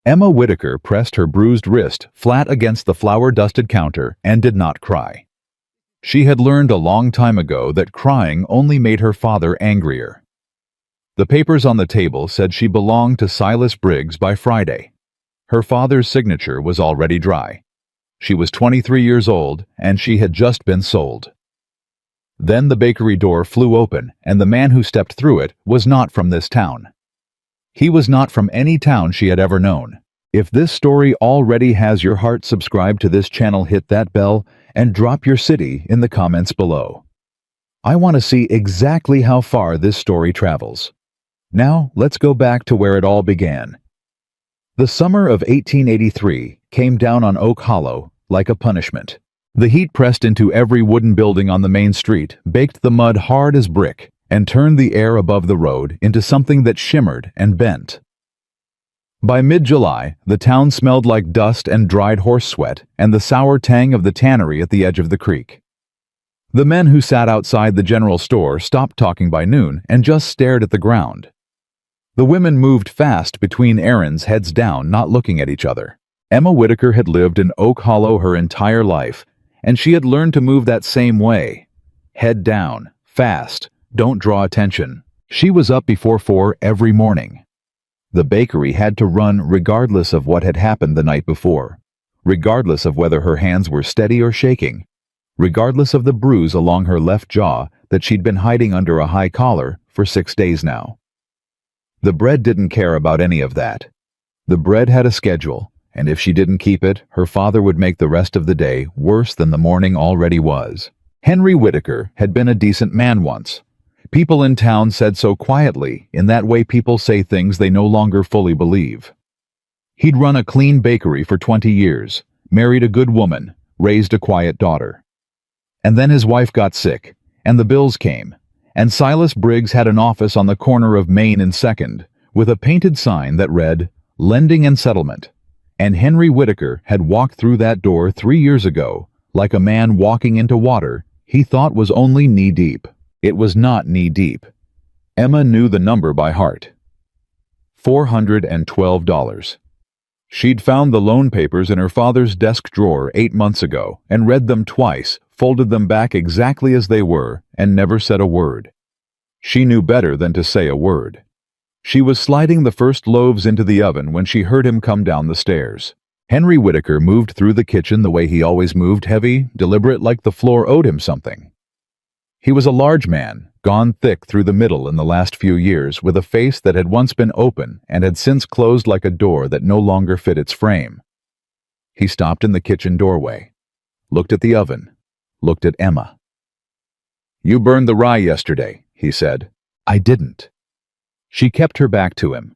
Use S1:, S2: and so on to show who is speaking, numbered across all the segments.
S1: Emma Whitaker pressed her bruised wrist flat against the flour-dusted counter and did not cry. She had learned a long time ago that crying only made her father angrier. The papers on the table said she belonged to Silas Briggs by Friday. Her father's signature was already dry. She was 23 years old, and she had just been sold. Then the bakery door flew open, and the man who stepped through it was not from this town. He was not from any town she had ever known. If this story already has your heart, subscribe to this channel, hit that bell, and drop your city in the comments below. I want to see exactly how far this story travels. Now, let's go back to where it all began. The summer of 1883 came down on Oak Hollow like a punishment. The heat pressed into every wooden building on the main street, baked the mud hard as brick, and turned the air above the road into something that shimmered and bent. By mid-July, the town smelled like dust and dried horse sweat and the sour tang of the tannery at the edge of the creek. The men who sat outside the general store stopped talking by noon and just stared at the ground. The women moved fast between errands, heads down, not looking at each other. Emma Whitaker had lived in Oak Hollow her entire life, and she had learned to move that same way. Head down, fast, don't draw attention. She was up before 4 every morning. The bakery had to run regardless of what had happened the night before, regardless of whether her hands were steady or shaking, regardless of the bruise along her left jaw that she'd been hiding under a high collar for 6 days now. The bread didn't care about any of that. The bread had a schedule, and if she didn't keep it, her father would make the rest of the day worse than the morning already was. Henry Whitaker had been a decent man once. People in town said so quietly, in that way people say things they no longer fully believe. He'd run a clean bakery for 20 years, married a good woman, raised a quiet daughter. And then his wife got sick, and the bills came, and Silas Briggs had an office on the corner of Main and 2nd, with a painted sign that read, Lending and Settlement. And Henry Whitaker had walked through that door 3 years ago, like a man walking into water he thought was only knee-deep. It was not knee-deep. Emma knew the number by heart. $412. She'd found the loan papers in her father's desk drawer 8 months ago and read them twice, folded them back exactly as they were, and never said a word. She knew better than to say a word. She was sliding the first loaves into the oven when she heard him come down the stairs. Henry Whitaker moved through the kitchen the way he always moved, heavy, deliberate, like the floor owed him something. He was a large man, gone thick through the middle in the last few years, with a face that had once been open and had since closed like a door that no longer fit its frame. He stopped in the kitchen doorway, looked at the oven, looked at Emma. "You burned the rye yesterday," he said. "I didn't." She kept her back to him.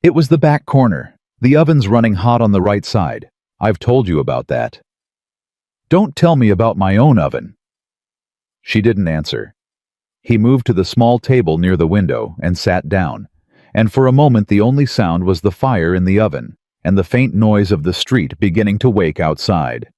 S1: "It was the back corner. The oven's running hot on the right side. I've told you about that." "Don't tell me about my own oven." She didn't answer. He moved to the small table near the window and sat down, and for a moment the only sound was the fire in the oven and the faint noise of the street beginning to wake outside.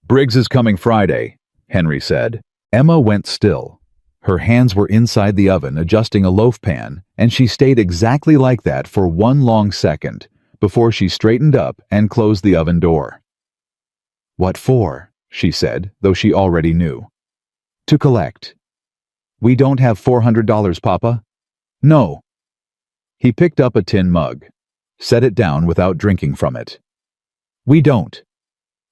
S1: "Briggs is coming Friday," Henry said. Emma went still. Her hands were inside the oven adjusting a loaf pan, and she stayed exactly like that for 1 long second before she straightened up and closed the oven door. "What for?" she said, though she already knew. "To collect." "We don't have $400, Papa." "No." He picked up a tin mug, set it down without drinking from it. "We don't."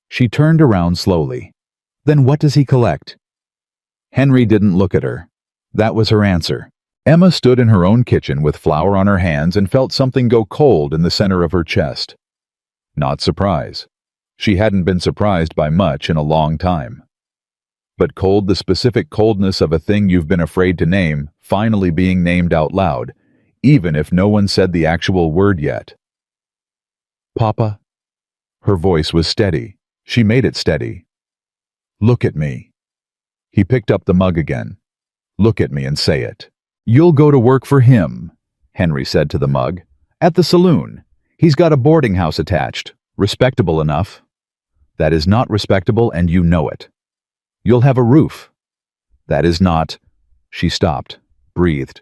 S1: She turned around slowly. "Then what does he collect?" Henry didn't look at her. That was her answer. Emma stood in her own kitchen with flour on her hands and felt something go cold in the center of her chest. Not surprise. She hadn't been surprised by much in a long time. But cold, the specific coldness of a thing you've been afraid to name, finally being named out loud, even if no one said the actual word yet. "Papa?" Her voice was steady. She made it steady. "Look at me." He picked up the mug again. "Look at me and say it." "You'll go to work for him," Henry said to the mug. "At the saloon. He's got a boarding house attached. Respectable enough." "That is not respectable, and you know it." "You'll have a roof." "That is not—" She stopped, breathed.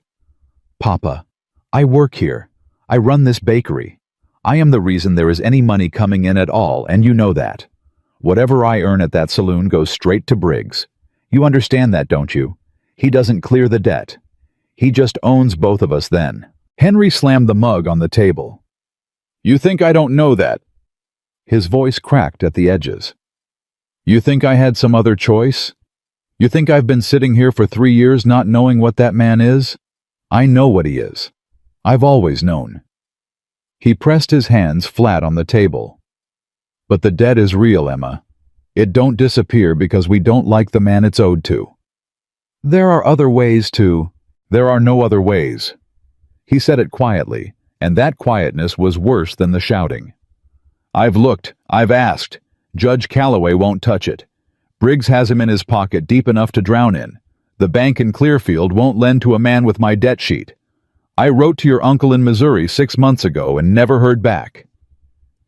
S1: "Papa, I work here. I run this bakery. I am the reason there is any money coming in at all, and you know that. Whatever I earn at that saloon goes straight to Briggs. You understand that, don't you? He doesn't clear the debt. He just owns both of us then." Henry slammed the mug on the table. "You think I don't know that?" His voice cracked at the edges. "You think I had some other choice? You think I've been sitting here for 3 years not knowing what that man is? I know what he is. I've always known." He pressed his hands flat on the table. "But the debt is real, Emma. It don't disappear because we don't like the man it's owed to. There are other ways to—" "There are no other ways." He said it quietly, and that quietness was worse than the shouting. "I've looked, I've asked. Judge Calloway won't touch it. Briggs has him in his pocket deep enough to drown in. The bank in Clearfield won't lend to a man with my debt sheet. I wrote to your uncle in Missouri 6 months ago and never heard back."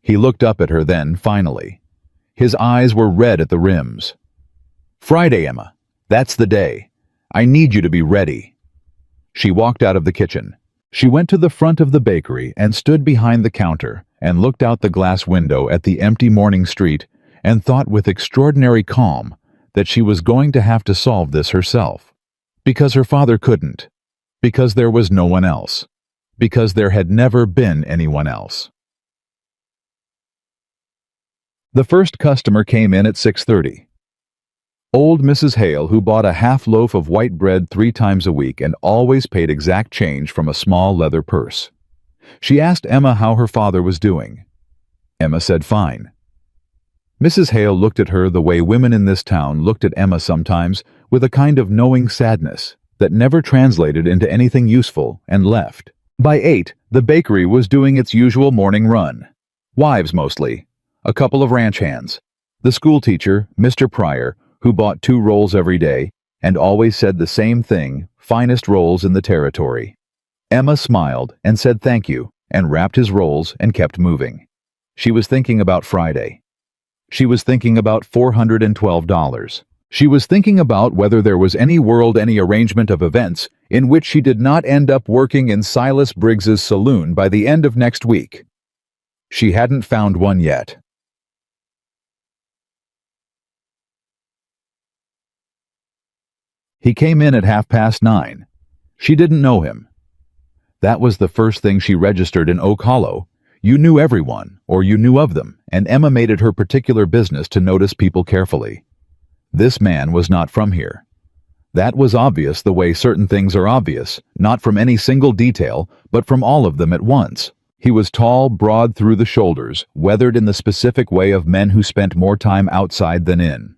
S1: He looked up at her then, finally. His eyes were red at the rims. "Friday, Emma. That's the day. I need you to be ready." She walked out of the kitchen. She went to the front of the bakery and stood behind the counter and looked out the glass window at the empty morning street and thought with extraordinary calm that she was going to have to solve this herself. Because her father couldn't. Because there was no one else. Because there had never been anyone else. The first customer came in at 6:30. Old Mrs. Hale, who bought a half loaf of white bread 3 times a week and always paid exact change from a small leather purse. She asked Emma how her father was doing. Emma said fine. Mrs. Hale looked at her the way women in this town looked at Emma sometimes, with a kind of knowing sadness that never translated into anything useful, and left. By 8, the bakery was doing its usual morning run. Wives mostly. A couple of ranch hands. The schoolteacher, Mr. Pryor, who bought 2 rolls every day, and always said the same thing, finest rolls in the territory. Emma smiled and said thank you, and wrapped his rolls and kept moving. She was thinking about Friday. She was thinking about $412. She was thinking about whether there was any arrangement of events in which she did not end up working in Silas Briggs's saloon by the end of next week. She hadn't found one yet. He came in at 9:30. She didn't know him. That was the first thing she registered in Oak Hollow. You knew everyone, or you knew of them, and Emma made it her particular business to notice people carefully. This man was not from here. That was obvious the way certain things are obvious, not from any single detail, but from all of them at once. He was tall, broad through the shoulders, weathered in the specific way of men who spent more time outside than in.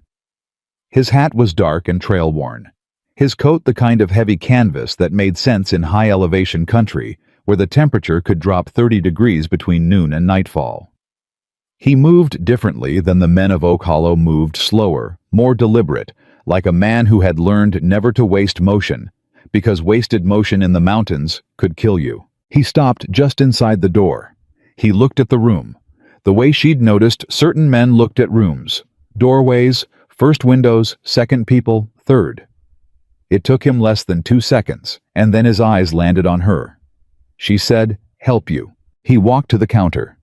S1: His hat was dark and trail-worn. His coat the kind of heavy canvas that made sense in high-elevation country, where the temperature could drop 30 degrees between noon and nightfall. He moved differently than the men of Oak Hollow moved, slower, more deliberate, like a man who had learned never to waste motion, because wasted motion in the mountains could kill you. He stopped just inside the door. He looked at the room, the way she'd noticed certain men looked at rooms, doorways, first windows, second people, third. It took him less than 2 seconds, and then his eyes landed on her. She said, "Help you." He walked to the counter.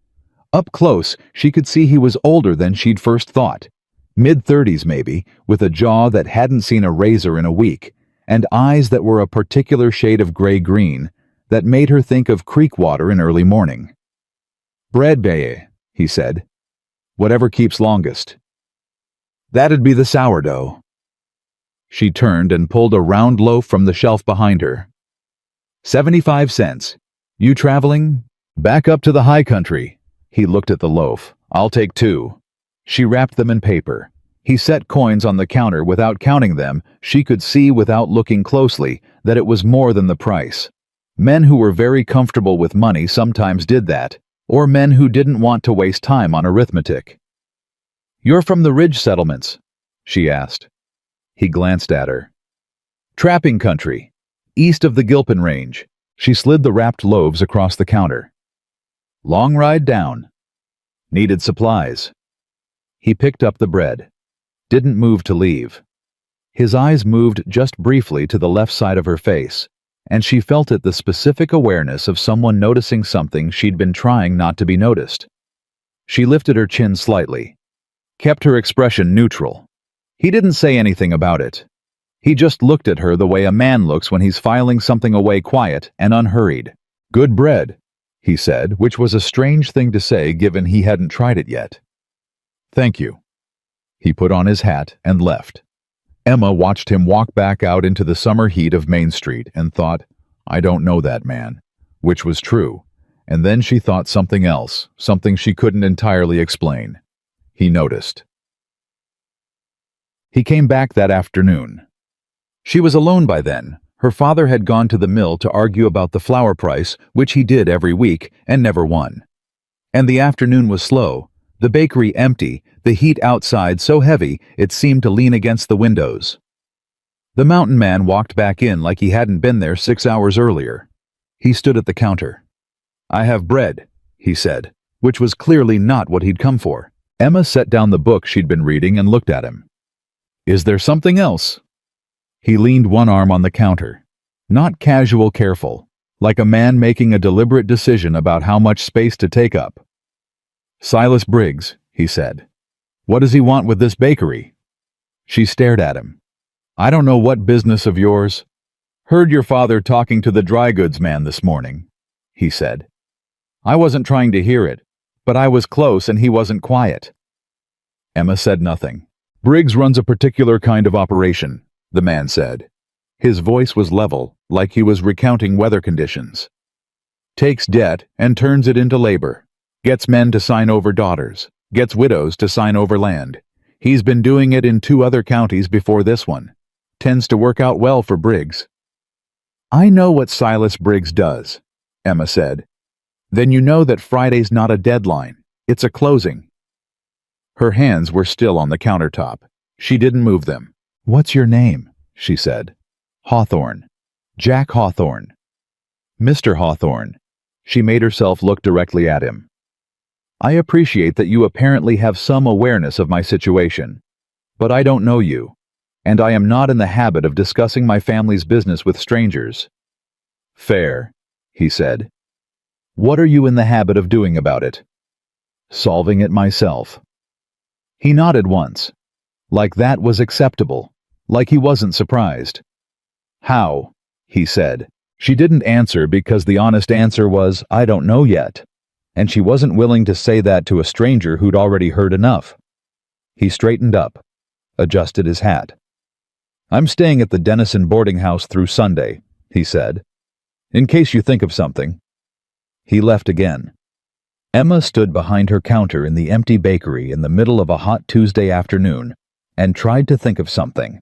S1: Up close, she could see he was older than she'd first thought. Mid-30s maybe, with a jaw that hadn't seen a razor in a week, and eyes that were a particular shade of gray-green that made her think of creek water in early morning. "Bread, bae," he said. "Whatever keeps longest." "That'd be the sourdough." She turned and pulled a round loaf from the shelf behind her. 75 cents. You traveling? Back up to the high country. He looked at the loaf. I'll take 2. She wrapped them in paper. He set coins on the counter without counting them. She could see without looking closely that it was more than the price. Men who were very comfortable with money sometimes did that, or men who didn't want to waste time on arithmetic. "You're from the Ridge settlements?" she asked. He glanced at her. "Trapping country, east of the Gilpin Range." She slid the wrapped loaves across the counter. "Long ride down." "Needed supplies." He picked up the bread. Didn't move to leave. His eyes moved just briefly to the left side of her face, and she felt it, the specific awareness of someone noticing something she'd been trying not to be noticed. She lifted her chin slightly, kept her expression neutral. He didn't say anything about it. He just looked at her the way a man looks when he's filing something away, quiet and unhurried. "Good bread," he said, which was a strange thing to say given he hadn't tried it yet. "Thank you." He put on his hat and left. Emma watched him walk back out into the summer heat of Main Street and thought, "I don't know that man," which was true. And then she thought something else, something she couldn't entirely explain. He noticed. He came back that afternoon. She was alone by then. Her father had gone to the mill to argue about the flour price, which he did every week, and never won. And the afternoon was slow, the bakery empty, the heat outside so heavy it seemed to lean against the windows. The mountain man walked back in like he hadn't been there 6 hours earlier. He stood at the counter. "I have bread," he said, which was clearly not what he'd come for. Emma set down the book she'd been reading and looked at him. "Is there something else?" He leaned one arm on the counter. Not casual, careful, like a man making a deliberate decision about how much space to take up. "Silas Briggs," he said. "What does he want with this bakery?" She stared at him. "I don't know what business of yours." "Heard your father talking to the dry goods man this morning," he said. "I wasn't trying to hear it, but I was close and he wasn't quiet." Emma said nothing. "Briggs runs a particular kind of operation," the man said. His voice was level, like he was recounting weather conditions. "Takes debt and turns it into labor. Gets men to sign over daughters. Gets widows to sign over land. He's been doing it in 2 other counties before this one. Tends to work out well for Briggs." "I know what Silas Briggs does," Emma said. "Then you know that Friday's not a deadline. It's a closing." Her hands were still on the countertop. She didn't move them. "What's your name?" she said. "Hawthorne. Jack Hawthorne." "Mr. Hawthorne." She made herself look directly at him. "I appreciate that you apparently have some awareness of my situation, but I don't know you, and I am not in the habit of discussing my family's business with strangers." "Fair," he said. "What are you in the habit of doing about it?" "Solving it myself." He nodded once, like that was acceptable, like he wasn't surprised. "How?" he said. She didn't answer because the honest answer was, "I don't know yet," and she wasn't willing to say that to a stranger who'd already heard enough. He straightened up, adjusted his hat. "I'm staying at the Denison boarding house through Sunday," he said, "in case you think of something." He left again. Emma stood behind her counter in the empty bakery in the middle of a hot Tuesday afternoon and tried to think of something.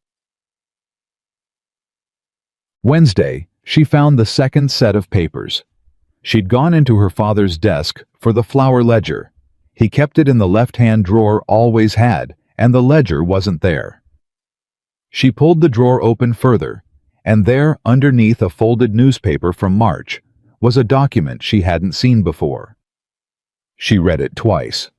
S1: Wednesday, she found the second set of papers. She'd gone into her father's desk for the flour ledger. He kept it in the left-hand drawer, always had, and the ledger wasn't there. She pulled the drawer open further, and there, underneath a folded newspaper from March, was a document she hadn't seen before. She read it twice.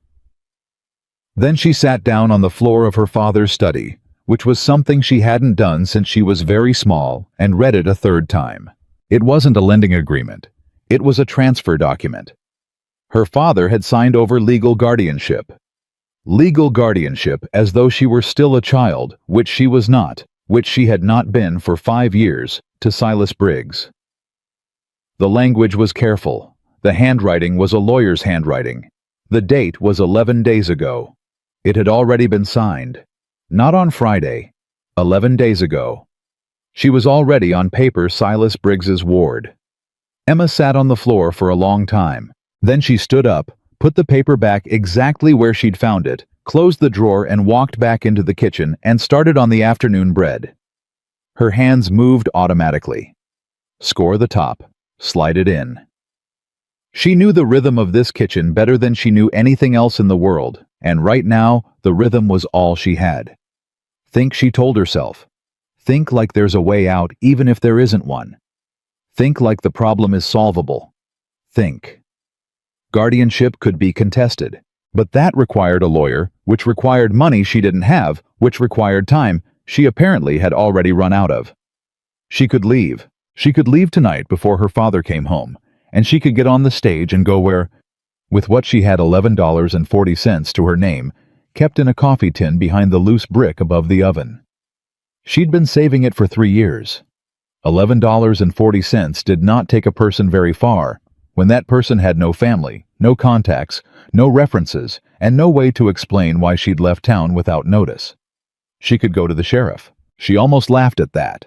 S1: Then she sat down on the floor of her father's study, which was something she hadn't done since she was very small, and read it a third time. It wasn't a lending agreement. It was a transfer document. Her father had signed over legal guardianship. Legal guardianship as though she were still a child, which she was not, which she had not been for 5 years, to Silas Briggs. The language was careful. The handwriting was a lawyer's handwriting. The date was 11 days ago. It had already been signed. Not on Friday. 11 days ago. She was already on paper Silas Briggs's ward. Emma sat on the floor for a long time. Then she stood up, put the paper back exactly where she'd found it, closed the drawer and walked back into the kitchen and started on the afternoon bread. Her hands moved automatically. Score the top. Slide it in. She knew the rhythm of this kitchen better than she knew anything else in the world, and right now, the rhythm was all she had. Think, she told herself. Think like there's a way out even if there isn't one. Think like the problem is solvable. Think. Guardianship could be contested, but that required a lawyer, which required money she didn't have, which required time she apparently had already run out of. She could leave. She could leave tonight before her father came home, and she could get on the stage and go where, with what she had $11.40 to her name, kept in a coffee tin behind the loose brick above the oven. She'd been saving it for 3 years. $11.40 did not take a person very far when that person had no family, no contacts, no references, and no way to explain why she'd left town without notice. She could go to the sheriff. She almost laughed at that.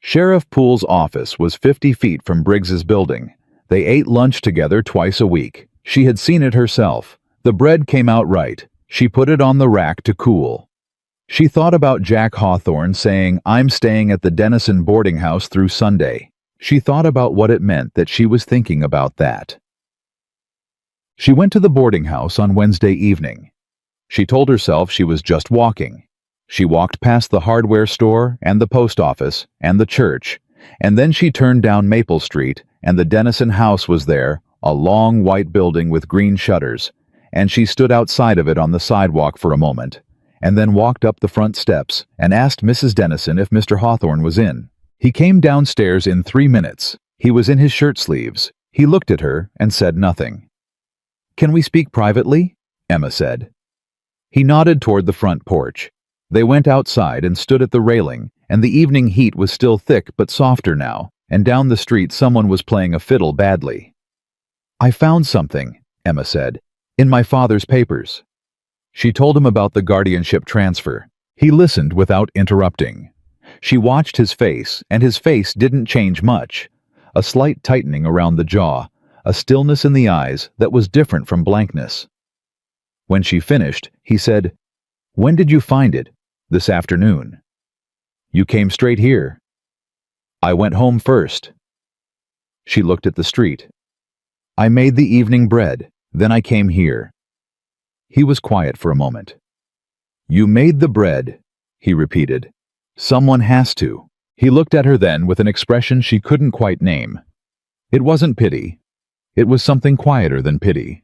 S1: Sheriff Poole's office was 50 feet from Briggs's building. They ate lunch together twice a week. She had seen it herself. The bread came out right. She put it on the rack to cool. She thought about Jack Hawthorne saying, "I'm staying at the Denison boarding house through Sunday." She thought about what it meant that she was thinking about that. She went to the boarding house on Wednesday evening. She told herself she was just walking. She walked past the hardware store and the post office and the church, and then she turned down Maple Street, and the Denison house was there, a long white building with green shutters, and she stood outside of it on the sidewalk for a moment, and then walked up the front steps and asked Mrs. Denison if Mr. Hawthorne was in. He came downstairs in 3 minutes. He was in his shirt sleeves. He looked at her and said nothing. "Can we speak privately?" Emma said. He nodded toward the front porch. They went outside and stood at the railing, and the evening heat was still thick but softer now, and down the street someone was playing a fiddle badly. "I found something," Emma said, "in my father's papers." She told him about the guardianship transfer. He listened without interrupting. She watched his face, and his face didn't change much. A slight tightening around the jaw, a stillness in the eyes that was different from blankness. When she finished, he said, "When did you find it?" "This afternoon." "You came straight here?" "I went home first." She looked at the street. "I made the evening bread, then I came here." He was quiet for a moment. "You made the bread," he repeated. "Someone has to." He looked at her then with an expression she couldn't quite name. It wasn't pity. It was something quieter than pity.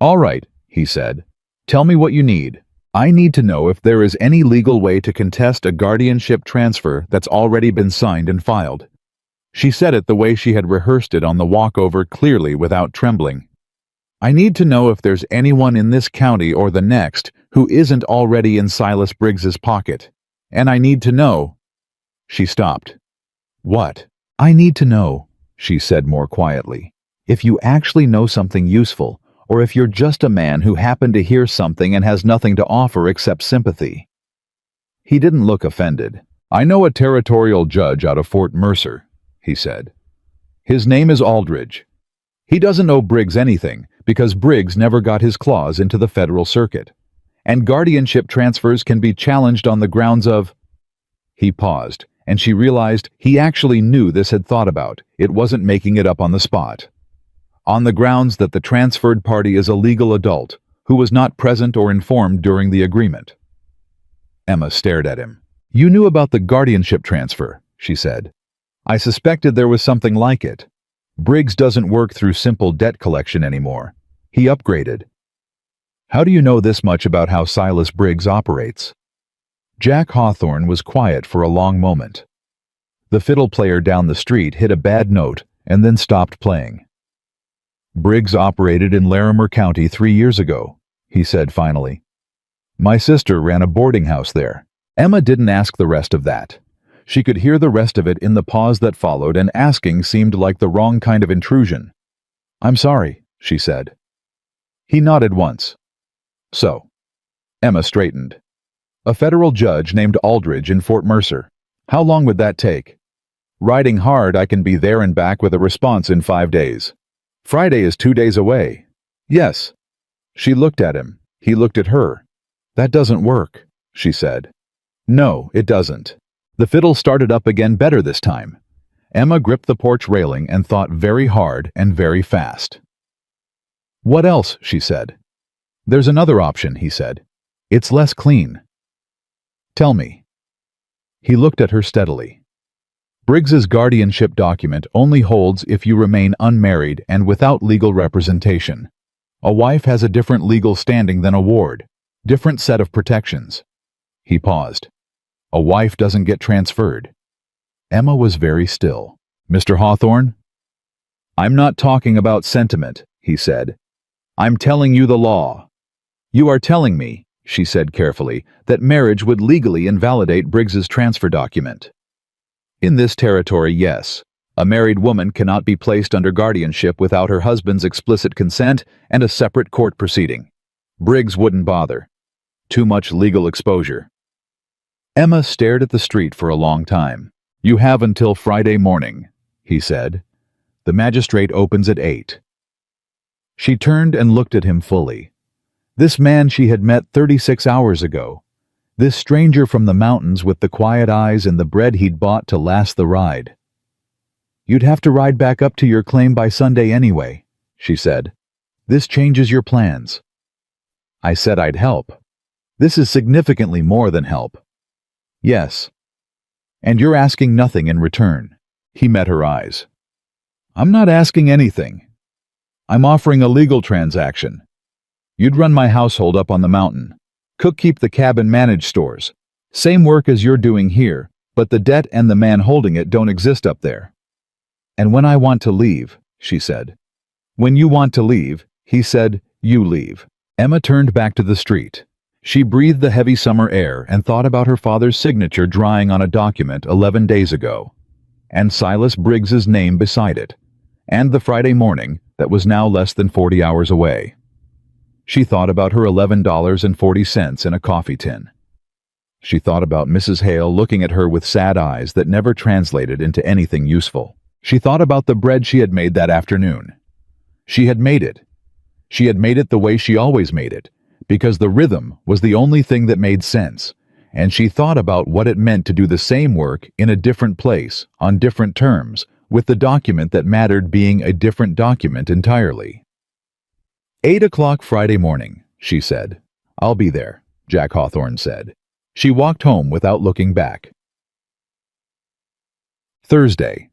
S1: "All right," he said. "Tell me what you need. I need to know if there is any legal way to contest a guardianship transfer that's already been signed and filed." She said it the way she had rehearsed it on the walkover, clearly without trembling. "I need to know if there's anyone in this county or the next who isn't already in Silas Briggs's pocket. And I need to know—" She stopped. "What?" "I need to know," she said more quietly, "if you actually know something useful, or if you're just a man who happened to hear something and has nothing to offer except sympathy." He didn't look offended. "I know a territorial judge out of Fort Mercer," he said. "His name is Aldridge. He doesn't owe Briggs anything because Briggs never got his claws into the federal circuit. And guardianship transfers can be challenged on the grounds of—" He paused, and she realized he actually knew this had thought about. It wasn't making it up on the spot. "On the grounds that the transferred party is a legal adult who was not present or informed during the agreement." Emma stared at him. "You knew about the guardianship transfer," she said. "I suspected there was something like it. Briggs doesn't work through simple debt collection anymore. He upgraded." "How do you know this much about how Silas Briggs operates?" Jack Hawthorne was quiet for a long moment. The fiddle player down the street hit a bad note and then stopped playing. "Briggs operated in Larimer County 3 years ago," he said finally. "My sister ran a boarding house there." Emma didn't ask the rest of that. She could hear the rest of it in the pause that followed, and asking seemed like the wrong kind of intrusion. "I'm sorry," she said. He nodded once. "So." Emma straightened. "A federal judge named Aldridge in Fort Mercer. How long would that take?" "Riding hard, I can be there and back with a response in 5 days. Friday is 2 days away." "Yes." She looked at him. He looked at her. "That doesn't work," she said. "No, it doesn't." The fiddle started up again better this time. Emma gripped the porch railing and thought very hard and very fast. "What else?" she said. "There's another option," he said. "It's less clean." "Tell me." He looked at her steadily. "Briggs's guardianship document only holds if you remain unmarried and without legal representation. A wife has a different legal standing than a ward, different set of protections." He paused. "A wife doesn't get transferred." Emma was very still. "Mr. Hawthorne?" "I'm not talking about sentiment," he said. "I'm telling you the law." "You are telling me," she said carefully, "that marriage would legally invalidate Briggs's transfer document." "In this territory, yes. A married woman cannot be placed under guardianship without her husband's explicit consent and a separate court proceeding. Briggs wouldn't bother. Too much legal exposure." Emma stared at the street for a long time. "You have until Friday morning," he said. "The magistrate opens at 8. She turned and looked at him fully. This man she had met 36 hours ago. This stranger from the mountains with the quiet eyes and the bread he'd bought to last the ride. "You'd have to ride back up to your claim by Sunday anyway," she said. "This changes your plans." "I said I'd help. This is significantly more than help." "Yes. And you're asking nothing in return." He met her eyes. "I'm not asking anything. I'm offering a legal transaction. You'd run my household up on the mountain. Cook keep the cabin manage stores. Same work as you're doing here, but the debt and the man holding it don't exist up there. And when I want to leave," she said. "When you want to leave," he said, "you leave." Emma turned back to the street. She breathed the heavy summer air and thought about her father's signature drying on a document 11 days ago, and Silas Briggs's name beside it, and the Friday morning that was now less than 40 hours away. She thought about her $11.40 in a coffee tin. She thought about Mrs. Hale looking at her with sad eyes that never translated into anything useful. She thought about the bread she had made that afternoon. She had made it. She had made it the way she always made it, because the rhythm was the only thing that made sense, and she thought about what it meant to do the same work in a different place, on different terms, with the document that mattered being a different document entirely. 8 o'clock Friday morning, she said. "I'll be there," Jack Hawthorne said. She walked home without looking back. Thursday.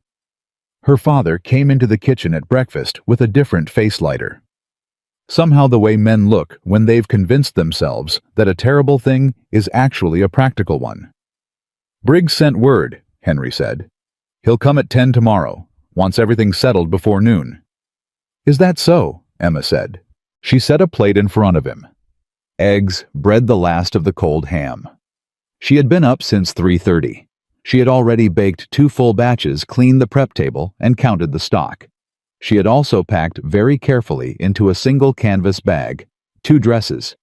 S1: Her father came into the kitchen at breakfast with a different face lighter. Somehow the way men look when they've convinced themselves that a terrible thing is actually a practical one. "Briggs sent word," Henry said. "He'll come at 10 tomorrow. Wants everything settled before noon." "Is that so?" Emma said. She set a plate in front of him. Eggs, bread, the last of the cold ham. She had been up since 3:30. She had already baked 2 full batches, cleaned the prep table, and counted the stock. She had also packed very carefully into a single canvas bag 2 dresses,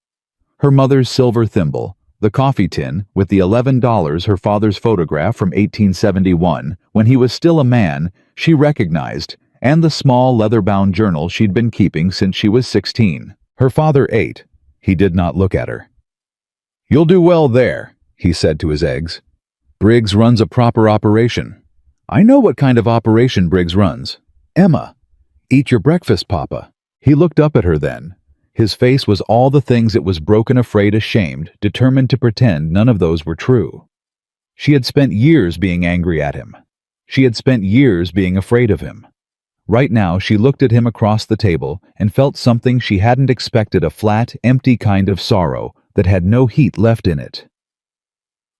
S1: her mother's silver thimble, the coffee tin with the $11 her father's photograph from 1871, when he was still a man, she recognized, and the small leather-bound journal she'd been keeping since she was 16. Her father ate. He did not look at her. "You'll do well there," he said to his eggs. "Briggs runs a proper operation." "I know what kind of operation Briggs runs." "Emma, eat your breakfast, Papa." He looked up at her then. His face was all the things it was broken, afraid, ashamed, determined to pretend none of those were true. She had spent years being angry at him. She had spent years being afraid of him. Right now she looked at him across the table and felt something she hadn't expected, a flat, empty kind of sorrow that had no heat left in it.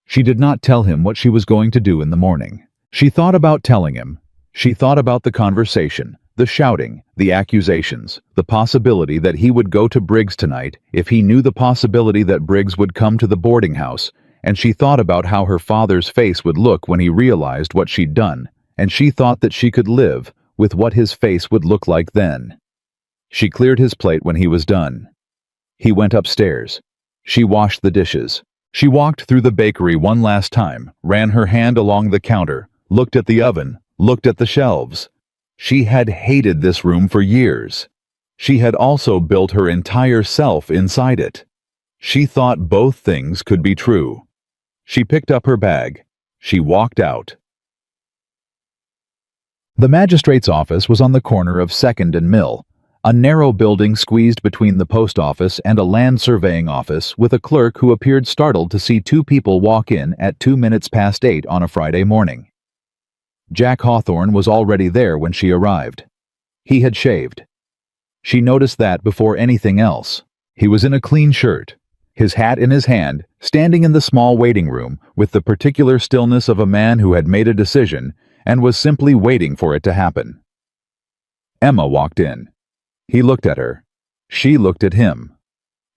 S1: She did not tell him what she was going to do in the morning. She thought about telling him. She thought about the conversation, the shouting, the accusations, the possibility that he would go to Briggs tonight if he knew, the possibility that Briggs would come to the boarding house, and she thought about how her father's face would look when he realized what she'd done, and she thought that she could live with what his face would look like then. She cleared his plate when he was done. He went upstairs. She washed the dishes. She walked through the bakery one last time, ran her hand along the counter, looked at the oven, looked at the shelves. She had hated this room for years. She had also built her entire self inside it. She thought both things could be true. She picked up her bag. She walked out. The magistrate's office was on the corner of 2nd and Mill, a narrow building squeezed between the post office and a land surveying office, with a clerk who appeared startled to see 2 people walk in at 8 on a Friday morning. Jack Hawthorne was already there when she arrived. He had shaved. She noticed that before anything else. He was in a clean shirt. his hat in his hand, standing in the small waiting room with the particular stillness of a man who had made a decision and was simply waiting for it to happen. Emma walked in. He looked at her. She looked at him.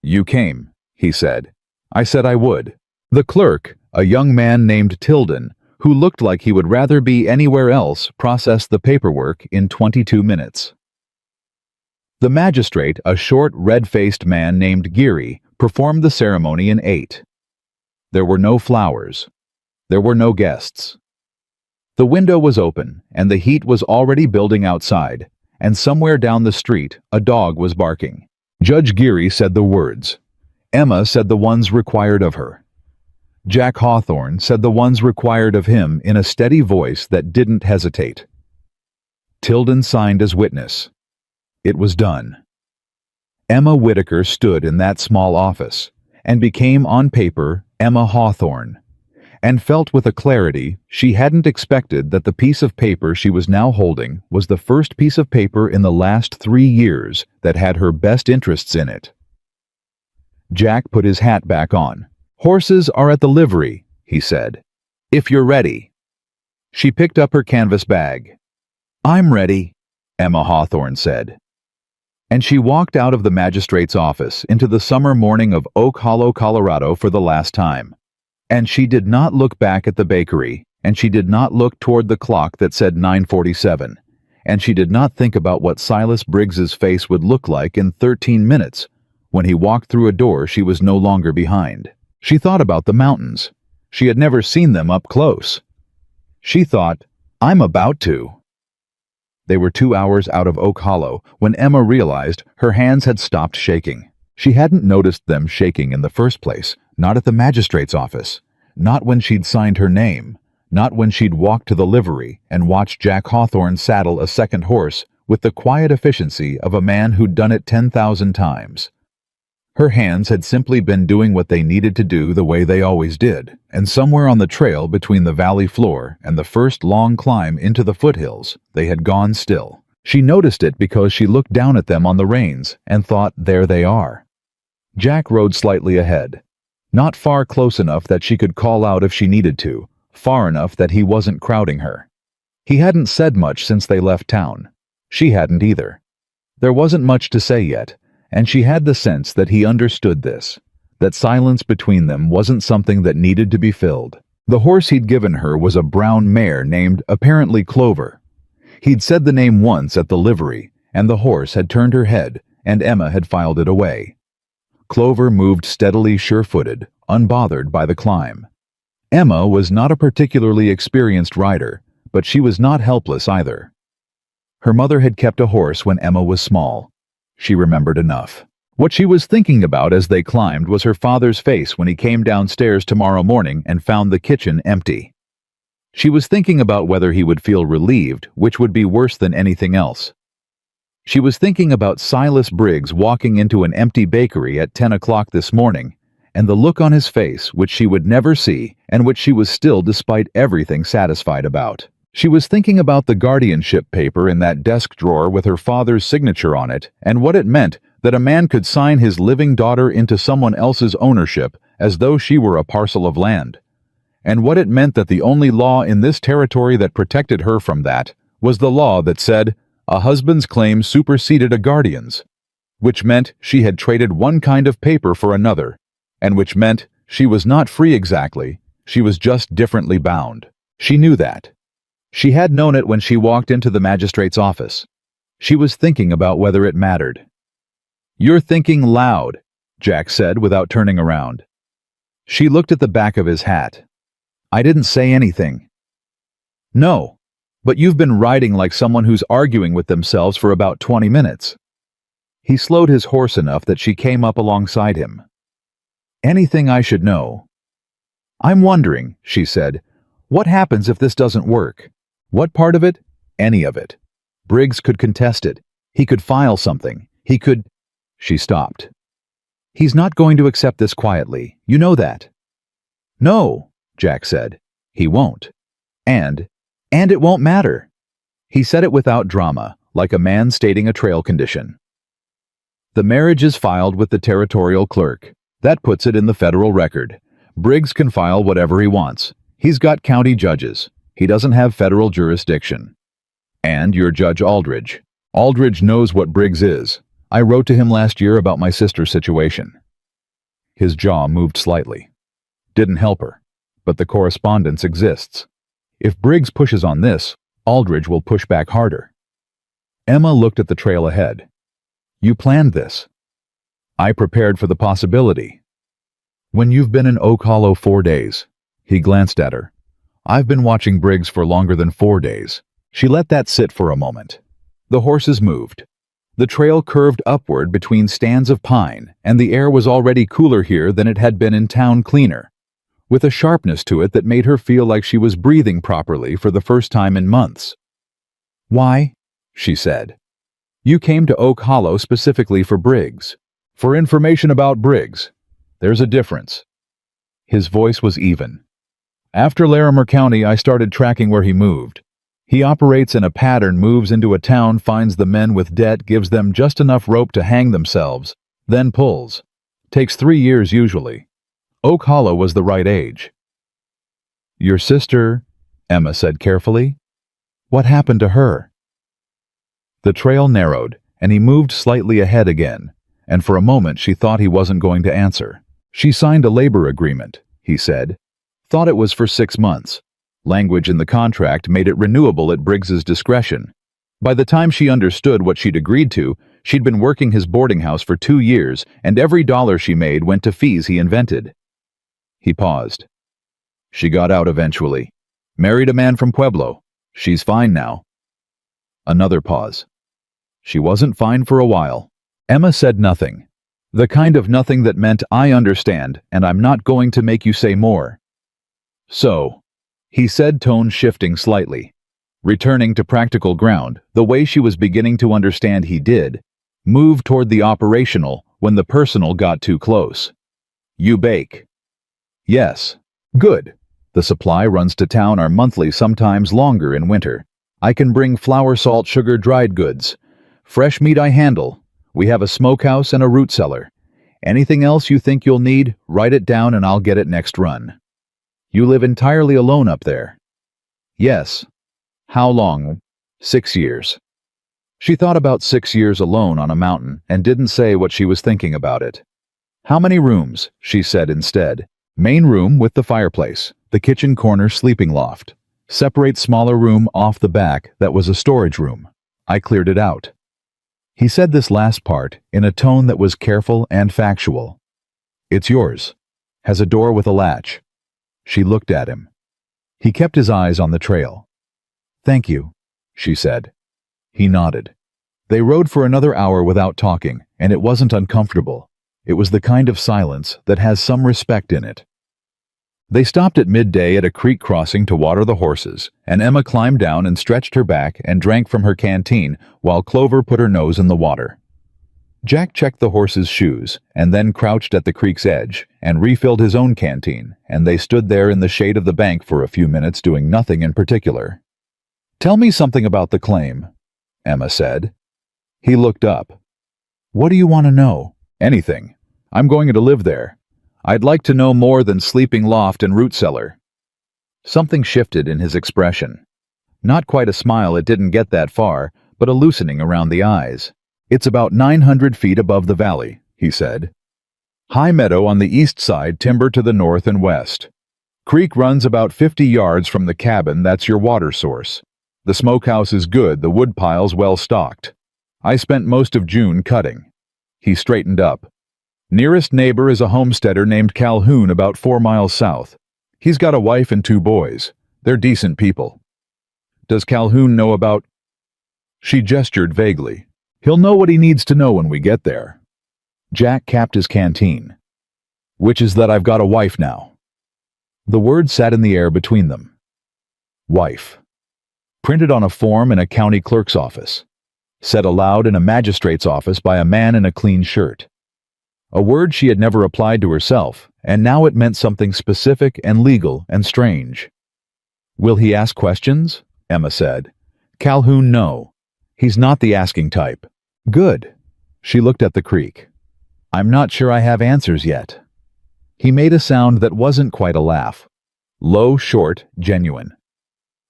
S1: "You came," he said. "I said I would." The clerk, a young man named Tilden, who looked like he would rather be anywhere else, processed the paperwork in 22 minutes. The magistrate, a short, red-faced man named Geary, performed the ceremony in 8. There were no flowers. There were no guests. The window was open, and the heat was already building outside, and somewhere down the street, a dog was barking. Judge Geary said the words. Emma said the ones required of her. Jack Hawthorne said the ones required of him in a steady voice that didn't hesitate. Tilden signed as witness. It was done. Emma Whitaker stood in that small office and became on paper Emma Hawthorne, and felt with a clarity she hadn't expected that the piece of paper she was now holding was the first piece of paper in the last 3 years that had her best interests in it. Jack put his hat back on. "Horses are at the livery," he said. "If you're ready." She picked up her canvas bag. "I'm ready," Emma Hawthorne said. And she walked out of the magistrate's office into the summer morning of Oak Hollow, Colorado for the last time. And she did not look back at the bakery, and she did not look toward the clock that said 9:47, and she did not think about what Silas Briggs's face would look like in 13 minutes when he walked through a door she was no longer behind. She thought about the mountains. She had never seen them up close. She thought, "I'm about to." They were 2 hours out of Oak Hollow when Emma realized her hands had stopped shaking. She hadn't noticed them shaking in the first place, not at the magistrate's office, not when she'd signed her name, not when she'd walked to the livery and watched Jack Hawthorne saddle a second horse with the quiet efficiency of a man who'd done it 10,000 times. Her hands had simply been doing what they needed to do the way they always did, and somewhere on the trail between the valley floor and the first long climb into the foothills, they had gone still. She noticed it because she looked down at them on the reins and thought, there they are. Jack rode slightly ahead, not far close enough that she could call out if she needed to, far enough that he wasn't crowding her. He hadn't said much since they left town. She hadn't either. There wasn't much to say yet, and she had the sense that he understood this, that silence between them wasn't something that needed to be filled. The horse he'd given her was a brown mare named, apparently, Clover. He'd said the name once at the livery, and the horse had turned her head, and Emma had filed it away. Clover moved steadily, sure-footed, unbothered by the climb. Emma was not a particularly experienced rider, but she was not helpless either. Her mother had kept a horse when Emma was small. She remembered enough. What she was thinking about as they climbed was her father's face when he came downstairs tomorrow morning and found the kitchen empty. She was thinking about whether he would feel relieved, which would be worse than anything else. She was thinking about Silas Briggs walking into an empty bakery at 10 o'clock this morning, and the look on his face which she would never see and which she was still, despite everything, satisfied about. She was thinking about the guardianship paper in that desk drawer with her father's signature on it, and what it meant that a man could sign his living daughter into someone else's ownership as though she were a parcel of land, and what it meant that the only law in this territory that protected her from that was the law that said a husband's claim superseded a guardian's, which meant she had traded one kind of paper for another, and which meant she was not free exactly, she was just differently bound. She knew that. She had known it when she walked into the magistrate's office. She was thinking about whether it mattered. "You're thinking loud," Jack said without turning around. She looked at the back of his hat. "I didn't say anything." "No, but you've been riding like someone who's arguing with themselves for about 20 minutes. He slowed his horse enough that she came up alongside him. "Anything I should know?" "I'm wondering," she said, "what happens if this doesn't work? What part of it? Any of it. Briggs could contest it. He could file something. He could—" She stopped. "He's not going to accept this quietly. You know that." "No," Jack said. "He won't. And it won't matter." He said it without drama, like a man stating a trail condition. "The marriage is filed with the territorial clerk. That puts it in the federal record. Briggs can file whatever he wants. He's got county judges. He doesn't have federal jurisdiction. And you're Judge Aldridge. Aldridge knows what Briggs is. I wrote to him last year about my sister's situation. His jaw moved slightly. Didn't help her. But the correspondence exists. If Briggs pushes on this, Aldridge will push back harder. Emma looked at the trail ahead. You planned this. I prepared for the possibility. When you've been in Oak Hollow 4 days, he glanced at her. I've been watching Briggs for longer than 4 days. She let that sit for a moment. The horses moved. The trail curved upward between stands of pine, and the air was already cooler here than it had been in town cleaner, with a sharpness to it that made her feel like she was breathing properly for the first time in months. Why? She said. You came to Oak Hollow specifically for Briggs. For information about Briggs. There's a difference. His voice was even. After Larimer County, I started tracking where he moved. He operates in a pattern, moves into a town, finds the men with debt, gives them just enough rope to hang themselves, then pulls. Takes 3 years usually. Oak Hollow was the right age. Your sister, Emma said carefully. What happened to her? The trail narrowed, and he moved slightly ahead again, and for a moment she thought he wasn't going to answer. She signed a labor agreement, he said. Thought it was for 6 months. Language in the contract made it renewable at Briggs's discretion. By the time she understood what she'd agreed to, she'd been working his boarding house for 2 years, and every dollar she made went to fees he invented. He paused. She got out eventually. Married a man from Pueblo. She's fine now. Another pause. She wasn't fine for a while. Emma said nothing. The kind of nothing that meant, I understand, and I'm not going to make you say more. So, he said, tone shifting slightly. Returning to practical ground, the way she was beginning to understand he did, move toward the operational when the personal got too close. You bake. Yes. Good. The supply runs to town are monthly, sometimes longer in winter. I can bring flour, salt, sugar, dried goods. Fresh meat I handle. We have a smokehouse and a root cellar. Anything else you think you'll need, write it down and I'll get it next run. You live entirely alone up there? Yes. How long? 6 years. She thought about 6 years alone on a mountain and didn't say what she was thinking about it. How many rooms? She said instead. Main room with the fireplace, the kitchen corner sleeping loft. Separate smaller room off the back that was a storage room. I cleared it out. He said this last part in a tone that was careful and factual. It's yours. Has a door with a latch. She looked at him. He kept his eyes on the trail. Thank you, she said. He nodded. They rode for another hour without talking, and it wasn't uncomfortable. It was the kind of silence that has some respect in it. They stopped at midday at a creek crossing to water the horses, and Emma climbed down and stretched her back and drank from her canteen while Clover put her nose in the water. Jack checked the horses' shoes and then crouched at the creek's edge and refilled his own canteen, and they stood there in the shade of the bank for a few minutes doing nothing in particular. Tell me something about the claim, Emma said. He looked up. What do you want to know? Anything. I'm going to live there. I'd like to know more than sleeping loft and root cellar. Something shifted in his expression. Not quite a smile, it didn't get that far, but a loosening around the eyes. It's about 900 feet above the valley, he said. High meadow on the east side, timber to the north and west. Creek runs about 50 yards from the cabin, that's your water source. The smokehouse is good, the wood pile's well stocked. I spent most of June cutting. He straightened up. Nearest neighbor is a homesteader named Calhoun about 4 miles south. He's got a wife and 2 boys. They're decent people. Does Calhoun know about... She gestured vaguely. He'll know what he needs to know when we get there. Jack capped his canteen. Which is that I've got a wife now. The word sat in the air between them. Wife. Printed on a form in a county clerk's office. Said aloud in a magistrate's office by a man in a clean shirt. A word she had never applied to herself, and now it meant something specific and legal and strange. Will he ask questions? Emma said. Calhoun, no. He's not the asking type. Good. She looked at the creek. I'm not sure I have answers yet. He made a sound that wasn't quite a laugh. Low, short, genuine.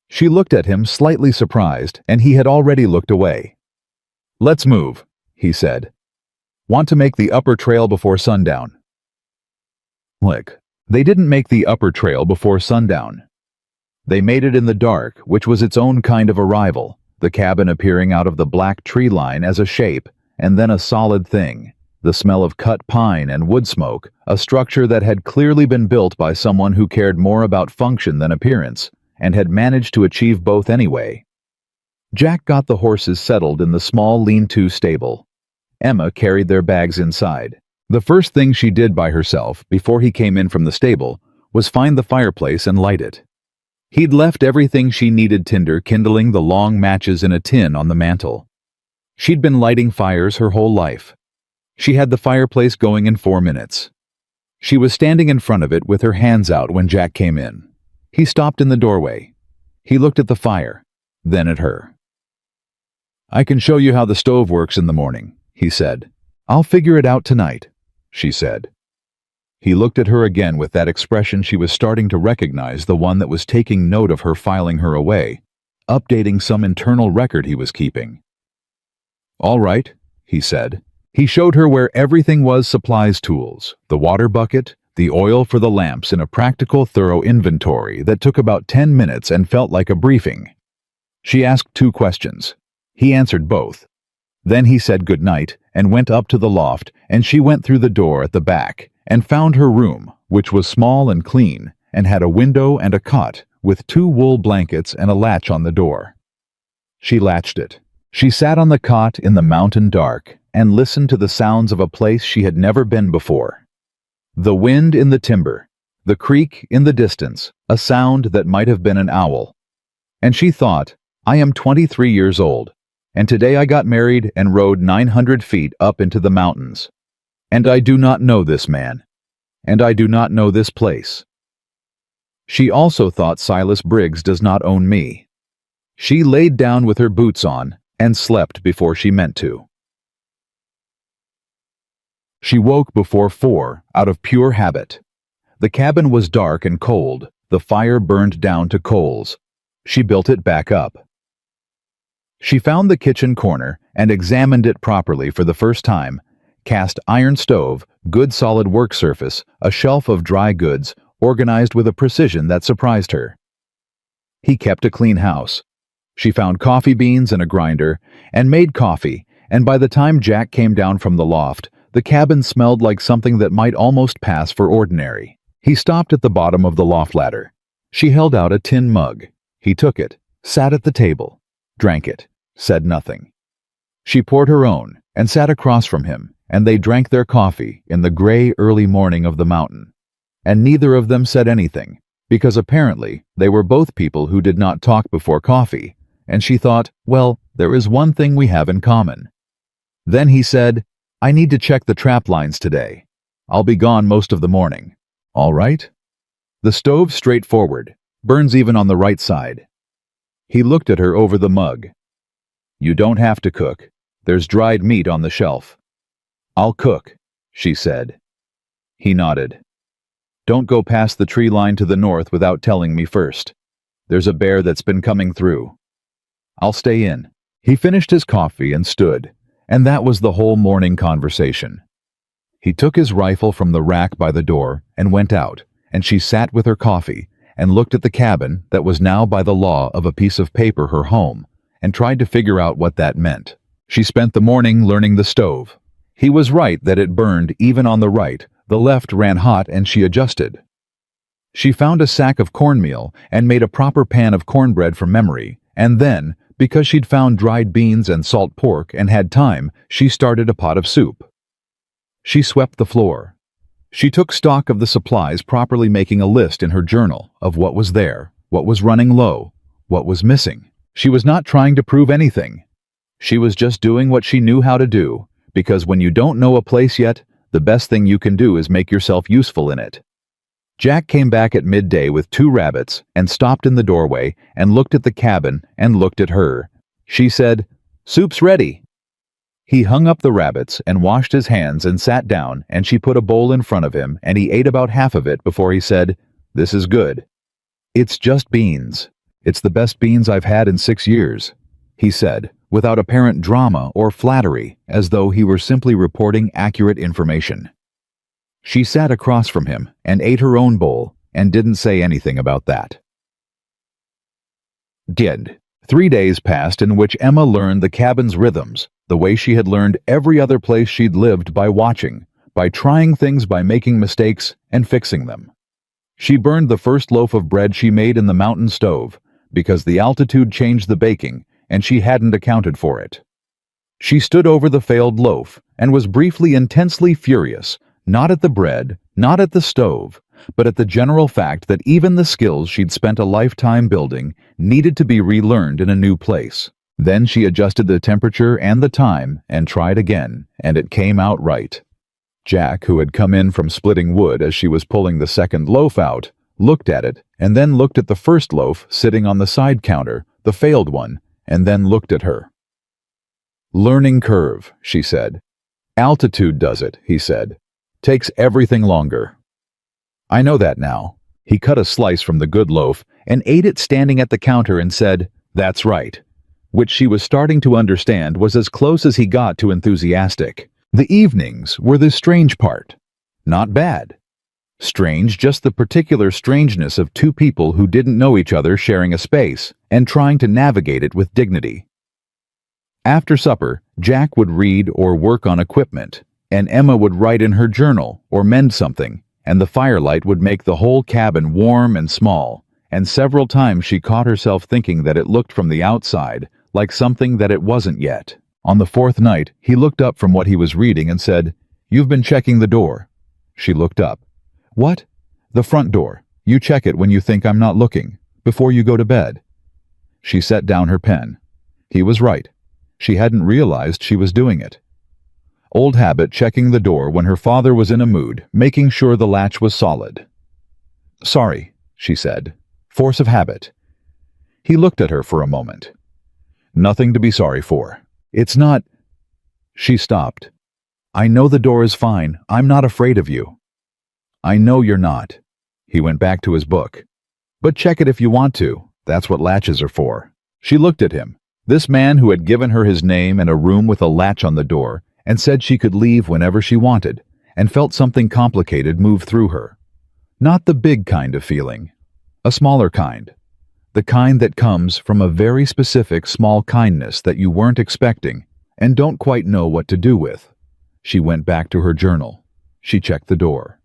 S1: She looked at him, slightly surprised, and he had already looked away. "Let's move," he said. "Want to make the upper trail before sundown." Look, they didn't make the upper trail before sundown. They made it in the dark, which was its own kind of arrival, the cabin appearing out of the black tree line as a shape, and then a solid thing, the smell of cut pine and wood smoke, a structure that had clearly been built by someone who cared more about function than appearance, and had managed to achieve both anyway. Jack got the horses settled in the small lean-to stable. Emma carried their bags inside. The first thing she did by herself, before he came in from the stable, was find the fireplace and light it. He'd left everything she needed tinder kindling the long matches in a tin on the mantel. She'd been lighting fires her whole life. She had the fireplace going in 4 minutes. She was standing in front of it with her hands out when Jack came in. He stopped in the doorway. He looked at the fire, then at her. "I can show you how the stove works in the morning," he said. "I'll figure it out tonight," she said. He looked at her again with that expression she was starting to recognize, the one that was taking note of her filing her away, updating some internal record he was keeping. "All right," he said. He showed her where everything was: supplies, tools, the water bucket, the oil for the lamps, in a practical, thorough inventory that took about 10 minutes and felt like a briefing. She asked 2 questions. He answered both. Then he said good night and went up to the loft, and she went through the door at the back and found her room, which was small and clean, and had a window and a cot with 2 wool blankets and a latch on the door. She latched it. She sat on the cot in the mountain dark and listened to the sounds of a place she had never been before. The wind in the timber, the creek in the distance, a sound that might have been an owl. And she thought, "I am 23 years old, and today I got married and rode 900 feet up into the mountains. And I do not know this man, and I do not know this place." She also thought, "Silas Briggs does not own me." She laid down with her boots on and slept before she meant to. She woke before 4 out of pure habit. The cabin was dark and cold, the fire burned down to coals. She built it back up. She found the kitchen corner and examined it properly for the first time. Cast iron stove, good solid work surface, a shelf of dry goods, organized with a precision that surprised her. He kept a clean house. She found coffee beans and a grinder, and made coffee, and by the time Jack came down from the loft, the cabin smelled like something that might almost pass for ordinary. He stopped at the bottom of the loft ladder. She held out a tin mug. He took it, sat at the table, drank it, said nothing. She poured her own, and sat across from him, and they drank their coffee in the gray early morning of the mountain. And neither of them said anything, because apparently they were both people who did not talk before coffee, and she thought, well, there is one thing we have in common. Then he said, "I need to check the trap lines today. I'll be gone most of the morning. All right?" The stove's straightforward, burns even on the right side. He looked at her over the mug. "You don't have to cook. There's dried meat on the shelf." "I'll cook," she said. He nodded. "Don't go past the tree line to the north without telling me first. There's a bear that's been coming through." "I'll stay in." He finished his coffee and stood, and that was the whole morning conversation. He took his rifle from the rack by the door and went out, and she sat with her coffee and looked at the cabin that was now by the law of a piece of paper her home, and tried to figure out what that meant. She spent the morning learning the stove. He was right that it burned even on the right, the left ran hot, and she adjusted. She found a sack of cornmeal and made a proper pan of cornbread from memory, and then, because she'd found dried beans and salt pork and had time, she started a pot of soup. She swept the floor. She took stock of the supplies, properly making a list in her journal of what was there, what was running low, what was missing. She was not trying to prove anything. She was just doing what she knew how to do, because when you don't know a place yet, the best thing you can do is make yourself useful in it. Jack came back at midday with 2 rabbits and stopped in the doorway and looked at the cabin and looked at her. She said, "Soup's ready." He hung up the rabbits and washed his hands and sat down, and she put a bowl in front of him and he ate about half of it before he said, "This is good." "It's just beans. It's the best beans I've had in 6 years," he said, without apparent drama or flattery, as though he were simply reporting accurate information. She sat across from him and ate her own bowl and didn't say anything about that. Did. 3 days passed in which Emma learned the cabin's rhythms, the way she had learned every other place she'd lived, by watching, by trying things, by making mistakes and fixing them. She burned the first loaf of bread she made in the mountain stove, because the altitude changed the baking and she hadn't accounted for it. She stood over the failed loaf and was briefly intensely furious, not at the bread, not at the stove, but at the general fact that even the skills she'd spent a lifetime building needed to be relearned in a new place. Then she adjusted the temperature and the time and tried again, and it came out right. Jack, who had come in from splitting wood as she was pulling the second loaf out, looked at it, and then looked at the first loaf sitting on the side counter, the failed one, and then looked at her. "Learning curve," she said. "Altitude does it," he said. "Takes everything longer." "I know that now." He cut a slice from the good loaf and ate it standing at the counter and said, "That's right," which she was starting to understand was as close as he got to enthusiastic. The evenings were the strange part. Not bad. Strange, just the particular strangeness of two people who didn't know each other sharing a space and trying to navigate it with dignity. After supper, Jack would read or work on equipment, and Emma would write in her journal or mend something, and the firelight would make the whole cabin warm and small, and several times she caught herself thinking that it looked from the outside like something that it wasn't yet. On the fourth night, he looked up from what he was reading and said, "You've been checking the door." She looked up. "What?" "The front door. You check it when you think I'm not looking, before you go to bed." She set down her pen. He was right. She hadn't realized she was doing it. Old habit, checking the door when her father was in a mood, making sure the latch was solid. "Sorry," she said. "Force of habit." He looked at her for a moment. "Nothing to be sorry for. It's not—" She stopped. "I know the door is fine. I'm not afraid of you." "I know you're not." He went back to his book. "But check it if you want to. That's what latches are for." She looked at him. This man who had given her his name and a room with a latch on the door, and said she could leave whenever she wanted, and felt something complicated move through her. Not the big kind of feeling. A smaller kind. The kind that comes from a very specific small kindness that you weren't expecting and don't quite know what to do with. She went back to her journal. She checked the door.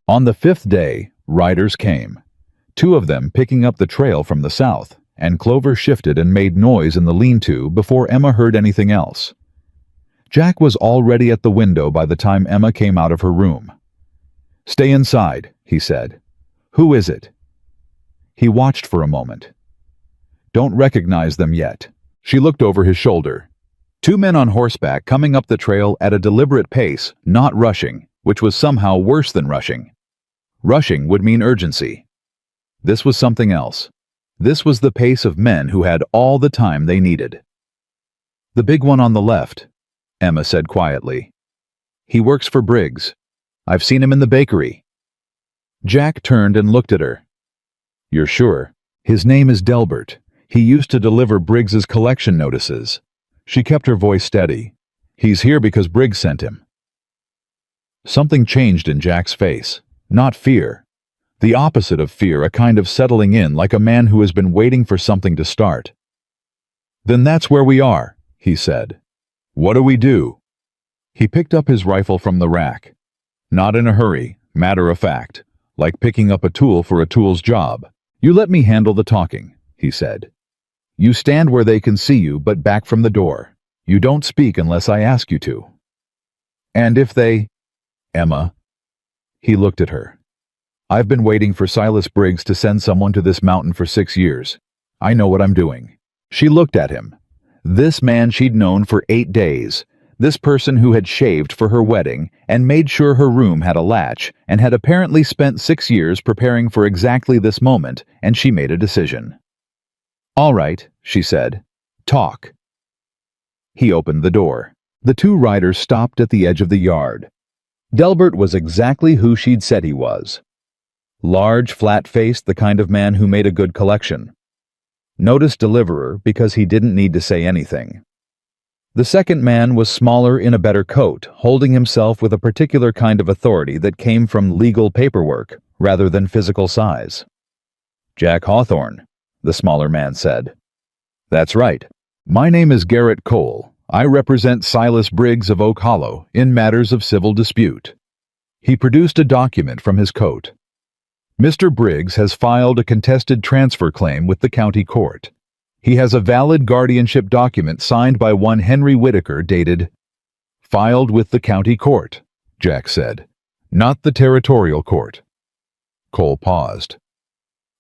S1: On the 5th day, riders came. 2 of them picking up the trail from the south, and Clover shifted and made noise in the lean-to before Emma heard anything else. Jack was already at the window by the time Emma came out of her room. "Stay inside," he said. "Who is it?" He watched for a moment. "Don't recognize them yet." She looked over his shoulder. 2 men on horseback coming up the trail at a deliberate pace, not rushing, which was somehow worse than rushing. Rushing would mean urgency. This was something else. This was the pace of men who had all the time they needed. "The big one on the left," Emma said quietly. "He works for Briggs. I've seen him in the bakery." Jack turned and looked at her. "You're sure? His name is Delbert. He used to deliver Briggs's collection notices." She kept her voice steady. "He's here because Briggs sent him." Something changed in Jack's face. Not fear. The opposite of fear, a kind of settling in, like a man who has been waiting for something to start. "Then that's where we are," he said. "What do we do?" He picked up his rifle from the rack. Not in a hurry, matter of fact, like picking up a tool for a tool's job. "You let me handle the talking," he said. "You stand where they can see you, but back from the door. You don't speak unless I ask you to." "And if they—" "Emma." He looked at her. "I've been waiting for Silas Briggs to send someone to this mountain for 6 years. I know what I'm doing." She looked at him. This man she'd known for 8 days. This person who had shaved for her wedding and made sure her room had a latch and had apparently spent 6 years preparing for exactly this moment, and she made a decision. "All right," she said. "Talk." He opened the door. The two riders stopped at the edge of the yard. Delbert was exactly who she'd said he was. Large, flat-faced, the kind of man who made a good collection. Notice deliverer because he didn't need to say anything. The second man was smaller in a better coat, holding himself with a particular kind of authority that came from legal paperwork rather than physical size. "Jack Hawthorne," the smaller man said. "That's right. My name is Garrett Cole. I represent Silas Briggs of Oak Hollow in matters of civil dispute." He produced a document from his coat. "Mr. Briggs has filed a contested transfer claim with the county court. He has a valid guardianship document signed by one Henry Whitaker dated—" "Filed with the county court," Jack said, "not the territorial court." Cole paused.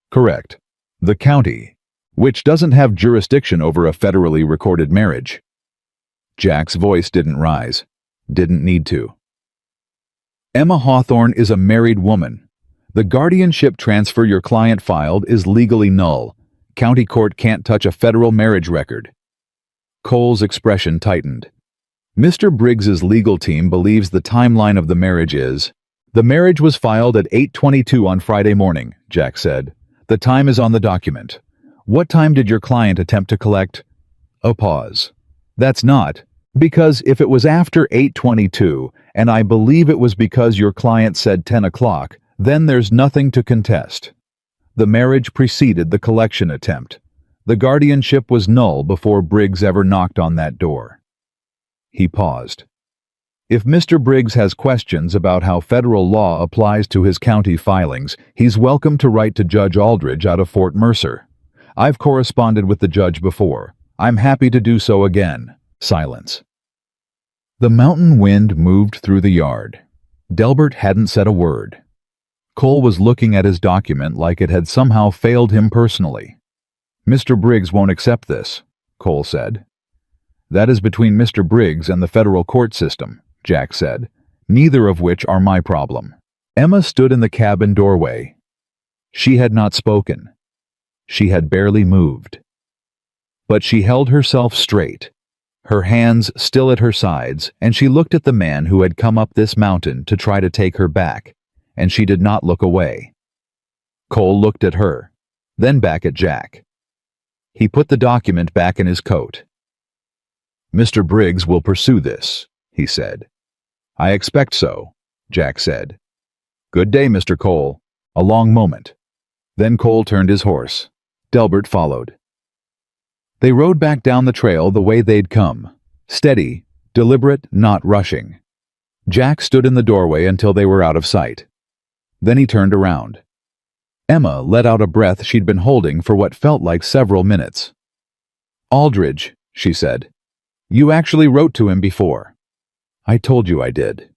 S1: "Correct. The county, which doesn't have jurisdiction over a federally recorded marriage." Jack's voice didn't rise. Didn't need to. "Emma Hawthorne is a married woman. The guardianship transfer your client filed is legally null. County court can't touch a federal marriage record." Cole's expression tightened. "Mr. Briggs's legal team believes the timeline of the marriage is—" "The marriage was filed at 8:22 on Friday morning," Jack said. "The time is on the document. What time did your client attempt to collect—" A pause. "That's not, because if it was after 8:22, and I believe it was because your client said 10 o'clock, then there's nothing to contest. The marriage preceded the collection attempt. The guardianship was null before Briggs ever knocked on that door." He paused. "If Mr. Briggs has questions about how federal law applies to his county filings, he's welcome to write to Judge Aldridge out of Fort Mercer. I've corresponded with the judge before. I'm happy to do so again." Silence. The mountain wind moved through the yard. Delbert hadn't said a word. Cole was looking at his document like it had somehow failed him personally. "Mr. Briggs won't accept this," Cole said. "That is between Mr. Briggs and the federal court system," Jack said, "neither of which are my problem." Emma stood in the cabin doorway. She had not spoken. She had barely moved. But she held herself straight, her hands still at her sides, and she looked at the man who had come up this mountain to try to take her back, and she did not look away. Cole looked at her, then back at Jack. He put the document back in his coat. "Mr. Briggs will pursue this," he said. "I expect so," Jack said. "Good day, Mr. Cole." A long moment. Then Cole turned his horse. Delbert followed. They rode back down the trail the way they'd come, steady, deliberate, not rushing. Jack stood in the doorway until they were out of sight. Then he turned around. Emma let out a breath she'd been holding for what felt like several minutes. "Aldridge," she said. "You actually wrote to him before." "I told you I did."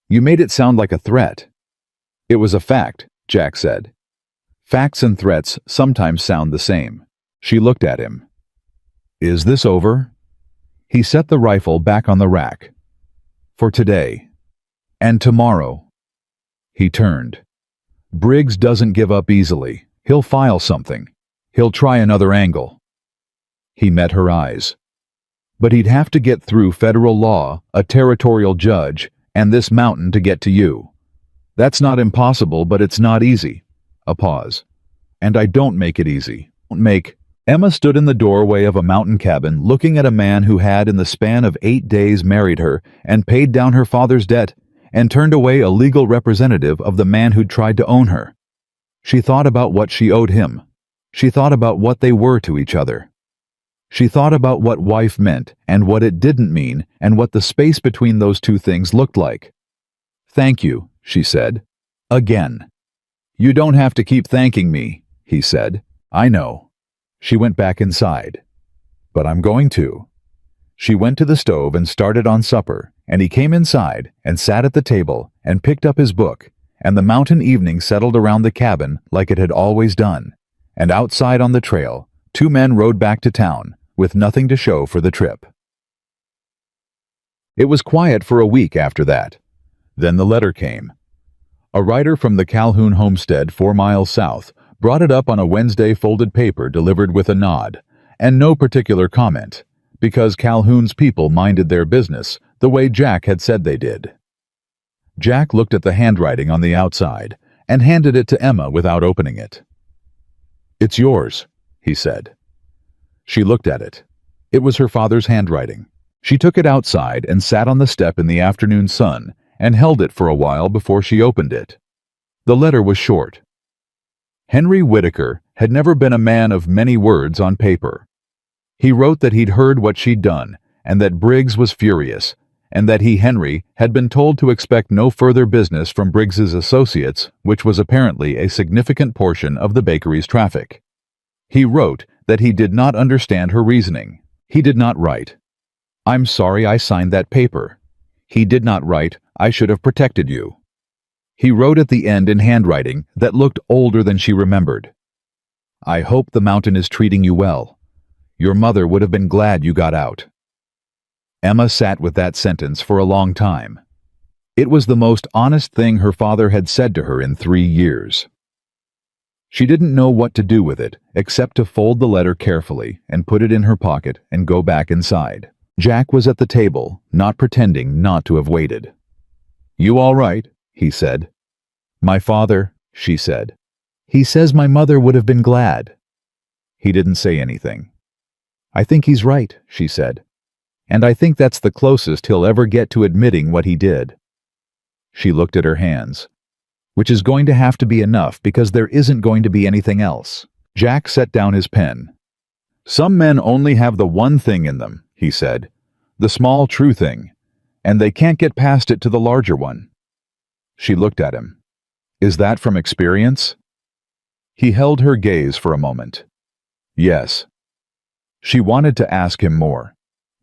S1: "You made it sound like a threat." "It was a fact," Jack said. "Facts and threats sometimes sound the same." She looked at him. "Is this over?" He set the rifle back on the rack. "For today. And tomorrow." He turned. "Briggs doesn't give up easily. He'll file something. He'll try another angle." He met her eyes. "But he'd have to get through federal law, a territorial judge, and this mountain to get to you. That's not impossible, but it's not easy." A pause. "And I don't make it easy. Emma stood in the doorway of a mountain cabin looking at a man who had in the span of 8 days married her and paid down her father's debt and turned away a legal representative of the man who'd tried to own her. She thought about what she owed him. She thought about what they were to each other. She thought about what wife meant and what it didn't mean and what the space between those two things looked like. "Thank you," she said. "Again." "You don't have to keep thanking me," he said. "I know." She went back inside. "But I'm going to." She went to the stove and started on supper, and he came inside and sat at the table and picked up his book, and the mountain evening settled around the cabin like it had always done, and outside on the trail, 2 men rode back to town, with nothing to show for the trip. It was quiet for a week after that. Then the letter came. A writer from the Calhoun homestead 4 miles south brought it up on a Wednesday folded paper delivered with a nod, and no particular comment, because Calhoun's people minded their business the way Jack had said they did. Jack looked at the handwriting on the outside and handed it to Emma without opening it. "It's yours," he said. She looked at it. It was her father's handwriting. She took it outside and sat on the step in the afternoon sun and held it for a while before she opened it. The letter was short. Henry Whitaker had never been a man of many words on paper. He wrote that he'd heard what she'd done and that Briggs was furious, and that he, Henry, had been told to expect no further business from Briggs's associates, which was apparently a significant portion of the bakery's traffic. He wrote that he did not understand her reasoning. He did not write, "I'm sorry I signed that paper." He did not write, "I should have protected you." He wrote at the end in handwriting that looked older than she remembered, "I hope the mountain is treating you well. Your mother would have been glad you got out." Emma sat with that sentence for a long time. It was the most honest thing her father had said to her in 3 years. She didn't know what to do with it, except to fold the letter carefully and put it in her pocket and go back inside. Jack was at the table, not pretending not to have waited. "You all right?" he said. "My father," she said. "He says my mother would have been glad." He didn't say anything. "I think he's right," she said. "And I think that's the closest he'll ever get to admitting what he did." She looked at her hands. "Which is going to have to be enough because there isn't going to be anything else." Jack set down his pen. "Some men only have the one thing in them," he said. "The small true thing. And they can't get past it to the larger one." She looked at him. "Is that from experience?" He held her gaze for a moment. "Yes." She wanted to ask him more.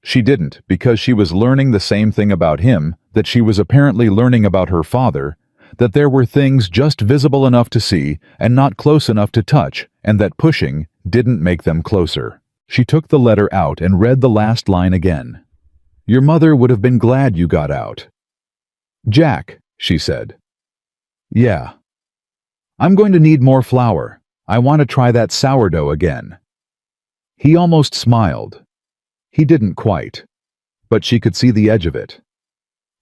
S1: She didn't, because she was learning the same thing about him that she was apparently learning about her father, that there were things just visible enough to see and not close enough to touch, and that pushing didn't make them closer. She took the letter out and read the last line again. "Your mother would have been glad you got out." "Jack," she said. "Yeah. I'm going to need more flour. I want to try that sourdough again." He almost smiled. He didn't quite, but she could see the edge of it.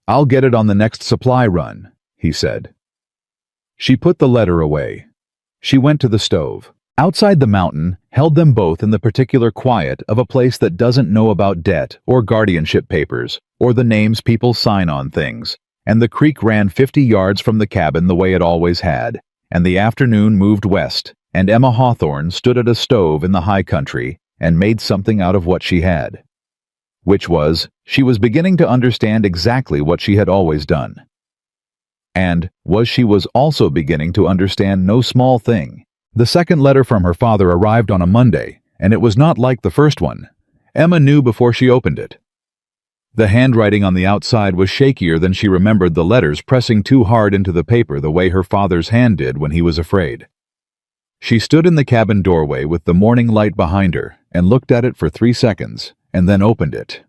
S1: "I'll get it on the next supply run," he said. She put the letter away. She went to the stove. Outside the mountain held them both in the particular quiet of a place that doesn't know about debt or guardianship papers or the names people sign on things, and the creek ran 50 yards from the cabin the way it always had, and the afternoon moved west, and Emma Hawthorne stood at a stove in the high country and made something out of what she had. Which was, she was beginning to understand exactly what she had always done. And she was also beginning to understand no small thing. The second letter from her father arrived on a Monday, and it was not like the first one. Emma knew before she opened it. The handwriting on the outside was shakier than she remembered the letters pressing too hard into the paper the way her father's hand did when he was afraid. She stood in the cabin doorway with the morning light behind her and looked at it for 3 seconds, and then opened it.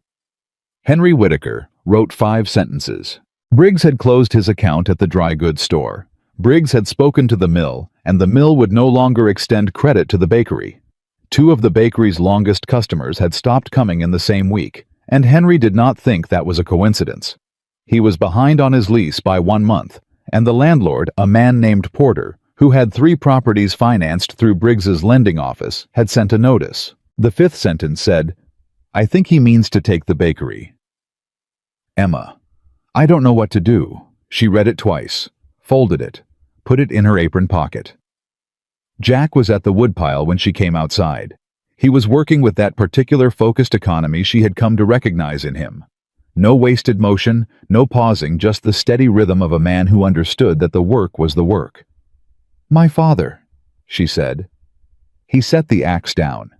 S1: Henry Whitaker wrote 5 sentences. Briggs had closed his account at the dry goods store. Briggs had spoken to the mill, and the mill would no longer extend credit to the bakery. 2 of the bakery's longest customers had stopped coming in the same week, and Henry did not think that was a coincidence. He was behind on his lease by 1 month, and the landlord, a man named Porter, who had 3 properties financed through Briggs's lending office, had sent a notice. The 5th sentence said, "I think he means to take the bakery." Emma. "I don't know what to do." She read it twice, folded it, put it in her apron pocket. Jack was at the woodpile when she came outside. He was working with that particular focused economy she had come to recognize in him. No wasted motion, no pausing, just the steady rhythm of a man who understood that the work was the work. "My father," she said. He set the axe down.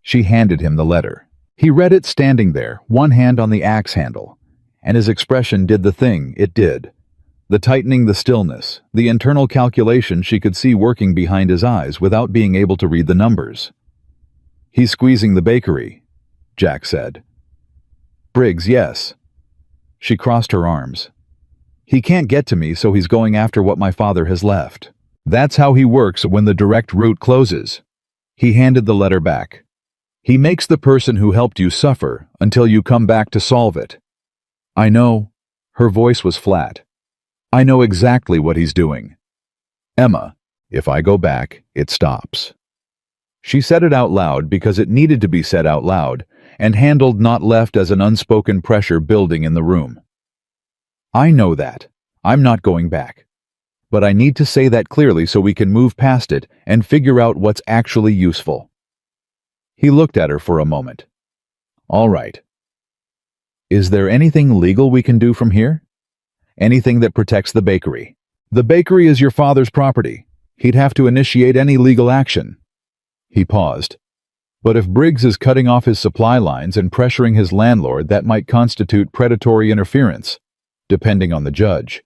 S1: She handed him the letter. He read it standing there, one hand on the axe handle, and his expression did the thing it did. The tightening, the stillness, the internal calculation she could see working behind his eyes without being able to read the numbers. "He's squeezing the bakery," Jack said. "Briggs, yes." She crossed her arms. "He can't get to me, so he's going after what my father has left. That's how he works when the direct route closes." He handed the letter back. He makes the person who helped you suffer until you come back to solve it. I know. Her voice was flat. I know exactly what he's doing. Emma, if I go back, it stops. She said it out loud because it needed to be said out loud, and handled not left as an unspoken pressure building in the room. I know that. I'm not going back. But I need to say that clearly so we can move past it and figure out what's actually useful. He looked at her for a moment. All right. Is there anything legal we can do from here? Anything that protects the bakery? The bakery is your father's property. He'd have to initiate any legal action. He paused. But if Briggs is cutting off his supply lines and pressuring his landlord, that might constitute predatory interference, depending on the judge.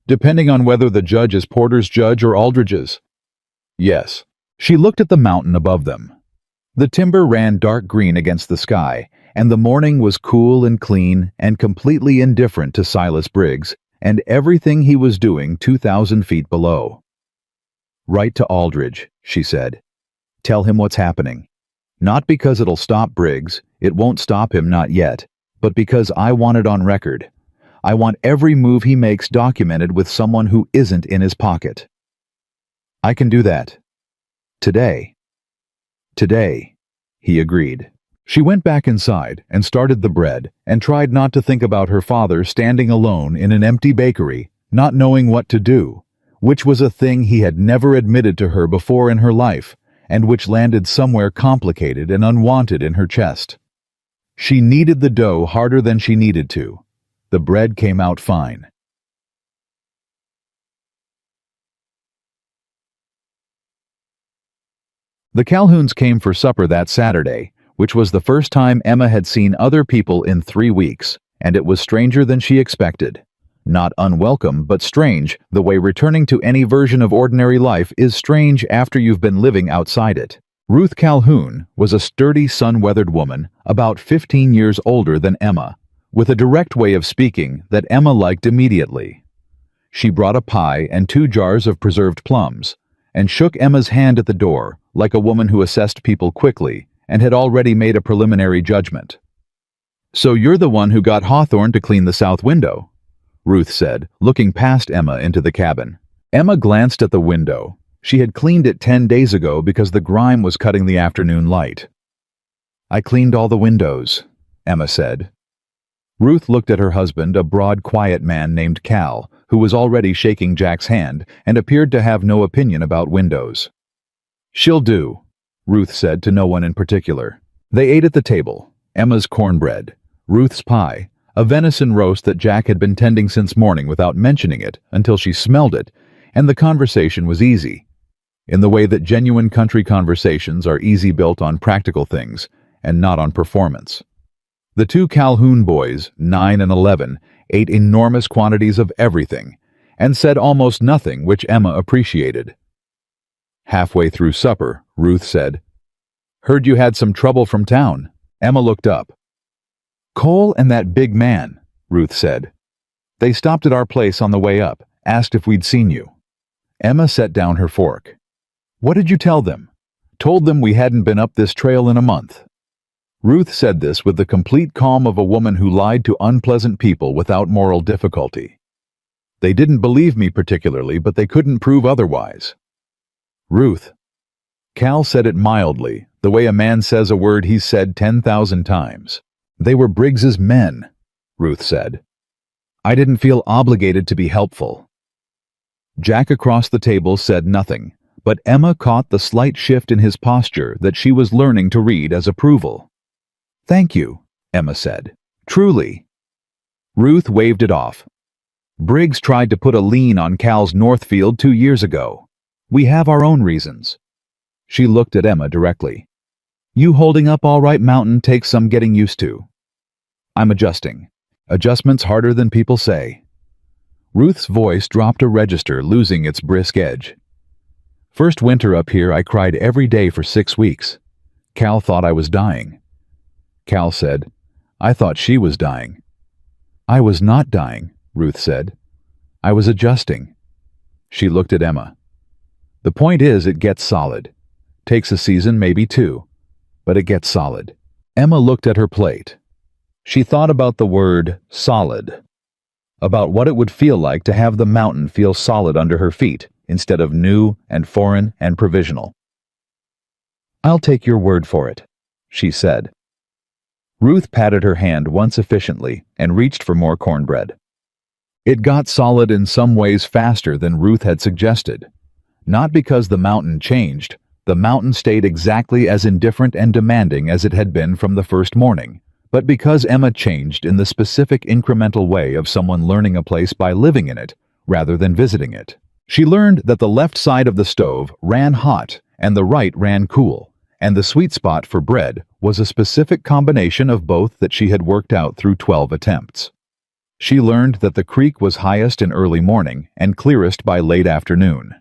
S1: Depending on whether the judge is Porter's judge or Aldridge's. Yes. She looked at the mountain above them. The timber ran dark green against the sky, and the morning was cool and clean and completely indifferent to Silas Briggs and everything he was doing 2,000 feet below. Write to Aldridge, she said. Tell him what's happening. Not because it'll stop Briggs, it won't stop him, not yet, but because I want it on record. I want every move he makes documented with someone who isn't in his pocket. I can do that. Today. Today, he agreed. She went back inside and started the bread and tried not to think about her father standing alone in an empty bakery, not knowing what to do, which was a thing he had never admitted to her before in her life, and which landed somewhere complicated and unwanted in her chest. She kneaded the dough harder than she needed to. The bread came out fine. The Calhouns came for supper that Saturday, which was the first time Emma had seen other people in 3 weeks, and it was stranger than she expected. Not unwelcome, but strange, the way returning to any version of ordinary life is strange after you've been living outside it. Ruth Calhoun was a sturdy, sun-weathered woman, about 15 years older than Emma, with a direct way of speaking that Emma liked immediately. She brought a pie and 2 jars of preserved plums, and shook Emma's hand at the door, like a woman who assessed people quickly and had already made a preliminary judgment. So you're the one who got Hawthorne to clean the south window, Ruth said, looking past Emma into the cabin. Emma glanced at the window. She had cleaned it 10 days ago because the grime was cutting the afternoon light. I cleaned all the windows, Emma said. Ruth looked at her husband, a broad, quiet man named Cal, who was already shaking Jack's hand and appeared to have no opinion about windows. She'll do, Ruth said to no one in particular. They ate at the table, Emma's cornbread, Ruth's pie, a venison roast that Jack had been tending since morning without mentioning it until she smelled it, and the conversation was easy, in the way that genuine country conversations are easy built on practical things and not on performance. The 2 Calhoun boys, 9 and 11, ate enormous quantities of everything and said almost nothing, which Emma appreciated. Halfway through supper, Ruth said, "Heard you had some trouble from town." Emma looked up. "Cole and that big man," Ruth said. "They stopped at our place on the way up, asked if we'd seen you." Emma set down her fork. "What did you tell them?" "Told them we hadn't been up this trail in a month." Ruth said this with the complete calm of a woman who lied to unpleasant people without moral difficulty. "They didn't believe me particularly, but they couldn't prove otherwise." "Ruth." Cal said it mildly, the way a man says a word he's said 10,000 times. "They were Briggs's men," Ruth said. "I didn't feel obligated to be helpful." Jack across the table said nothing, but Emma caught the slight shift in his posture that she was learning to read as approval. "Thank you," Emma said. "Truly." Ruth waved it off. "Briggs tried to put a lien on Cal's Northfield 2 years ago. We have our own reasons." She looked at Emma directly. "You holding up all right, Mountain, takes some getting used to." "I'm adjusting. Adjustment's harder than people say." Ruth's voice dropped a register, losing its brisk edge. "First winter up here, I cried every day for 6 weeks. Cal thought I was dying." Cal said, "I thought she was dying." "I was not dying," Ruth said. "I was adjusting." She looked at Emma. "The point is, it gets solid. Takes a season, maybe 2. but it gets solid. Emma looked at her plate. She thought about the word solid, about what it would feel like to have the mountain feel solid under her feet instead of new and foreign and provisional. "I'll take your word for it," she said. Ruth patted her hand once efficiently and reached for more cornbread. It got solid in some ways faster than Ruth had suggested. Not because the mountain changed, the mountain stayed exactly as indifferent and demanding as it had been from the first morning, but because Emma changed in the specific incremental way of someone learning a place by living in it rather than visiting it. She learned that the left side of the stove ran hot and the right ran cool, and the sweet spot for bread was a specific combination of both that she had worked out through 12 attempts. She learned that the creek was highest in early morning and clearest by late afternoon.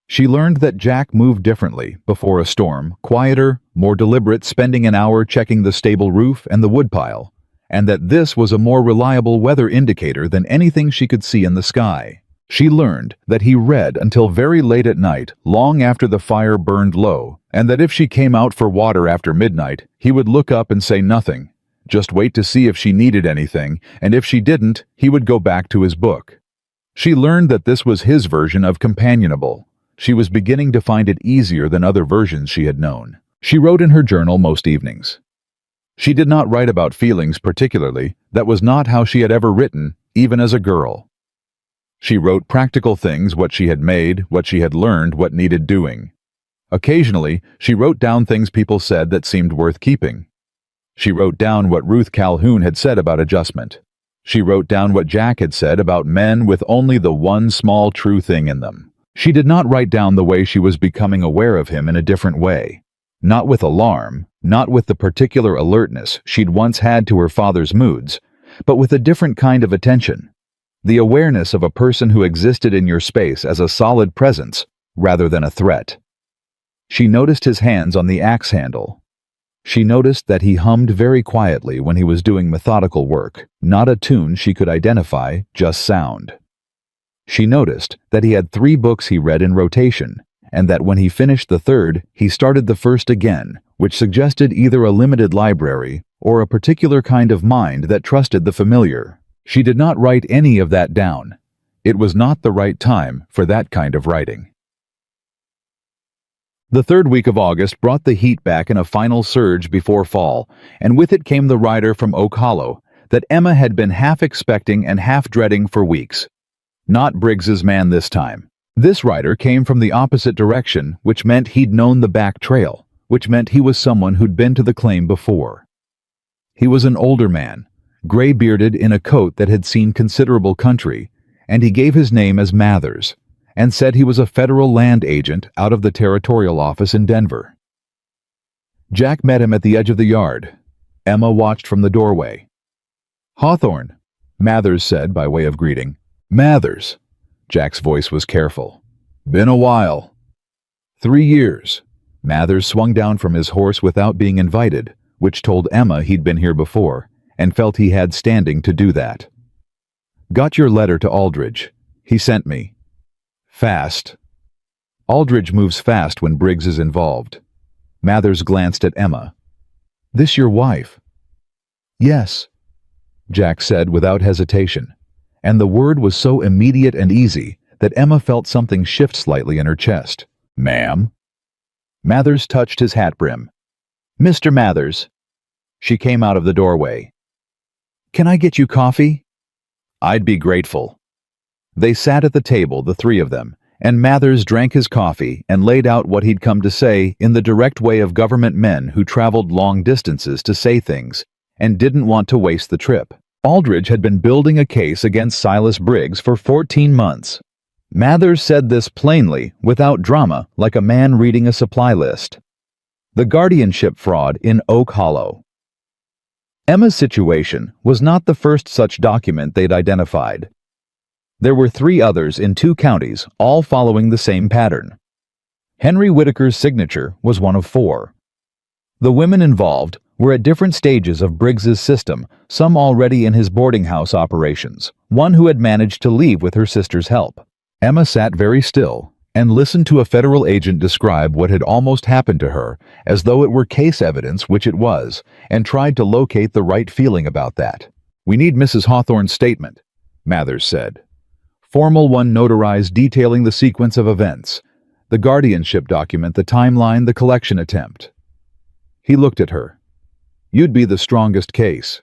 S1: She learned that Jack moved differently before a storm, quieter, more deliberate, spending an hour checking the stable roof and the woodpile, and that this was a more reliable weather indicator than anything she could see in the sky. She learned that he read until very late at night, long after the fire burned low, and that if she came out for water after midnight, he would look up and say nothing, just wait to see if she needed anything, and if she didn't, he would go back to his book. She learned that this was his version of companionable. She was beginning to find it easier than other versions she had known. She wrote in her journal most evenings. She did not write about feelings particularly. That was not how she had ever written, even as a girl. She wrote practical things, what she had made, what she had learned, what needed doing. Occasionally, she wrote down things people said that seemed worth keeping. She wrote down what Ruth Calhoun had said about adjustment. She wrote down what Jack had said about men with only the one small true thing in them. She did not write down the way she was becoming aware of him in a different way. Not with alarm, not with the particular alertness she'd once had to her father's moods, but with a different kind of attention. The awareness of a person who existed in your space as a solid presence rather than a threat. She noticed his hands on the axe handle. She noticed that he hummed very quietly when he was doing methodical work, not a tune she could identify, just sound. She noticed that he had 3 books he read in rotation, and that when he finished the third, he started the first again, which suggested either a limited library or a particular kind of mind that trusted the familiar. She did not write any of that down. It was not the right time for that kind of writing. The third week of August brought the heat back in a final surge before fall, and with it came the rider from Oak Hollow that Emma had been half expecting and half dreading for weeks. Not Briggs's man this time. This rider came from the opposite direction, which meant he'd known the back trail, which meant he was someone who'd been to the claim before. He was an older man, gray-bearded in a coat that had seen considerable country, and he gave his name as Mathers, and said he was a federal land agent out of the territorial office in Denver. Jack met him at the edge of the yard. Emma watched from the doorway. "Hawthorne," Mathers said by way of greeting. "Mathers." Jack's voice was careful. "Been a while." 3 years. Mathers swung down from his horse without being invited, which told Emma he'd been here before, and felt he had standing to do that. "Got your letter to Aldridge. He sent me." "Fast." Aldridge moves fast when Briggs is involved. Mathers glanced at Emma. "This your wife?" "Yes," Jack said without hesitation, and the word was so immediate and easy that Emma felt something shift slightly in her chest. "Ma'am?" Mathers touched his hat brim. "Mr. Mathers." She came out of the doorway. "Can I get you coffee?" "I'd be grateful." They sat at the table, the 3 of them, and Mathers drank his coffee and laid out what he'd come to say in the direct way of government men who traveled long distances to say things and didn't want to waste the trip. Aldridge had been building a case against Silas Briggs for 14 months. Mathers said this plainly, without drama, like a man reading a supply list. The guardianship fraud in Oak Hollow. Emma's situation was not the first such document they'd identified. There were 3 others in 2 counties, all following the same pattern. Henry Whitaker's signature was one of 4. The women involved were at different stages of Briggs's system, some already in his boarding house operations, one who had managed to leave with her sister's help. Emma sat very still, and listened to a federal agent describe what had almost happened to her as though it were case evidence, which it was, and tried to locate the right feeling about that. "We need Mrs. Hawthorne's statement," Mathers said. "Formal one notarized detailing the sequence of events, the guardianship document, the timeline, the collection attempt." He looked at her. "You'd be the strongest case.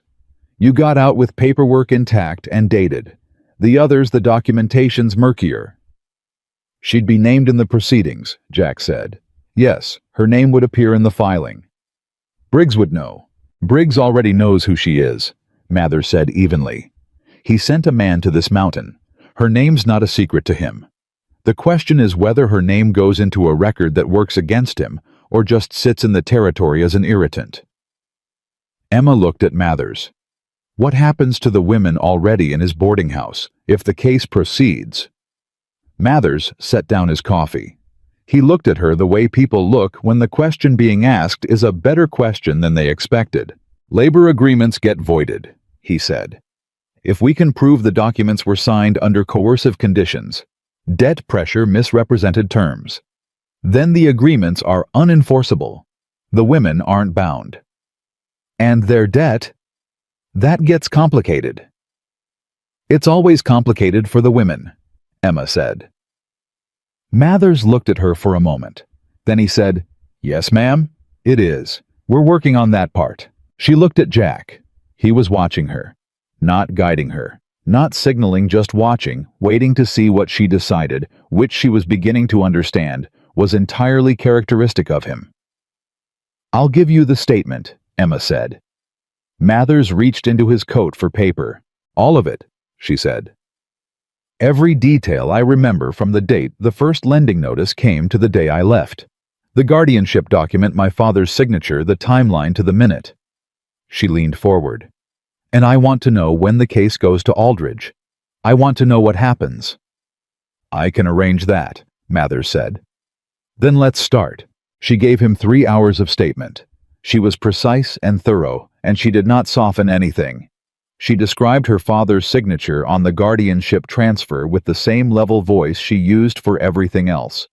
S1: You got out with paperwork intact and dated. The others, the documentation's murkier." "She'd be named in the proceedings," Jack said. "Yes, her name would appear in the filing. Briggs would know." "Briggs already knows who she is," Mathers said evenly. "He sent a man to this mountain. Her name's not a secret to him. The question is whether her name goes into a record that works against him or just sits in the territory as an irritant." Emma looked at Mathers. "What happens to the women already in his boarding house if the case proceeds?" Mathers set down his coffee. He looked at her the way people look when the question being asked is a better question than they expected. "Labor agreements get voided," he said. "If we can prove the documents were signed under coercive conditions, debt pressure misrepresented terms, then the agreements are unenforceable. The women aren't bound. And their debt? That gets complicated." "It's always complicated for the women," Emma said. Mathers looked at her for a moment. Then he said, "Yes, ma'am, it is. We're working on that part." She looked at Jack. He was watching her, not guiding her, not signaling, just watching, waiting to see what she decided, which she was beginning to understand, was entirely characteristic of him. "I'll give you the statement," Emma said. Mathers reached into his coat for paper. "All of it," she said. "Every detail I remember from the date the first lending notice came to the day I left. The guardianship document, my father's signature, the timeline to the minute." She leaned forward. "And I want to know when the case goes to Aldridge. I want to know what happens." "I can arrange that," Mathers said. "Then let's start." She gave him 3 hours of statement. She was precise and thorough, and she did not soften anything. She described her father's signature on the guardianship transfer with the same level voice she used for everything else.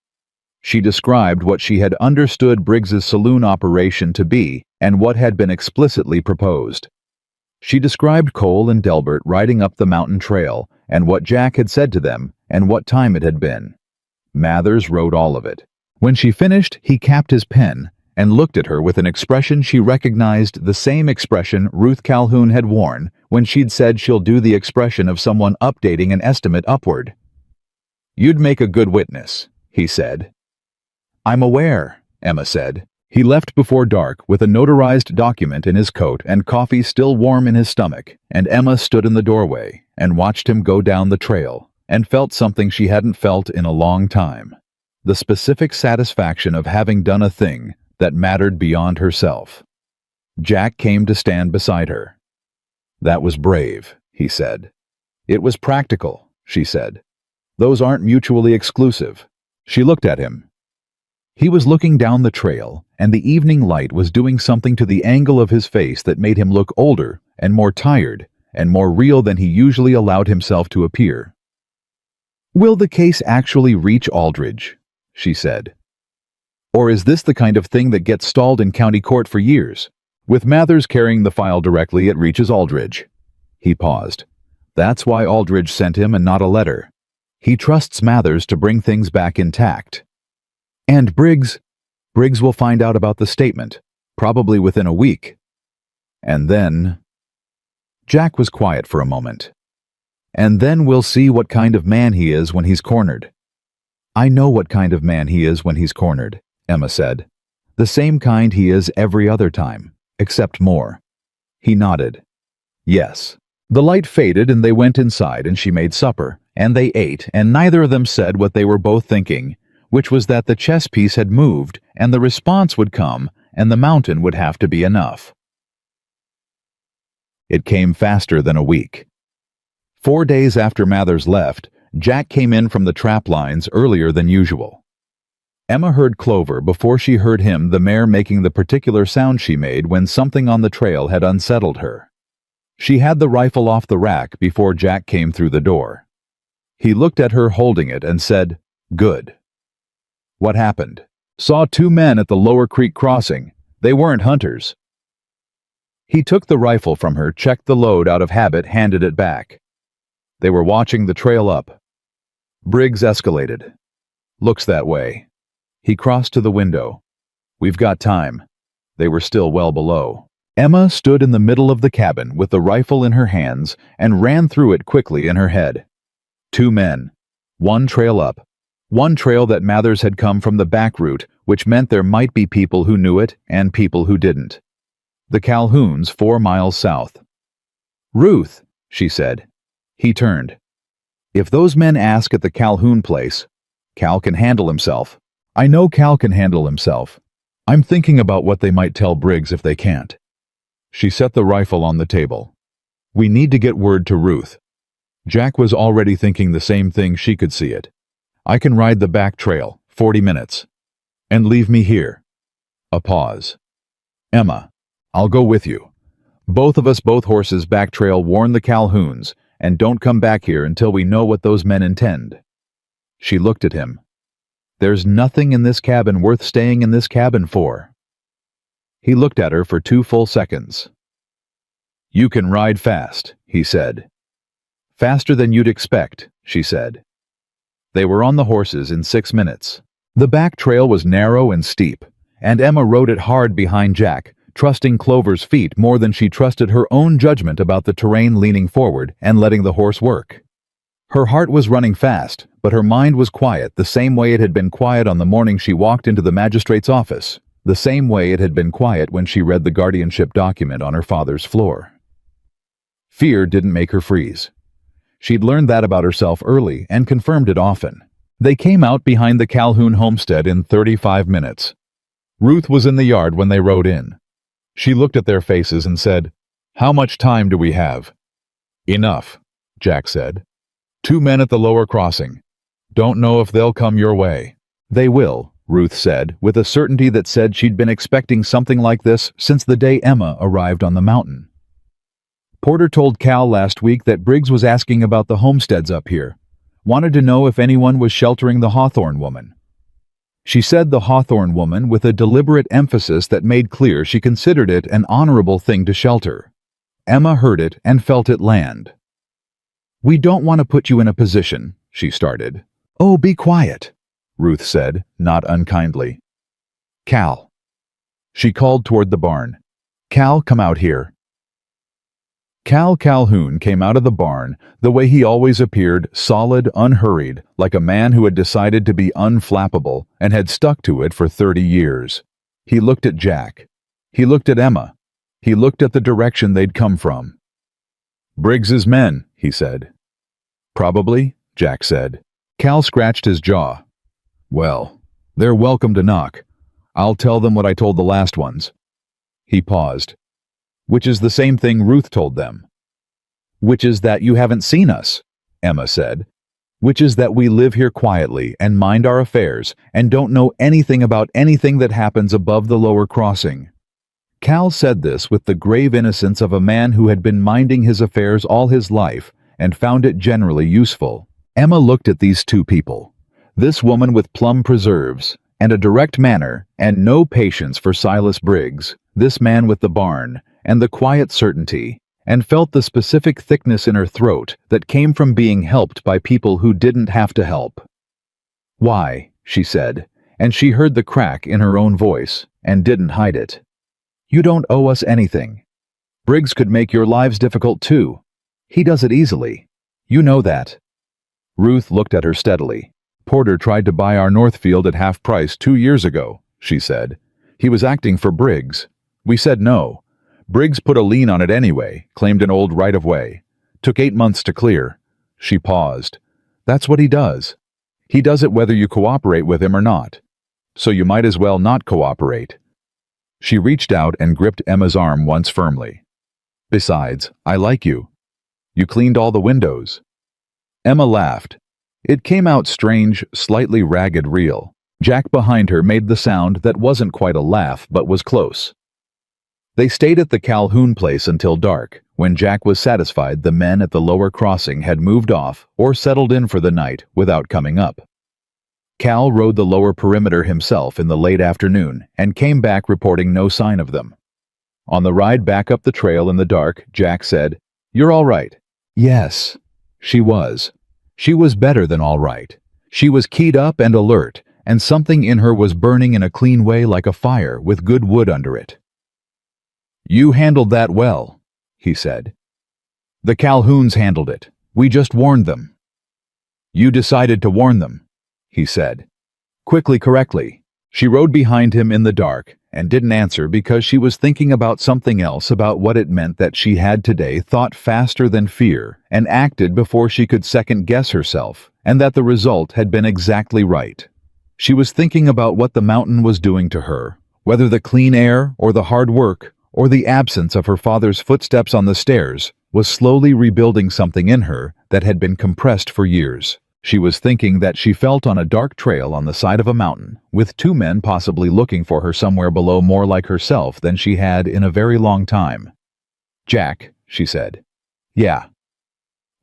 S1: She described what she had understood Briggs's saloon operation to be and what had been explicitly proposed. She described Cole and Delbert riding up the mountain trail and what Jack had said to them and what time it had been. Mathers wrote all of it. When she finished, he capped his pen and looked at her with an expression she recognized, the same expression Ruth Calhoun had worn when she'd said she'll do the expression of someone updating an estimate upward. "You'd make a good witness," he said. "I'm aware," Emma said. He left before dark with a notarized document in his coat and coffee still warm in his stomach, and Emma stood in the doorway and watched him go down the trail and felt something she hadn't felt in a long time. The specific satisfaction of having done a thing that mattered beyond herself. Jack came to stand beside her. "That was brave," he said. "It was practical," she said. "Those aren't mutually exclusive." She looked at him. He was looking down the trail, and the evening light was doing something to the angle of his face that made him look older and more tired and more real than he usually allowed himself to appear. "Will the case actually reach Aldridge?" she said. "Or is this the kind of thing that gets stalled in county court for years? With Mathers carrying the file directly, it reaches Aldridge." He paused. "That's why Aldridge sent him and not a letter. He trusts Mathers to bring things back intact. And Briggs will find out about the statement, probably within a week. And then..." Jack was quiet for a moment. "And then we'll see what kind of man he is when he's cornered." "I know what kind of man he is when he's cornered," Emma said. "The same kind he is every other time, except more." He nodded. "Yes." The light faded and they went inside and she made supper, and they ate, and neither of them said what they were both thinking, which was that the chess piece had moved and the response would come and the mountain would have to be enough. It came faster than a week. 4 days after Mathers left, Jack came in from the trap lines earlier than usual. Emma heard Clover before she heard him, the mare making the particular sound she made when something on the trail had unsettled her. She had the rifle off the rack before Jack came through the door. He looked at her holding it and said, "Good." What happened? Saw two men at the lower creek crossing. They weren't hunters. He took the rifle from her, checked the load out of habit, handed it back. They were watching the trail up. Briggs escalated. Looks that way. He crossed to the window. We've got time. They were still well below. Emma stood in the middle of the cabin with the rifle in her hands and ran through it quickly in her head. Two men. One trail up. One trail that Mathers had come from the back route, which meant there might be people who knew it and people who didn't. The Calhouns 4 miles south. Ruth, she said. He turned. If those men ask at the Calhoun place, Cal can handle himself. I know Cal can handle himself. I'm thinking about what they might tell Briggs if they can't. She set the rifle on the table. We need to get word to Ruth. Jack was already thinking the same thing. She could see it. I can ride the back trail, 40 minutes. And leave me here. A pause. Emma, I'll go with you. Both of us, both horses, back trail, warn the Calhouns, and don't come back here until we know what those men intend. She looked at him. There's nothing in this cabin worth staying in this cabin for. He looked at her for 2 full seconds. You can ride fast, he said. Faster than you'd expect, she said. They were on the horses in 6 minutes. The back trail was narrow and steep, and Emma rode it hard behind Jack, trusting Clover's feet more than she trusted her own judgment about the terrain, leaning forward and letting the horse work. Her heart was running fast, but her mind was quiet, the same way it had been quiet on the morning she walked into the magistrate's office, the same way it had been quiet when she read the guardianship document on her father's floor. Fear didn't make her freeze. She'd learned that about herself early and confirmed it often. They came out behind the Calhoun homestead in 35 minutes. Ruth was in the yard when they rode in. She looked at their faces and said, "How much time do we have?" "Enough," Jack said. "2 men at the lower crossing. Don't know if they'll come your way." "They will," Ruth said, with a certainty that said she'd been expecting something like this since the day Emma arrived on the mountain. Porter told Cal last week that Briggs was asking about the homesteads up here, wanted to know if anyone was sheltering the Hawthorne woman. She said the Hawthorne woman with a deliberate emphasis that made clear she considered it an honorable thing to shelter. Emma heard it and felt it land. "We don't want to put you in a position," she started. "Oh, be quiet," Ruth said, not unkindly. "Cal." She called toward the barn. "Cal, come out here." Cal Calhoun came out of the barn the way he always appeared, solid, unhurried, like a man who had decided to be unflappable and had stuck to it for 30 years. He looked at Jack. He looked at Emma. He looked at the direction they'd come from. "Briggs's men," he said. "Probably," Jack said. Cal scratched his jaw. "Well, they're welcome to knock. I'll tell them what I told the last ones." He paused. "Which is the same thing Ruth told them." "Which is that you haven't seen us," Emma said. "Which is that we live here quietly and mind our affairs and don't know anything about anything that happens above the lower crossing." Cal said this with the grave innocence of a man who had been minding his affairs all his life and found it generally useful. Emma looked at these two people, this woman with plum preserves and a direct manner and no patience for Silas Briggs, this man with the barn and the quiet certainty, and felt the specific thickness in her throat that came from being helped by people who didn't have to help. "Why?" she said, and she heard the crack in her own voice and didn't hide it. "You don't owe us anything. Briggs could make your lives difficult too. He does it easily. You know that." Ruth looked at her steadily. "Porter tried to buy our Northfield at half price 2 years ago," she said. "He was acting for Briggs. We said no. Briggs put a lien on it anyway, claimed an old right-of-way. Took 8 months to clear." She paused. "That's what he does. He does it whether you cooperate with him or not. So you might as well not cooperate." She reached out and gripped Emma's arm once firmly. "Besides, I like you. You cleaned all the windows." Emma laughed. It came out strange, slightly ragged real. Jack behind her made the sound that wasn't quite a laugh but was close. They stayed at the Calhoun place until dark, when Jack was satisfied the men at the lower crossing had moved off or settled in for the night without coming up. Cal rode the lower perimeter himself in the late afternoon and came back reporting no sign of them. On the ride back up the trail in the dark, Jack said, "You're all right." Yes, she was. She was better than all right. She was keyed up and alert, and something in her was burning in a clean way like a fire with good wood under it. "You handled that well," he said. "The Calhouns handled it. We just warned them." "You decided to warn them," he said. Quickly, correctly. She rode behind him in the dark and didn't answer because she was thinking about something else, about what it meant that she had today thought faster than fear and acted before she could second-guess herself, and that the result had been exactly right. She was thinking about what the mountain was doing to her, whether the clean air or the hard work or the absence of her father's footsteps on the stairs was slowly rebuilding something in her that had been compressed for years. She was thinking that she felt on a dark trail on the side of a mountain, with two men possibly looking for her somewhere below, more like herself than she had in a very long time. "Jack," she said. "Yeah.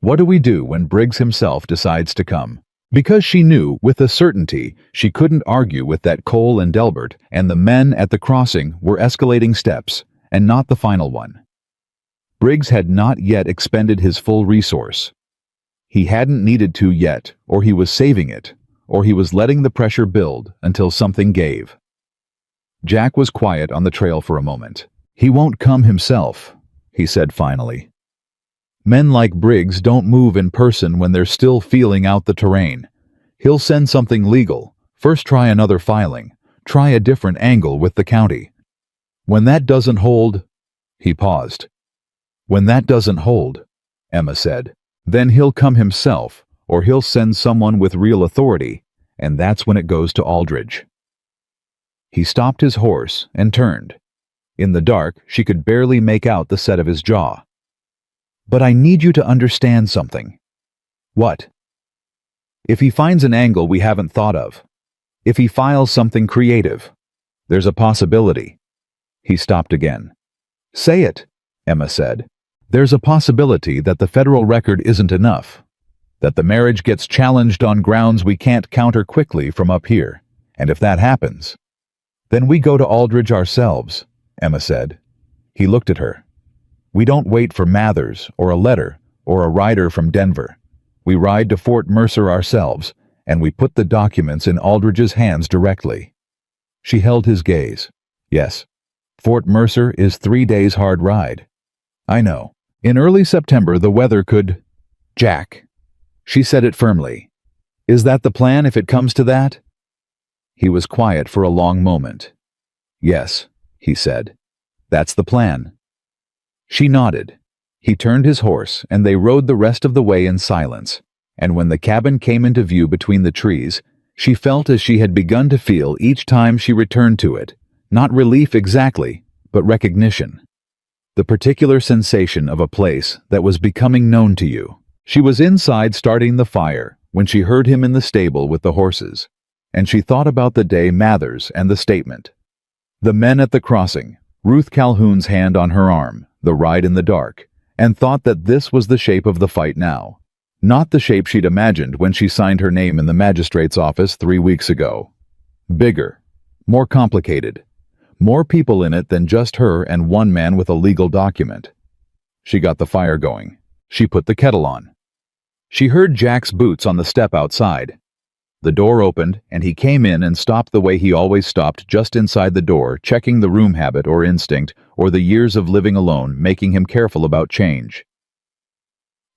S1: What do we do when Briggs himself decides to come?" Because she knew with a certainty she couldn't argue with that Cole and Delbert and the men at the crossing were escalating steps, and not the final one. Briggs had not yet expended his full resource. He hadn't needed to yet, or he was saving it, or he was letting the pressure build until something gave. Jack was quiet on the trail for a moment. "He won't come himself," he said finally. "Men like Briggs don't move in person when they're still feeling out the terrain. He'll send something legal, first try another filing, try a different angle with the county. When that doesn't hold..." He paused. "When that doesn't hold," Emma said, "then he'll come himself, or he'll send someone with real authority, and that's when it goes to Aldridge." He stopped his horse and turned. In the dark, she could barely make out the set of his jaw. "But I need you to understand something." "What?" "If he finds an angle we haven't thought of, if he files something creative, there's a possibility." He stopped again. "Say it," Emma said. "There's a possibility that the federal record isn't enough, that the marriage gets challenged on grounds we can't counter quickly from up here, and if that happens, then we go to Aldridge ourselves," Emma said. He looked at her. "We don't wait for Mathers or a letter or a rider from Denver. We ride to Fort Mercer ourselves, and we put the documents in Aldridge's hands directly." She held his gaze. "Yes, Fort Mercer is 3 days' hard ride. I know. In early September the weather could..." "Jack," she said it firmly. "Is that the plan if it comes to that?" He was quiet for a long moment. "Yes," he said. "That's the plan." She nodded. He turned his horse and they rode the rest of the way in silence, and when the cabin came into view between the trees, she felt as she had begun to feel each time she returned to it, not relief exactly, but recognition. The particular sensation of a place that was becoming known to you. She was inside starting the fire when she heard him in the stable with the horses, and she thought about the day Mathers and the statement. The men at the crossing, Ruth Calhoun's hand on her arm, the ride in the dark, and thought that this was the shape of the fight now. Not the shape she'd imagined when she signed her name in the magistrate's office 3 weeks ago. Bigger, more complicated. More people in it than just her and one man with a legal document. She got the fire going. She put the kettle on. She heard Jack's boots on the step outside. The door opened, and he came in and stopped the way he always stopped, just inside the door, checking the room habit or instinct or the years of living alone, making him careful about change.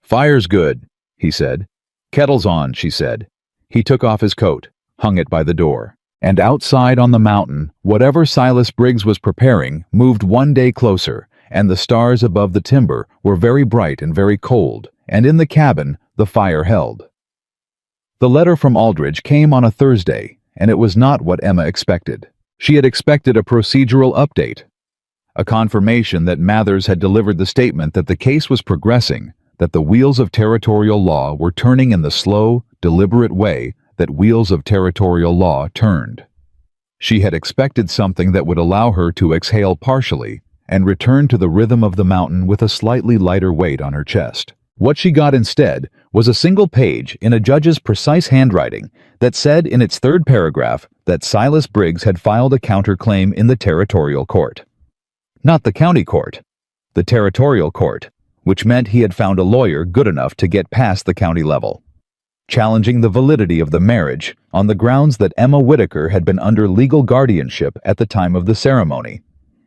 S1: "Fire's good," he said. "Kettle's on," she said. He took off his coat, hung it by the door. And outside on the mountain, whatever Silas Briggs was preparing moved one day closer, and the stars above the timber were very bright and very cold, and in the cabin the fire held. The letter from Aldridge came on a Thursday, and it was not what Emma expected. She had expected a procedural update, a confirmation that Mathers had delivered the statement that the case was progressing, that the wheels of territorial law were turning in the slow, deliberate way that wheels of territorial law turned. She had expected something that would allow her to exhale partially and return to the rhythm of the mountain with a slightly lighter weight on her chest, What she got instead was a single page in a judge's precise handwriting that said in its third paragraph that Silas Briggs had filed a counterclaim in the territorial court. Not the county court, the territorial court, which meant he had found a lawyer good enough to get past the county level, challenging the validity of the marriage on the grounds that Emma Whitaker had been under legal guardianship at the time of the ceremony,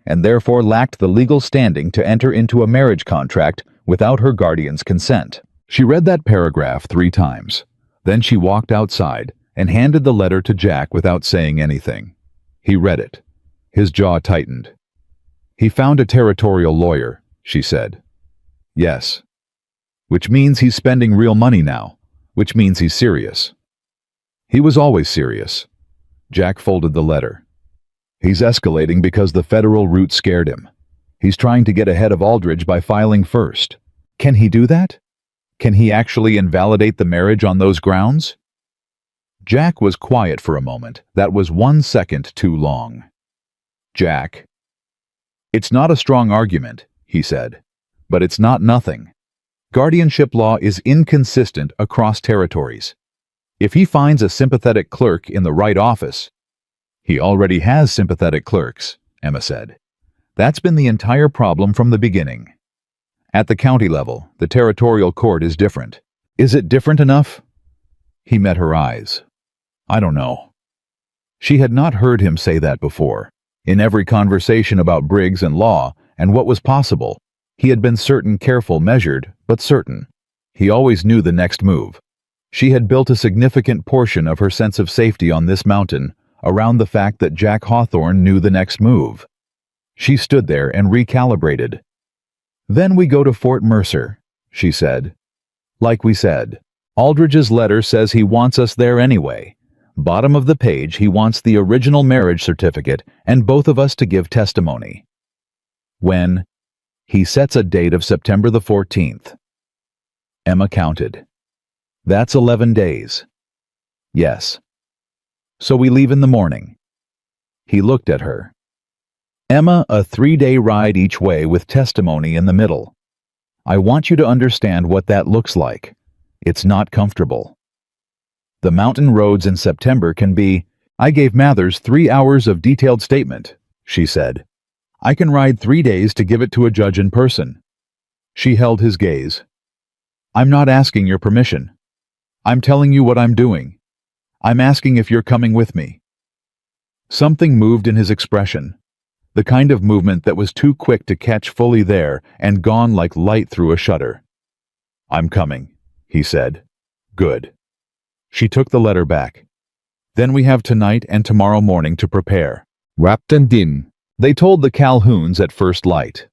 S1: and therefore lacked the legal standing to enter into a marriage contract without her guardian's consent. She read that paragraph 3 times. Then she walked outside and handed the letter to Jack without saying anything. He read it. His jaw tightened. "He found a territorial lawyer," she said. "Yes. Which means he's spending real money now. Which means he's serious." He was always serious. Jack folded the letter. "He's escalating because the federal route scared him. He's trying to get ahead of Aldridge by filing first. Can he do that? Can he actually invalidate the marriage on those grounds?" Jack was quiet for a moment. That was 1 second too long. "Jack." "It's not a strong argument," he said, "but it's not nothing. Guardianship law is inconsistent across territories. If he finds a sympathetic clerk in the right office—" "He already has sympathetic clerks," Emma said. "That's been the entire problem from the beginning. At the county level, the territorial court is different. Is it different enough?" He met her eyes. "I don't know." She had not heard him say that before. In every conversation about Briggs and law and what was possible, he had been certain, careful, measured, but certain. He always knew the next move. She had built a significant portion of her sense of safety on this mountain around the fact that Jack Hawthorne knew the next move. She stood there and recalibrated. "Then we go to Fort Mercer," she said. "Like we said, Aldridge's letter says he wants us there anyway. Bottom of the page, he wants the original marriage certificate and both of us to give testimony. When? He sets a date of September the 14th. Emma counted. "That's 11 days. "Yes." "So we leave in the morning." He looked at her. "Emma, a 3-day ride each way with testimony in the middle. I want you to understand what that looks like. It's not comfortable. The mountain roads in September can be—" "I gave Mathers 3 hours of detailed statement," she said. "I can ride 3 days to give it to a judge in person." She held his gaze. "I'm not asking your permission. I'm telling you what I'm doing. I'm asking if you're coming with me." Something moved in his expression. The kind of movement that was too quick to catch fully there and gone like light through a shutter. "I'm coming," he said. "Good." She took the letter back. "Then we have tonight and tomorrow morning to prepare." "Wrapped and in," they told the Calhouns at first light.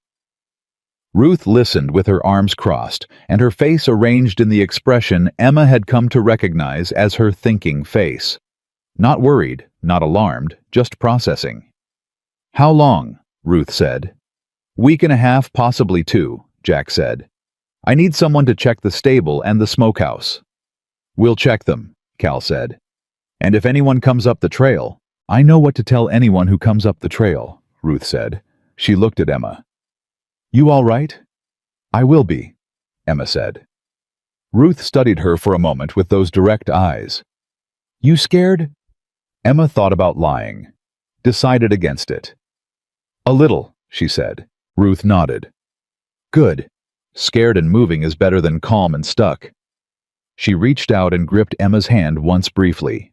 S1: Ruth listened with her arms crossed and her face arranged in the expression Emma had come to recognize as her thinking face. Not worried, not alarmed, just processing. "How long?" Ruth said. "Week and a half, possibly 2, Jack said. "I need someone to check the stable and the smokehouse." "We'll check them," Cal said. "And if anyone comes up the trail—" "I know what to tell anyone who comes up the trail," Ruth said. She looked at Emma. "You all right?" "I will be," Emma said. Ruth studied her for a moment with those direct eyes. "You scared?" Emma thought about lying. Decided against it. "A little," she said. Ruth nodded. "Good. Scared and moving is better than calm and stuck." She reached out and gripped Emma's hand once briefly.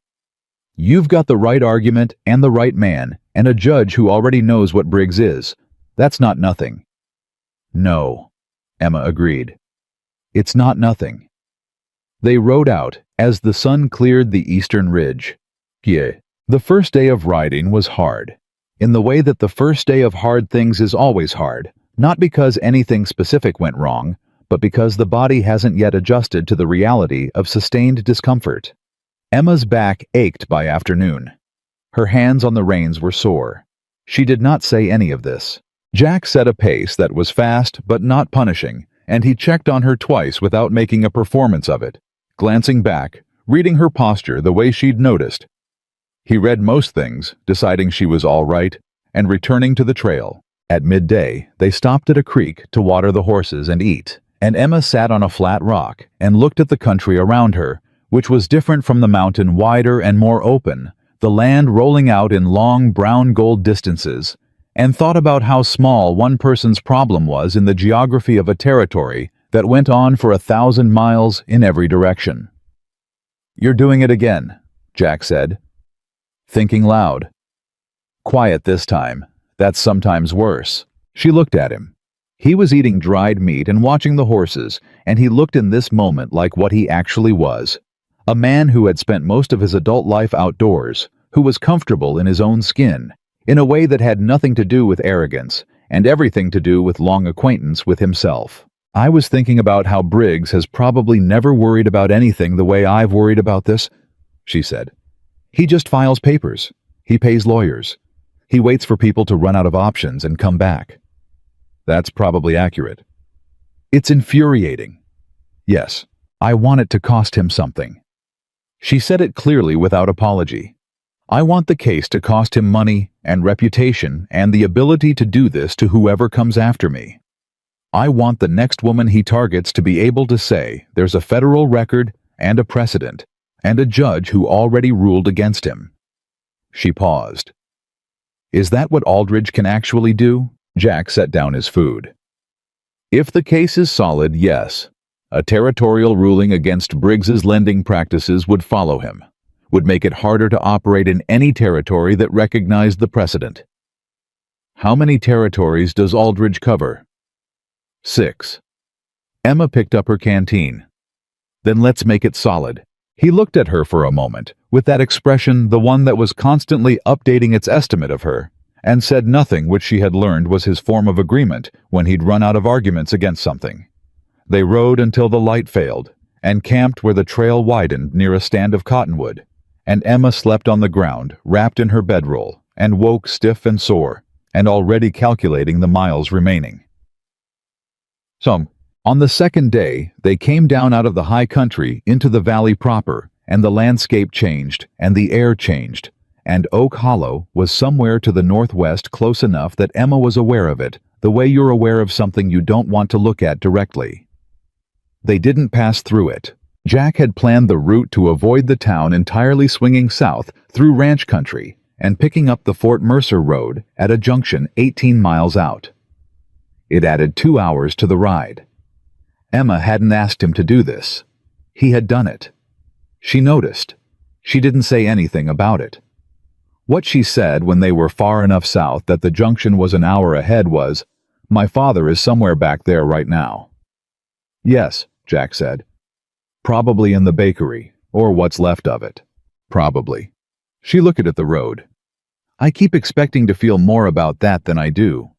S1: "You've got the right argument and the right man, and a judge who already knows what Briggs is. That's not nothing." "No," Emma agreed. "It's not nothing." They rode out as the sun cleared the eastern ridge. Yeah. The first day of riding was hard, in the way that the first day of hard things is always hard, not because anything specific went wrong, but because the body hasn't yet adjusted to the reality of sustained discomfort. Emma's back ached by afternoon. Her hands on the reins were sore. She did not say any of this. Jack set a pace that was fast but not punishing, and he checked on her twice without making a performance of it, glancing back, reading her posture the way she'd noticed. He read most things, deciding she was all right, and returning to the trail. At midday, they stopped at a creek to water the horses and eat, and Emma sat on a flat rock and looked at the country around her, which was different from the mountain, wider and more open, the land rolling out in long brown-gold distances, and thought about how small one person's problem was in the geography of a territory that went on for 1,000 miles in every direction. "You're doing it again," Jack said. Thinking loud. "Quiet this time. That's sometimes worse." She looked at him. He was eating dried meat and watching the horses, and he looked in this moment like what he actually was. A man who had spent most of his adult life outdoors, who was comfortable in his own skin, in a way that had nothing to do with arrogance, and everything to do with long acquaintance with himself. "I was thinking about how Briggs has probably never worried about anything the way I've worried about this," she said. "He just files papers. He pays lawyers. He waits for people to run out of options and come back." "That's probably accurate." "It's infuriating. Yes, I want it to cost him something." She said it clearly without apology. "I want the case to cost him money and reputation and the ability to do this to whoever comes after me. I want the next woman he targets to be able to say there's a federal record and a precedent and a judge who already ruled against him." She paused. "Is that what Aldridge can actually do?" Jack set down his food. "If the case is solid, yes. A territorial ruling against Briggs's lending practices would follow him, would make it harder to operate in any territory that recognized the precedent." "How many territories does Aldridge cover?" 6. Emma picked up her canteen. "Then let's make it solid." He looked at her for a moment, with that expression, the one that was constantly updating its estimate of her, and said nothing which she had learned was his form of agreement when he'd run out of arguments against something. They rode until the light failed, and camped where the trail widened near a stand of cottonwood, and Emma slept on the ground, wrapped in her bedroll, and woke stiff and sore, and already calculating the miles remaining. So, on the second day, they came down out of the high country into the valley proper, and the landscape changed, and the air changed, and Oak Hollow was somewhere to the northwest, close enough that Emma was aware of it, the way you're aware of something you don't want to look at directly. They didn't pass through it. Jack had planned the route to avoid the town entirely, swinging south through ranch country and picking up the Fort Mercer Road at a junction 18 miles out. It added 2 hours to the ride. Emma hadn't asked him to do this. He had done it. She noticed. She didn't say anything about it. What she said when they were far enough south that the junction was an hour ahead was, "My father is somewhere back there right now." "Yes," Jack said. "Probably in the bakery, or what's left of it. Probably." She looked at the road. "I keep expecting to feel more about that than I do."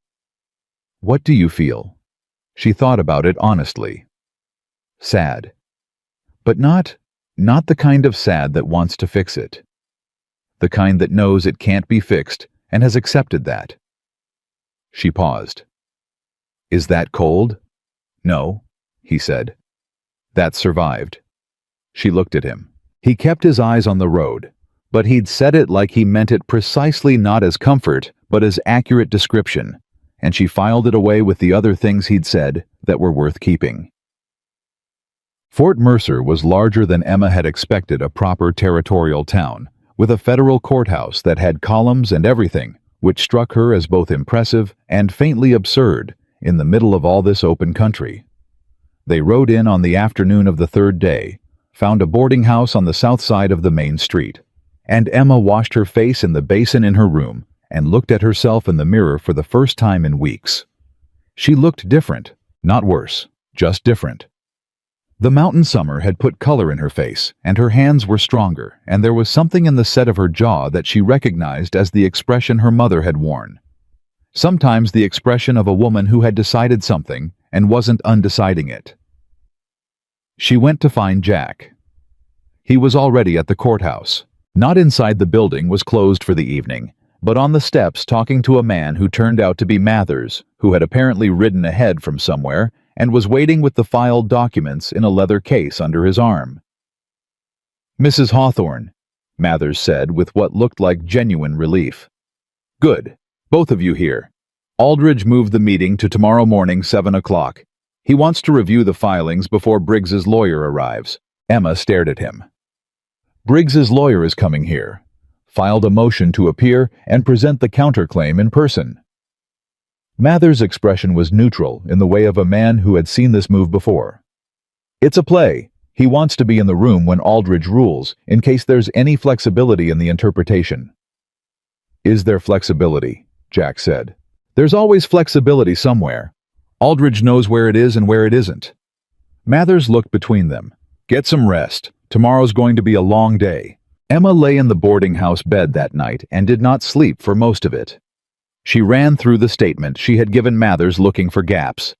S1: "What do you feel?" She thought about it honestly. "Sad. But not the kind of sad that wants to fix it. The kind that knows it can't be fixed and has accepted that." She paused. "Is that cold?" "No," he said. "That survived." She looked at him. He kept his eyes on the road, but he'd said it like he meant it precisely, not as comfort, but as accurate description, and she filed it away with the other things he'd said that were worth keeping. Fort Mercer was larger than Emma had expected, a proper territorial town, with a federal courthouse that had columns and everything, which struck her as both impressive and faintly absurd in the middle of all this open country. They rode in on the afternoon of the third day, found a boarding house on the south side of the main street, and Emma washed her face in the basin in her room and looked at herself in the mirror for the first time in weeks. She looked different, not worse, just different. The mountain summer had put color in her face, and her hands were stronger, and there was something in the set of her jaw that she recognized as the expression her mother had worn. Sometimes the expression of a woman who had decided something and wasn't undeciding it. She went to find Jack. He was already at the courthouse. Not inside the building, was closed for the evening, but on the steps talking to a man who turned out to be Mathers, who had apparently ridden ahead from somewhere and was waiting with the filed documents in a leather case under his arm. "Mrs. Hawthorne," Mathers said with what looked like genuine relief. "Good. Both of you here. Aldridge moved the meeting to tomorrow morning, 7 o'clock. He wants to review the filings before Briggs's lawyer arrives. Emma stared at him. Briggs's lawyer is coming here. Filed a motion to appear and present the counterclaim in person. Mather's expression was neutral in the way of a man who had seen this move before. It's a play. He wants to be in the room when Aldridge rules, in case there's any flexibility in the interpretation. Is there flexibility? Jack said. There's always flexibility somewhere. Aldridge knows where it is and where it isn't. Mathers looked between them. Get some rest. Tomorrow's going to be a long day. Emma lay in the boarding house bed that night and did not sleep for most of it. She ran through the statement she had given Mathers, looking for gaps.